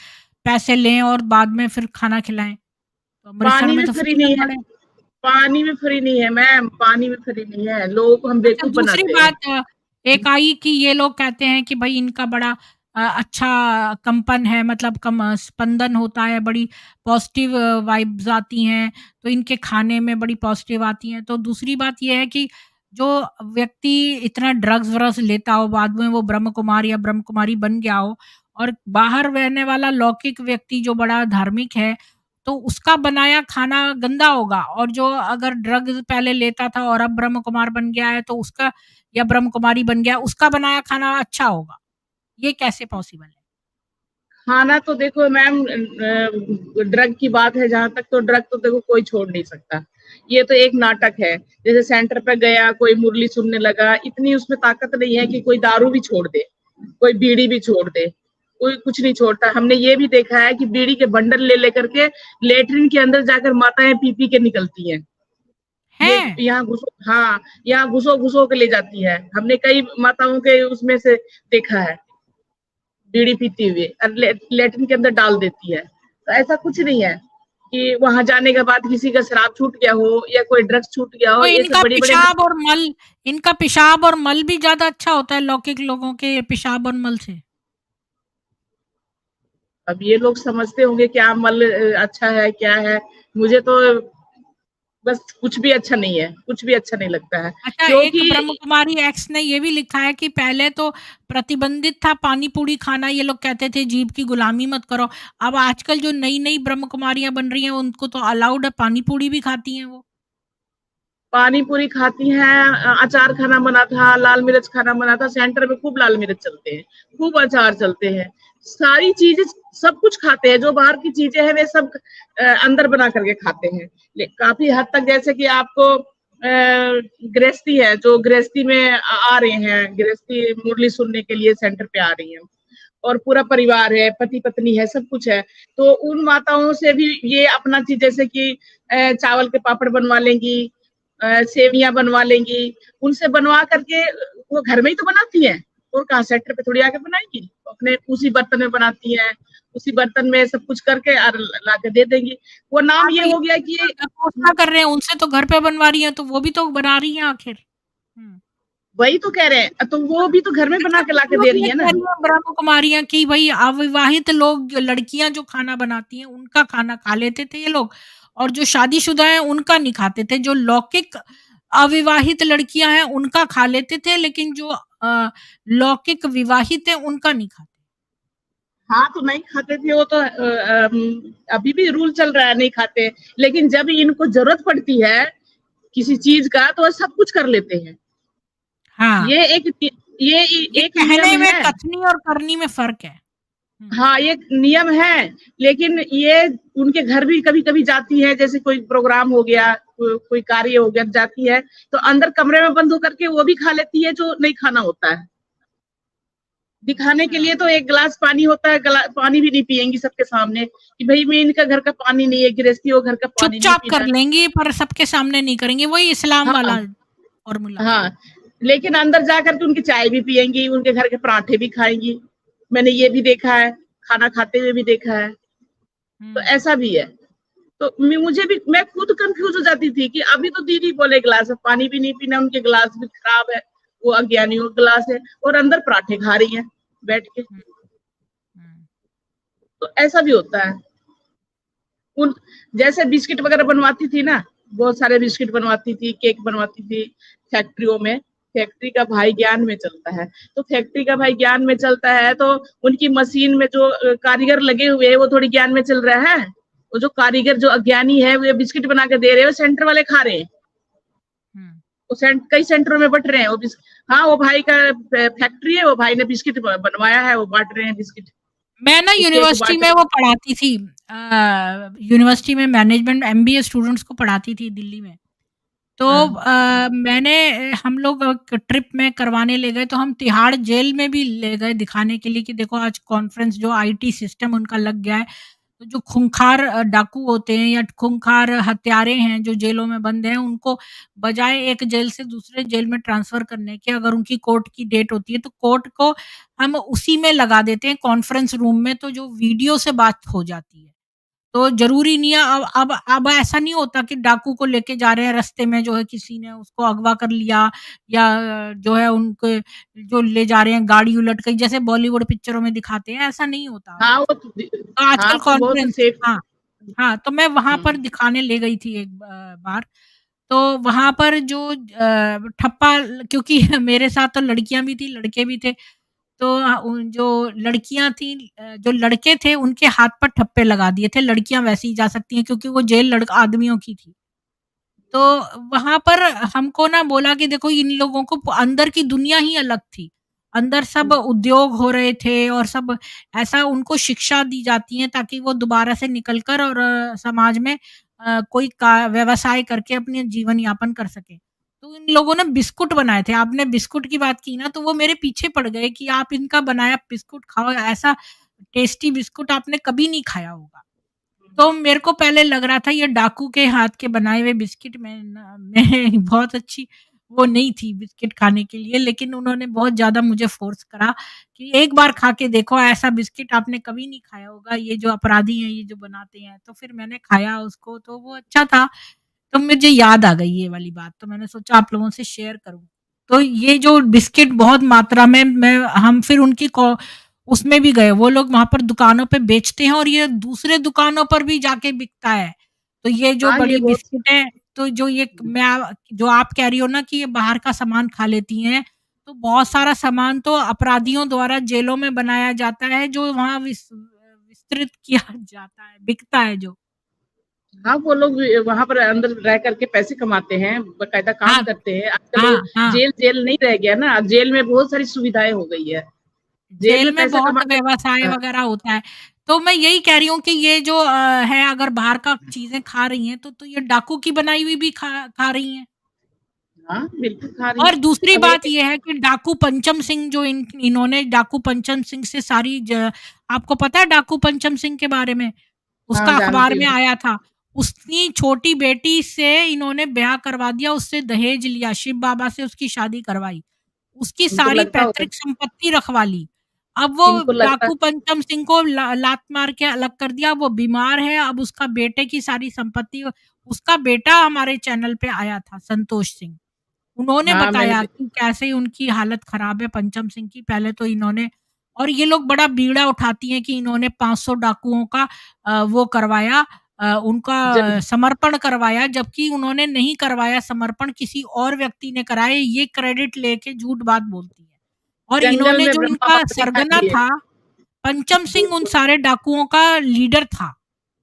पैसे लें और बाद में फिर खाना खिलाएँ। तो अमृतसर पानी में में तो फ्री फ्री नहीं है, लंगर है। पानी में फ्री नहीं है मैम, पानी में फ्री नहीं है, लोगों को हम अच्छा, बेवकूफ दूसरी बनाते हैं। बात एक आई कि ये लोग कहते हैं कि भई इनका बड़ा अच्छा कंपन है, मतलब स्पंदन होता है, बड़ी पॉज़िटिव वाइब्स आती हैं, तो इनके खाने में बड़ी पॉज़िटिव आती हैं। तो दूसरी बात ये है कि जो व्यक्ति इतना ड्रग्स-व्रग्स लेता हो, बाद में वो ब्रह्म कुमार या ब्रह्म कुमारी बन गया हो और बाहर रहने वाला लौकिक व्यक्ति जो बड़ा धार्मिक है, तो उसका बनाया खाना गंदा होगा, और जो अगर ड्रग्स पहले लेता था और अब ब्रह्म कुमार बन गया है, तो उसका, या ब्रह्म कुमारी बन गया, उसका बनाया खाना अच्छा होगा। ये कैसे पॉसिबल है? खाना तो देखो मैम, ड्रग की बात है जहां तक, तो ड्रग तो देखो कोई छोड़ नहीं सकता। ये तो एक नाटक है। जैसे सेंटर पे गया, कोई मुरली सुनने लगा, इतनी उसमें ताकत नहीं है कि कोई दारू भी छोड़ दे, कोई बीड़ी भी छोड़ दे, कोई कुछ नहीं छोड़ता। हमने ये भी देखा है कि बीड़ी के बंडल ले लेकर के लेटरिन के अंदर जाकर माताएं पी पी के निकलती हैं। ये हैं? यहाँ घुसो, हाँ, यहाँ घुसो घुसो के ले जाती है। हमने कई माताओं के उसमें से देखा है, बीड़ी पीते हुए और लेटरिन के अंदर डाल देती है। तो ऐसा कुछ नहीं है कि वहां जाने के बाद किसी का शराब छूट गया हो या कोई ड्रग्स छूट गया तो हो। ये सब बड़े बड़े, इनका पेशाब और मल भी ज़्यादा अच्छा होता है लौकिक लोगों के पेशाब और मल से? अब ये लोग समझते होंगे क्या मल अच्छा है क्या है। मुझे तो बस कुछ भी अच्छा नहीं है, कुछ भी अच्छा नहीं लगता है, अच्छा, एक क्योंकि ब्रह्म कुमारी एक्स ने ये भी लिखा है कि पहले तो प्रतिबंधित था पानी पूरी खाना, ये लोग कहते थे जीभ की गुलामी मत करो। अब आजकल जो नई-नई ब्रह्म कुमारियाँ बन रही हैं, उनको तो अलाउड है, पानी पूरी भी खाती हैं वो। पानी पूरी खाती हैं, अचार खाना बना था, लाल मिर्च खाना बना था। सेंटर में खूब लाल मिर्च चलते हैं, खूब अचार चलते हैं, सारी चीजें सब कुछ खाते हैं। जो बाहर की चीजें हैं वे सब अंदर बना करके खाते हैं। काफी हद तक, जैसे कि आपको गृहस्थी है, जो गृहस्थी में आ रहे हैं, गृहस्थी मुरली सुनने के लिए सेंटर पे आ रही हैं, और पूरा परिवार है, पति पत्नी है, सब कुछ है। तो उन माताओं से भी ये अपना चीज, जैसे कि चावल के पापड़ बनवा लेंगी, सेवियां बनवा लेंगी, उनसे बनवा करके वो घर में ही तो बनाती हैं, और कहाँ सेंटर पे थोड़ी आके बनाएंगी। अपने उसी बर्तन में बनाती हैं, उसी बर्तन में सब कुछ करके और ला के दे देंगी। वो नाम हाँ, ये तो ये हो गया कि कोसा कर रहे हैं, उनसे तो घर पे बनवा रही हैं, तो वो भी तो बना रही हैं आखिर। हुँ। वही तो कह रहे हैं, तो वो भी तो घर में बना अच्छा, के ला कुछ के लोग दे रही ये है कह ना। रही हैं ब्रह्म कुमारियाँ कि भई अविवाहित लोग, लड़कियाँ जो खाना बनाती हैं, उनका खाना खा लेते थे ये लोग, और जो शादीशुदा हैं उनका नहीं खाते थे। जो लौकिक अविवाहित लड़कियाँ हैं उनका खा लेते थे, लेकिन जो लौकिक विवाहित हैं उनका नहीं खाते। हाँ, तो नहीं खाते थे वो तो, अभी भी रूल चल रहा है, नहीं खाते। लेकिन जब इनको जरूरत पड़ती है किसी हुँ। चीज का, तो वो सब कुछ कर लेते हैं। हाँ, ये एक ये ये एक नियम कहने में, है। कथनी और करनी में फ़र्क है। हुँ। हाँ, ये नियम है, लेकिन ये उनके घर भी कभी-कभी जाती है, जैसे कोई प्रोग्राम हो गया, कोई कार्य हो गया, जाती है, तो अंदर कमरे में बंद होकर के वो भी खा लेती है जो नहीं खाना होता है। दिखाने के अच्छा। लिए तो एक गिलास पानी होता है, पानी भी नहीं पिएंगी सबके सामने कि भाई मैं इनका घर का पानी नहीं है, गृहस्थी हो घर का पानी नहीं चुपचाप कर पीना। लेंगी, पर सबके सामने नहीं करेंगी, वही इस्लाम हाँ, वाला फ़ॉर्मूला। हाँ, लेकिन अंदर जाकर के उनकी चाय भी पिएंगी, उनके घर के पराठे भी खाएंगी। मैंने ये भी देखा है, खाना खाते हुए भी देखा है। तो हुँ। ऐसा भी है। तो मुझे भी, मैं खुद कंफ्यूज हो जाती थी कि अभी तो दीदी बोले गिलास में पानी भी नहीं पीना, उनके गिलास भी खराब है, वो अज्ञानियों का गिलास है, और अंदर पराठे खा रही हैं बैठ के। हुँ, हुँ। तो ऐसा भी होता है। उन जैसे बिस्किट वगैरह बनवाती थी ना, बहुत सारे बिस्किट बनवाती थी, केक बनवाती थी फैक्ट्रियों में। फैक्ट्री का भाई ज्ञान में चलता है, तो फैक्ट्री का भाई ज्ञान में चलता है, तो उनकी मशीन में जो कारीगर लगे हुए हैं वो थोड़ी ज्ञान में चल रहा है। वो जो कारीगर जो अज्ञानी है, वो बिस्किट बना के दे रहे हैं, वो सेंटर वाले खा रहे हैं। हुँ। वो कई सेंटरों में बट रहे हैं वो हाँ, वो भाई का फैक्ट्री है, वो भाई ने बिस्किट बनवाया है, वो बांट रहे हैं बिस्किट, मैं ना वो केक यूनिवर्सिटी बांट में रहे वो पढ़ाती थी, यूनिवर्सिटी में मैनेजमेंट एमबीए स्टूडेंट्स को पढ़ाती थी दिल्ली में। तो हैं। हम लोग ट्रिप में करवाने ले गए, तो हम तिहाड़ जेल में भी ले गए दिखाने के लिए कि देखो आज कॉन्फ्रेंस, जो आईटी सिस्टम उनका लग गया है। तो जो खूंखार डाकू होते हैं या खूंखार हत्यारे हैं जो जेलों में बंद हैं, उनको बजाय एक जेल से दूसरे जेल में ट्रांसफ़र करने के, अगर उनकी कोर्ट की डेट होती है तो कोर्ट को हम उसी में लगा देते हैं कॉन्फ्रेंस रूम में, तो जो वीडियो से बात हो जाती है। तो ज़रूरी नहीं है, अब ऐसा नहीं होता कि डाकू को लेके जा रहे हैं, रास्ते में जो है किसी ने उसको अगवा कर लिया, या जो है उनके जो ले जा रहे हैं गाड़ी उलट गई, जैसे बॉलीवुड पिक्चरों में दिखाते हैं, ऐसा नहीं होता हाँ, वो आजकल। तो तो हाँ, आजकल अब तो बहुत कॉन्फ्रेंस, सेफ। हाँ, हाँ, तो मैं वहाँ पर हुँ। दिखाने ले गई थी एक बार। तो वहाँ पर जो ठप्पा, क्योंकि मेरे साथ तो लड़कियाँ भी थी, लड़के भी थे। तो उन जो लड़कियाँ थी जो लड़के थे उनके हाथ पर ठप्पे लगा दिए थे, लड़कियाँ वैसे ही जा सकती हैं क्योंकि वो जेल लड़का आदमियों की थी। तो वहाँ पर हमको ना बोला कि देखो इन लोगों को अंदर की दुनिया ही अलग थी। अंदर सब उद्योग हो रहे थे और सब ऐसा उनको शिक्षा दी जाती है ताकि वो दोबारा से निकल कर और समाज में कोई का व्यवसाय करके अपने जीवन यापन कर सकें। तो इन लोगों ने बिस्कुट बनाए थे, आपने बिस्कुट की बात की ना तो वो मेरे पीछे पड़ गए कि आप इनका बनाया बिस्कुट खाओ, ऐसा टेस्टी बिस्कुट आपने कभी नहीं खाया होगा। तो मेरे को पहले लग रहा था ये डाकू के हाथ के बनाए हुए बिस्किट में ना में बहुत अच्छी वो नहीं थी बिस्किट खाने के लिए, लेकिन उन्होंने बहुत ज़्यादा मुझे फ़ोर्स करा कि एक बार खा के देखो, ऐसा बिस्किट आपने कभी नहीं खाया होगा, ये जो अपराधी हैं, ये जो बनाते हैं। तो फिर मैंने खाया उसको तो वो अच्छा था, तो मुझे याद आ गई ये वाली बात, तो मैंने सोचा आप लोगों से शेयर करूँ। तो ये जो बिस्किट बहुत मात्रा में मैं हम फिर उनकी कौ उसमें भी गए, वो लोग वहाँ पर दुकानों पे बेचते हैं और ये दूसरे दुकानों पर भी जाके बिकता है। तो ये जो हाँ, ये बड़ी बहुत बिस्किटें तो जो ये जो आप कह रही हो ना कि ये बाहर का सामान खा लेती हैं, तो बहुत सारा सामान तो अपराधियों द्वारा जेलों में बनाया जाता है, जो वहाँ विस्तृत किया जाता है, बिकता है जो। हाँ, वो लोग वहाँ पर अंदर रह करके पैसे कमाते हैं, बाकायदा काम हाँ, करते हैं। आजकल वो हाँ, हाँ। जेल नहीं रह गया ना, अब जेल में बहुत सारी सुविधाएँ हो गई है। जेल जेल में में पैसा बहुत कमा के व्यवसाय हाँ, वगैरह होता है। तो मैं यही कह रही हूँ कि ये जो है अगर बाहर का चीज़ें खा रही हैं तो ये डाकू की बनाई हुई भी खा रही हैं। हाँ, बिल्कुल खा रही और हैं। दूसरी अब बात एक ये है कि डाकू पंचम सिंह जो इन्होंने डाकू पंचम सिंह से सारी आपको पता है डाकू पंचम सिंह के बारे में? हाँ, उसका अखबार जानती में हूँ। आया था। उसकी छोटी बेटी से इन्होंने ब्याह करवा दिया, उससे दहेज लिया, शिव बाबा से उसकी शादी करवाई। उसकी इनको सारी लगता होगा पैतृक संपत्ति रखवा ली। अब वो इनको लगता डाकू पंचम सिंह को लात मार के अलग कर दिया, वो बीमार है, अब उसका बेटे की सारी संपत्ति उसका बेटा हमारे चैनल पे आया था, संतोष सिंह। उन्होंने हाँ, मैंने बताया दे कि कैसे उनकी हालत खराब है पंचम सिंह की। पहले तो इन्होंने और ये लोग बड़ा बीड़ा उठाती हैं कि इन्होंने 500 डाकुओं का वो करवाया उनका जन समर्पण करवाया, जबकि उन्होंने नहीं करवाया समर्पण, किसी और व्यक्ति ने कराया, ये क्रेडिट लेके झूठ बात बोलती है। और जंगल इन्होंने में जो ब्रह्मा इनका बाबा दिखाई सरगना दिए। था, पंचम सिंह उन सारे डाकुओं का लीडर था।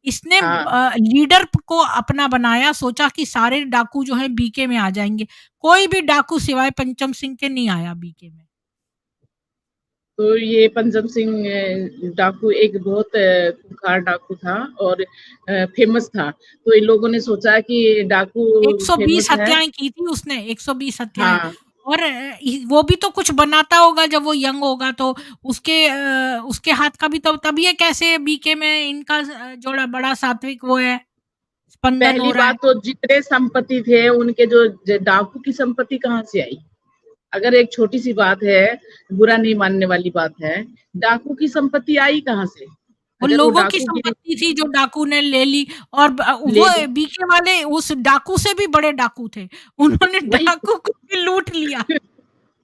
इसने हाँ, लीडर को अपना बनाया, सोचा कि सारे डाकू जो हैं बीके में आ जाएँगे। कोई भी डाकू सिवाय पंचम सिंह के नहीं आया बीके में। तो ये पंचम सिंह डाकू एक बहुत खूंखार डाकू था और फेमस था। तो इन लोगों ने सोचा कि डाकू 120 फेमस है हत्याएँ की थी उसने, 120 हत्याएँ। हाँ, और वो भी तो कुछ बनाता होगा जब वो यंग होगा तो उसके हाथ का भी तो तभी है कैसे बीके में इनका जो बड़ा सात्विक वो है, स्पंदन हो पहली रहा है। बात तो जितने संपत्ति थे उनके जो डाकू की संपत्ति कहाँ से आई? अगर एक छोटी-सी बात है, बुरा नहीं मानने वाली बात है, डाकू की संपत्ति आई कहाँ से? वो अगर वो लोगों की डाकू गिरी संपत्ति थी जो डाकू ने ले ली और वो ले ली बीके वाले उस डाकू से भी बड़े डाकू थे। उन्होंने वही डाकू को भी लूट लिया।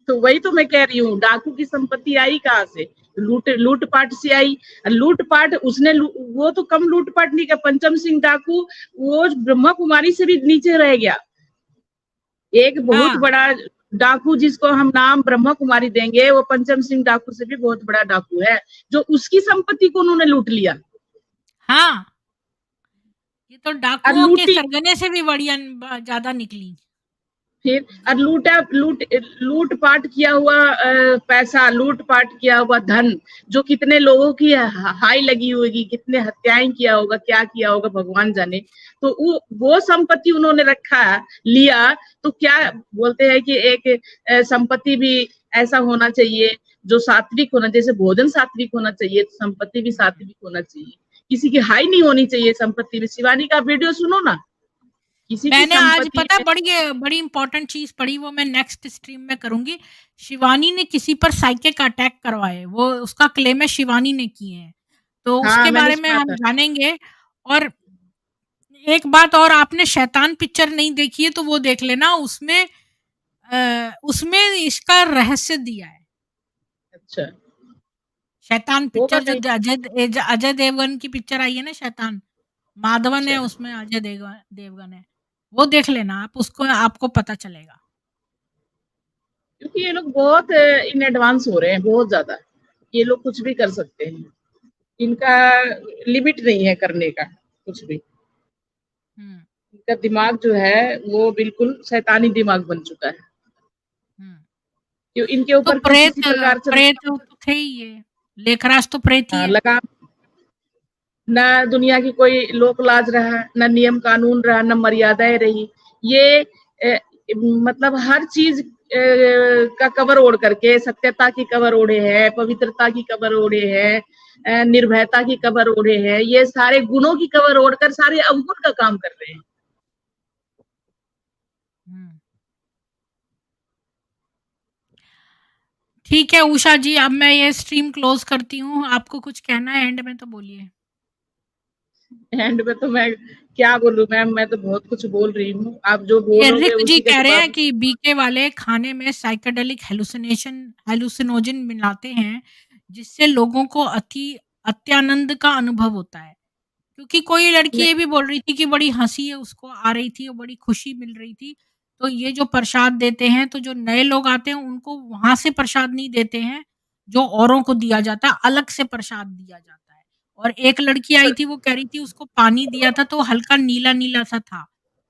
तो वही तो मैं कह रही हूँ, डाकू की संपत्ति आई कहाँ से? लूट-पाट से आई। लूट-पाट वो तो कम लूट-पाट नहीं किया, पंचम सिंह डाकू वो ब्रह्मा कुमारी से भी नीचे रह गया। एक बहुत हाँ, बड़ा डाकू जिसको हम नाम ब्रह्मा कुमारी देंगे, वो पंचम सिंह डाकू से भी बहुत बड़ा डाकू है, जो उसकी संपत्ति को उन्होंने लूट लिया। हाँ, ये तो और डाकुओं के लूटी सरगने से भी बढ़िया ज़्यादा निकली। फिर और लूट-पाट किया हुआ पैसा, लूट-पाट किया हुआ धन, जो कितने लोगों की हाय लगी होगी, कितने हत्याएँ किया होगा, क्या किया होगा भगवान जाने। तो वो संपत्ति उन्होंने रखा, लिया, तो क्या बोलते हैं कि एक संपत्ति भी ऐसा होना चाहिए, जो सात्विक होना जैसे भोजन सात्विक होना चाहिए, तो संपत्ति भी सात्विक होना चाहिए। किसी की हाय नहीं होनी चाहिए संपत्ति में। शिवानी का वीडियो सुनो ना, किसी की मैंने आज संपत्ति पता में बड़ी इम्पोर्टेंट चीज़ पढ़ी, वो मैं नेक्स्ट स्ट्रीम में करूँगी। शिवानी ने किसी पर साइकिक अटैक करवाए, वो उसका क्लेम है शिवानी ने किए हैं। तो हाँ, उसके मैंने बारे में सुना हम था। जानेंगे। और एक बात और, आपने शैतान पिक्चर नहीं देखी है तो वो देख लेना, उसमें इसका रहस्य दिया है। अच्छा, शैतान होगा पिक्चर जो कहीं अजय देवगन की पिक्चर आई है ना शैतान, माधवन अच्छा, है उसमें, अजय देवगन है। वो देख लेना आप, उसको आपको पता चलेगा। क्योंकि ये लोग बहुत इन एडवांस हो रहे हैं, बहुत ज़्यादा। ये लोग कुछ भी कर सकते हैं। इनका लिमिट नहीं है करने का कुछ भी। हुँ, इनका दिमाग जो है वो बिल्कुल शैतानी दिमाग बन चुका है। हुँ। क्यों इनके तो ऊपर किसी प्रकार से प्रेत तो थे ही ये, लेखराज तो प्रेत ही है। लगाम ना दुनिया की कोई लोक लाज रहा, ना नियम कानून रहा, ना मर्यादाएँ रही। ये मतलब हर चीज़ का कवर ओढ़ करके सत्यता की कवर ओढ़े हैं, पवित्रता की कवर ओढ़े हैं, निर्भयता की कवर ओढ़े हैं। ये सारे गुणों की कवर ओढ़कर सारे अवगुण का काम कर रहे हैं। हुँ। ठीक है उषा जी, अब मैं ये स्ट्रीम क्लोज़ करती हूँ। आपको कुछ कहना है एंड में तो बोलिए। एंड में तो मैं क्या बोलूँ मैम, मैं तो बहुत कुछ बोल रही हूँ। आप जो ये बोलोगे रिक जी उसी का कह रहे हैं जवाब। कि बीके वाले खाने में साइकेडेलिक हैलुसिनोजन मिलाते हैं, जिससे लोगों को अत्यानंद का अनुभव होता है। क्योंकि कोई लड़की नहीं, ये भी बोल रही थी कि बड़ी हँसी है उसको आ रही थी और बड़ी खुशी मिल रही थी। तो ये जो प्रसाद देते हैं, तो जो नए लोग आते हैं उनको वहाँ से प्रसाद नहीं देते हैं, जो औरों को दिया जाता है, अलग से प्रसाद दिया जाता है। और एक लड़की आई थी वो कह रही थी उसको पानी दिया था तो हल्का नीला-नीला सा था।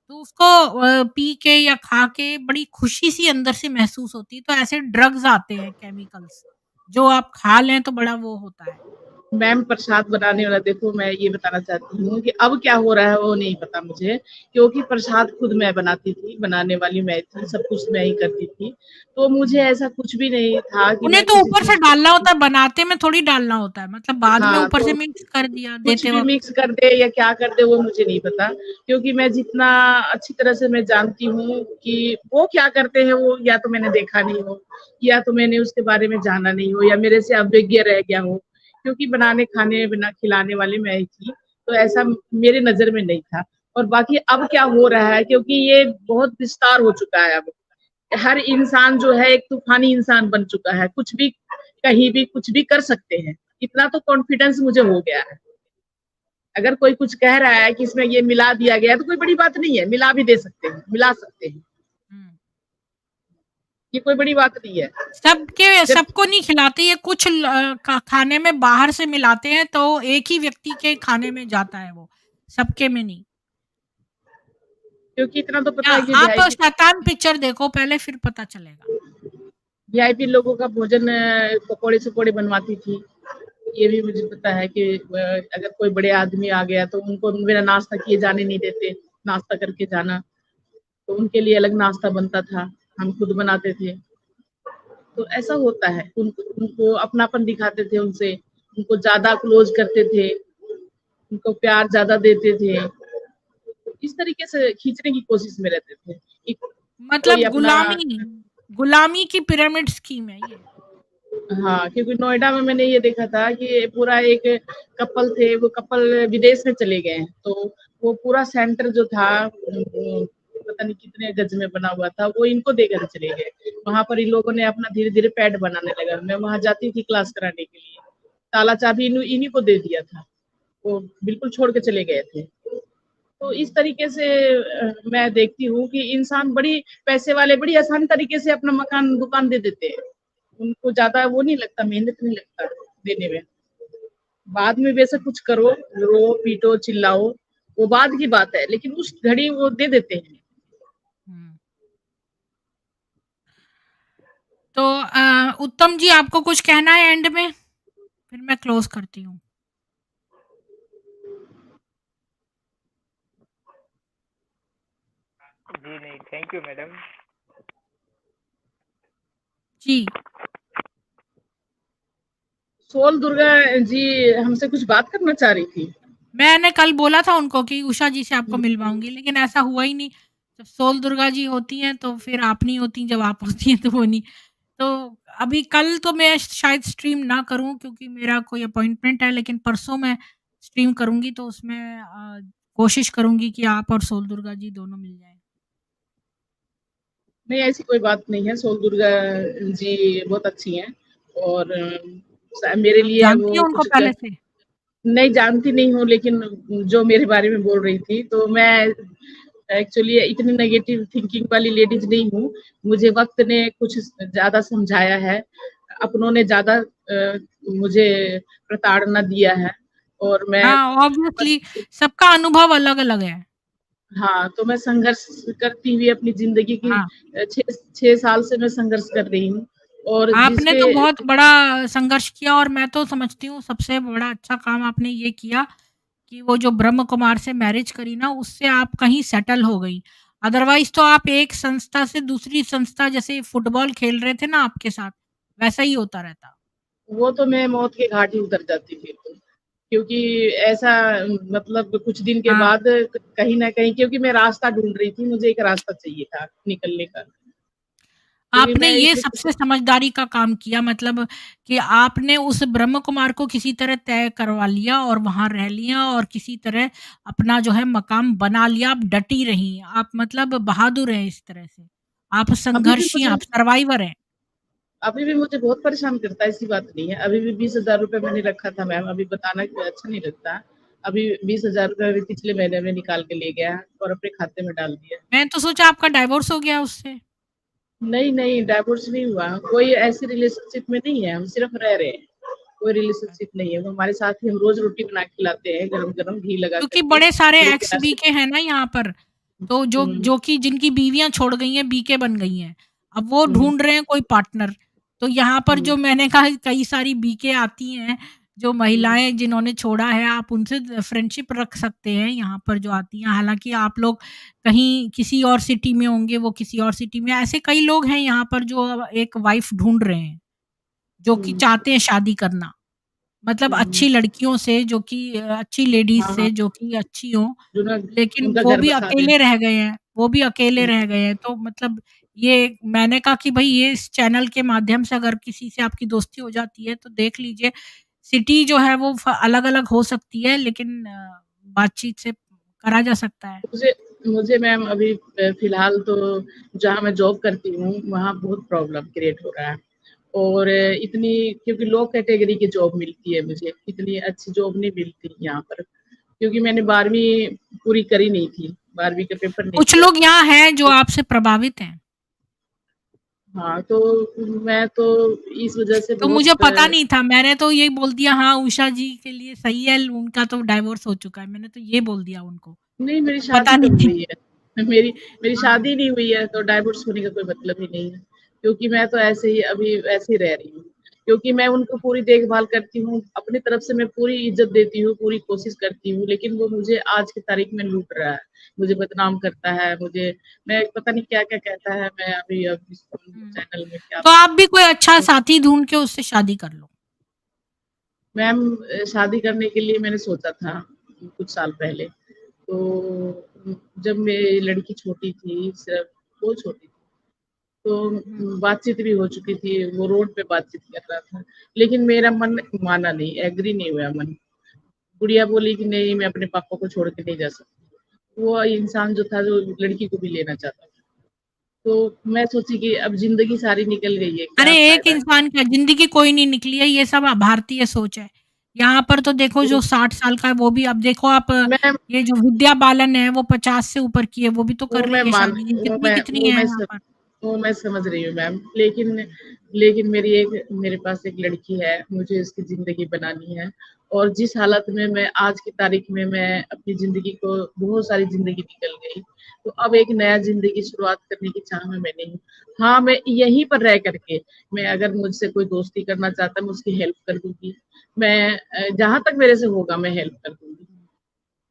तो उसको पी के या खा के बड़ी खुशी सी अंदर से महसूस होती है। तो ऐसे ड्रग्स आते हैं केमिकल्स, जो आप खा लें तो बड़ा वो होता है। मैम प्रसाद बनाने वाला देखो मैं ये बताना चाहती हूँ कि अब क्या हो रहा है वो नहीं पता मुझे, क्योंकि प्रसाद खुद मैं बनाती थी, बनाने वाली मैं थी, सब कुछ मैं ही करती थी। तो मुझे हुँ। ऐसा कुछ भी नहीं था कि उन्हें मैं तो किसी ऊपर से चीज़ डालना होता है, बनाते में थोड़ी डालना होता है, मतलब बाद में हाँ, ऊपर से तो मिक्स कर दिया कुछ देते भी वक़्त। मिक्स कर दे या क्या कर दे वो मुझे नहीं पता, क्योंकि मैं जितना अच्छी तरह से मैं जानती हूँ कि वो क्या करते हैं, वो या तो मैंने देखा नहीं हो, या तो मैंने उसके बारे में जाना नहीं हो, या मेरे से अवज्ञ रह गया हो, क्योंकि बनाने खाने बिना खिलाने वाली मैं ही थी, तो ऐसा मेरे नज़र में नहीं था। और बाकी अब क्या हो रहा है, क्योंकि ये बहुत विस्तार हो चुका है अब। हर इंसान जो है एक तूफ़ानी इंसान बन चुका है, कुछ भी, कहीं भी कुछ भी कर सकते हैं। इतना तो कॉन्फिडेंस मुझे हो गया है। अगर कोई कुछ कह रहा है कि इसमें ये मिला दिया गया है, तो कोई बड़ी बात नहीं है, मिला भी दे सकते हैं, मिला सकते हैं। हुँ। ये कोई बड़ी बात नहीं है। जब सबको नहीं खिलाते, ये कुछ खाने में बाहर से मिलाते हैं तो एक ही व्यक्ति के खाने में जाता है वो, सबके में नहीं। क्योंकि इतना तो या पता है कि आप शैतान पिक्चर देखो पहले फिर पता चलेगा। वीआईपी लोगों का भोजन पकौड़े-सकौड़े बनवाती थी। ये भी मुझे पता है कि अगर कोई बड़े आदमी आ गया तो उनको बिना नाश्ता किए जाने नहीं देते, नाश्ता करके जाना। तो उनके लिए अलग नाश्ता बनता था, हम खुद बनाते थे। तो ऐसा होता है, उनको उनको अपनापन दिखाते थे उनसे, उनको ज़्यादा क्लोज़ करते थे, उनको प्यार ज़्यादा देते थे। इस तरीके से खींचने की कोशिश में रहते थे कि कोई मतलब अपना गुलामी की पिरामिड स्कीम है ये। हाँ, क्योंकि नोएडा में मैंने ये देखा था कि पूरा एक कपल थे, वो कपल विदेश में चले गए हैं, तो वो पूरा सेंटर जो था पता नहीं कितने गज में बना हुआ था, वो इनको देकर चले गए। वहाँ पर इन लोगों ने अपना धीरे-धीरे पैड बनाने लगा। मैं वहाँ जाती थी क्लास कराने के लिए, ताला-चाबी इन्हीं को दे दिया था, वो बिल्कुल छोड़ के चले गए थे। तो इस तरीके से मैं देखती हूँ कि इंसान बड़ी पैसे वाले बड़ी आसान तरीके से अपना मकान दुकान दे देते हैं। उनको ज़्यादा वो नहीं लगता, मेहनत नहीं लगता देने में। बाद में बेशक कुछ करो, रो, पीटो, चिल्लाओ, वो बाद की बात है, लेकिन उस घड़ी वो दे देते हैं। हुँ। तो उत्तम जी आपको कुछ कहना है एंड में? फिर मैं क्लोज़ करती हूँ। जी नहीं, थैंक यू मैडम। जी। सोल दुर्गा जी हमसे कुछ बात करना चाह रही थी। मैंने कल बोला था उनको कि उषा जी से आपको मिलवाऊँगी, लेकिन ऐसा हुआ ही नहीं। जब सोल दुर्गा जी होती हैं, तो फिर आप नहीं होती, जब आप होती हैं, तो वो नहीं। तो अभी कल तो मैं शायद स्ट्रीम ना करूँ क्योंकि मेरा कोई अपॉइंटमेंट है, लेकिन परसों मैं स्ट्रीम करूँगी, तो उसमें कोशिश करूँगी कि आप और सोल दुर्गा जी दोनों मिल जाएँ। नहीं, ऐसी कोई बात नहीं है, सोल दुर्गा जी बहुत अच्छी हैं और मेरे आप लिए जानती हैं वो उनको कुछ पहले से? नहीं जानती नहीं हूँ, लेकिन जो मेरे बारे में बोल रही थी, तो मैं एक्चुअली इतनी नेगेटिव थिंकिंग वाली लेडीज नहीं हूँ। मुझे वक्त ने कुछ ज्यादा समझाया है, अपनों ने ज्यादा मुझे प्रताड़ना दिया है और मैं हाँ, ऑब्वियसली सबका अनुभव अलग-अलग है। हाँ, तो मैं संघर्ष करती हुई अपनी जिंदगी की हाँ, 6 साल से मैं संघर्ष कर रही हूँ और आपने जिसके तो बहुत बड़ा संघर्ष किया और मैं तो समझती हूँ सबसे बड़ा अच्छा काम आपने ये किया कि वो जो ब्रह्म कुमार से मैरिज करी ना, उससे आप कहीं सेटल हो गई। अदरवाइज़ तो आप एक संस्था से दूसरी संस्था, जैसे फुटबॉल खेल रहे थे ना आपके साथ, वैसा ही होता रहता। वो तो मैं मौत के घाट ही उतर जाती फिर तो। क्योंकि ऐसा मतलब कुछ दिन के हाँ, बाद कहीं न कहीं क्योंकि मैं रास्ता ढूँढ रही थी, मुझे एक रास्ता चाहिए था निकलने का। क्योंकि आपने मैं ये इतनी सबसे समझदारी का काम किया, मतलब कि आपने उस ब्रह्म कुमार को किसी तरह तय करवा लिया और वहाँ रह लिया और किसी तरह अपना जो है मकाम बना लिया। आप डटी रहीं, आप मतलब बहादुर हैं इस तरह से। आप अभी भी संघर्षी हैं, मुझे आप सर्वाइवर हैं। अभी भी मुझे बहुत परेशान करता है, ऐसी बात नहीं है। अभी भी 20,000 रुपए मैंने रखा था मैम, अभी बताना अच्छा नहीं लगता। अभी 20,000 रुपए अभी पिछले महीने में निकाल के ले गया और अपने खाते में डाल दिया। मैंने तो सोचा आपका डाइवोर्स हो गया उससे। नहीं, नहीं डाइवोर्स नहीं हुआ। कोई ऐसी रिलेशनशिप में नहीं है, हम सिर्फ रह रहे हैं। कोई रिलेशनशिप नहीं है। वो हमारे साथ ही हम रोज़ रोटी बना के खिलाते हैं, गरम-गरम घी लगा क्योंकि करके। बड़े सारे मेरे एक्स प्यार से बीके हैं ना यहाँ पर, तो जो हुँ, जो कि जिनकी बीवियाँ छोड़ गई हैं, बीके बन गई हैं। अब वो हुँ, ढूँढ रहे हैं कोई पार्टनर। तो यहाँ पर हुँ, जो मैंने कहा कई सारी बीके आती हैं, जो हुँ, महिलाएँ जिन्होंने छोड़ा है, आप उनसे फ्रेंडशिप रख सकते हैं यहाँ पर जो आती हैं। हालाँकि आप लोग कहीं किसी और सिटी में होंगे, वो किसी और सिटी में, ऐसे कई लोग हैं यहाँ पर जो एक वाइफ़ ढूँढ रहे हैं, जो कि हुँ, चाहते हैं शादी करना। मतलब हुँ। अच्छी लड़कियों से, जो कि अच्छी लेडीज़ हाँ, हाँ, से जो कि अच्छी हों, जो ना लेकिन उनका वो घर भी बसा दें। अकेले रह गए हैं, वो भी अकेले हुँ, रह गए हैं। तो मतलब ये मैंने कहा कि भई ये इस चैनल के माध्यम से अगर किसी से आपकी दोस्ती हो जाती है तो देख लीजिए। सिटी जो है वो अलग-अलग हो सकती है, लेकिन बातचीत से करा जा सकता है। मुझे मुझे मैम अभी फ़िलहाल तो जहाँ मैं जॉब करती हूँ, वहाँ बहुत प्रॉब्लम क्रिएट हो रहा है और इतनी क्योंकि लो कैटेगरी की जॉब मिलती है मुझे, इतनी अच्छी जॉब नहीं मिलती यहाँ पर क्योंकि मैंने 12वीं पूरी करी नहीं थी, 12वीं का पेपर नहीं कुछ दिया लोग था। यहाँ हैं जो तो आपसे प्रभावित हैं। हाँ, तो मैं तो इस वज़ह से तो बहुत मुझे पता नहीं था, मैंने तो ये बोल दिया हाँ, उषा जी के लिए सही है, उनका तो डाइवोर्स हो चुका है, मैंने तो ये बोल दिया उनको। नहीं मेरी मुझे पता शादी नहीं कब थी। हुई है? मेरी मेरी हाँ, शादी नहीं हुई है तो डाइवोर्स होने का कोई मतलब ही नहीं है। क्योंकि मैं तो ऐसे ही अभी वैसे ही रह रही हूँ। क्योंकि मैं उनको पूरी देखभाल करती हूँ, अपनी तरफ से मैं पूरी इज़्ज़त देती हूँ, पूरी कोशिश करती हूँ, लेकिन वो मुझे आज की तारीख में लूट रहा है। मुझे बदनाम करता है, मुझे मैं पता नहीं क्या-क्या कहता है, मैं अभी अब इस हुँ। चैनल में क्या तो आप भी कोई अच्छा तो साथी ढूँढ के उससे शादी कर लो। मैम शादी करने के लिए मैंने सोचा था कुछ साल पहले। तो जब मेरी लड़की छोटी थी, सिर्फ़ बहुत छोटी थी, हुँ। तो बातचीत भी हो चुकी थी, वो रोड पे बातचीत कर रहा था। लेकिन मेरा मन माना नहीं, एग्री नहीं हुआ मन। गुड़िया बोली कि नहीं मैं अपने पापा को छोड़ के नहीं जा सकती। वो इंसान जो था जो लड़की को भी लेना चाहता था। तो मैं सोची कि अब ज़िंदगी सारी निकल गई है, अरे क्या एक फ़ायदा है? इंसान क्या, ज़िंदगी कोई नहीं निकली है, ये सब भारतीय सोच है। यहाँ पर तो देखो जो तो 60 साल का है वो भी, अब देखो आप, मैं ये जो विद्या बालन है वो 50 से ऊपर की है, वो भी तो कर वो मैं रही है मान शादी। ये वो मैं कितनी-कितनी वो है मैं यहाँ स पर। वो मैं समझ रही हूँ मैम, लेकिन मेरे पास एक लड़की है, मुझे उसकी ज़िंदगी बनानी है और जिस हालत में मैं आज की तारीख में मैं अपनी ज़िंदगी को बहुत सारी ज़िंदगी निकल गई, तो अब एक नया ज़िंदगी शुरुआत करने की चाह में मैं नहीं हूँ। हाँ, मैं यहीं पर रह कर के मैं अगर मुझसे कोई दोस्ती करना चाहता है, मैं उसकी हेल्प कर दूँगी। मैं जहाँ तक मेरे से होगा मैं हेल्प कर दूँगी।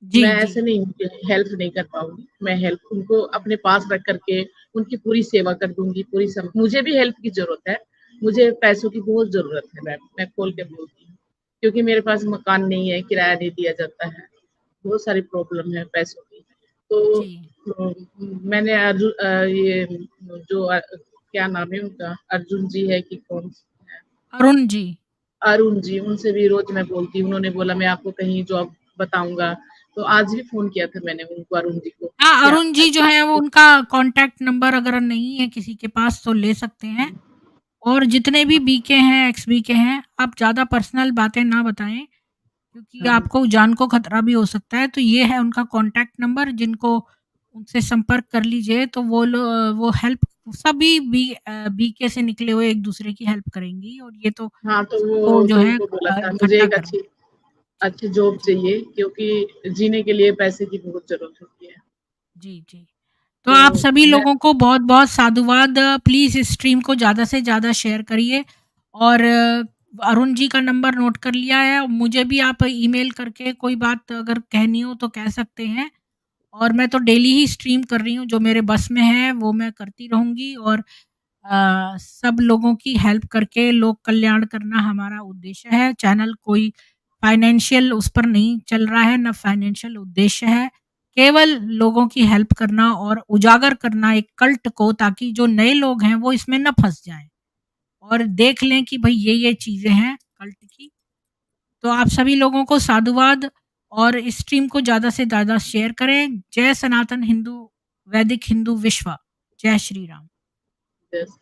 जी, मैं जी। ऐसे नहीं हूँ कि हेल्प नहीं कर पाऊँगी, मैं हेल्प उनको अपने पास रख कर के उनकी पूरी सेवा कर दूँगी, पूरी सम मुझे भी हेल्प की ज़रूरत है, मुझे पैसों की बहुत ज़रूरत है मैम, मैं खोल के बोलती हूँ। क्योंकि मेरे पास मकान नहीं है, किराया नहीं दिया जाता है, बहुत सारी प्रॉब्लम है पैसों की। तो जी। मैंने ये जो क्या नाम है उनका? अर्जुन जी है कि कौन है? अरुण जी। अरुण जी, उनसे भी रोज़ मैं बोलती हूँ, उन्होंने बोला मैं आपको कहीं जॉब बताऊँगा, तो आज भी फ़ोन किया था मैंने उनको अरुण जी को हाँ, कि आप अरुण जी जो है वो, उनका कॉन्टैक्ट नंबर अगर नहीं है किसी के पास तो ले सकते हैं। और जितने भी हाँ, बीके हैं, एक्स बीके हैं, आप ज़्यादा पर्सनल बातें ना बताएँ, क्योंकि हाँ, आपको जान को खतरा भी हो सकता है। तो ये है उनका कॉन्टैक्ट नंबर, जिनको उनसे संपर्क कर लीजिए, तो वो हेल्प सभी बीके से निकले हुए एक-दूसरे की हेल्प करेंगी और ये तो हाँ, तो सबको वो जो तो है उनको बोला था मुझे इकट्ठा एक करना। अच्छी जॉब जी, चाहिए क्योंकि जीने के लिए पैसे की बहुत ज़रूरत होती है। जी, जी। तो आप तो सभी मैं लोगों को बहुत-बहुत साधुवाद। प्लीज़ इस स्ट्रीम को ज़्यादा से ज़्यादा शेयर करिए और अरुण जी का नंबर नोट कर लिया है। मुझे भी आप ईमेल करके कोई बात अगर कहनी हो तो कह सकते हैं और मैं तो डेली ही स्ट्रीम कर रही हूँ, जो मेरे बस में है वो मैं करती रहूँगी और सब लोगों की हेल्प करके लोक कल्याण करना हमारा उद्देश्य है। चैनल कोई फाइनेंशियल उस पर नहीं चल रहा है, ना फाइनेंशियल उद्देश्य है। केवल लोगों की हेल्प करना और उजागर करना एक कल्ट को, ताकि जो नए लोग हैं वो इसमें ना फँस जाएँ और देख लें कि भई ये चीज़ें हैं कल्ट की। तो आप सभी लोगों को साधुवाद और इस स्ट्रीम को ज़्यादा से ज़्यादा शेयर करें। जय सनातन हिंदू, वैदिक हिंदू विश्व। जय श्री राम। यस।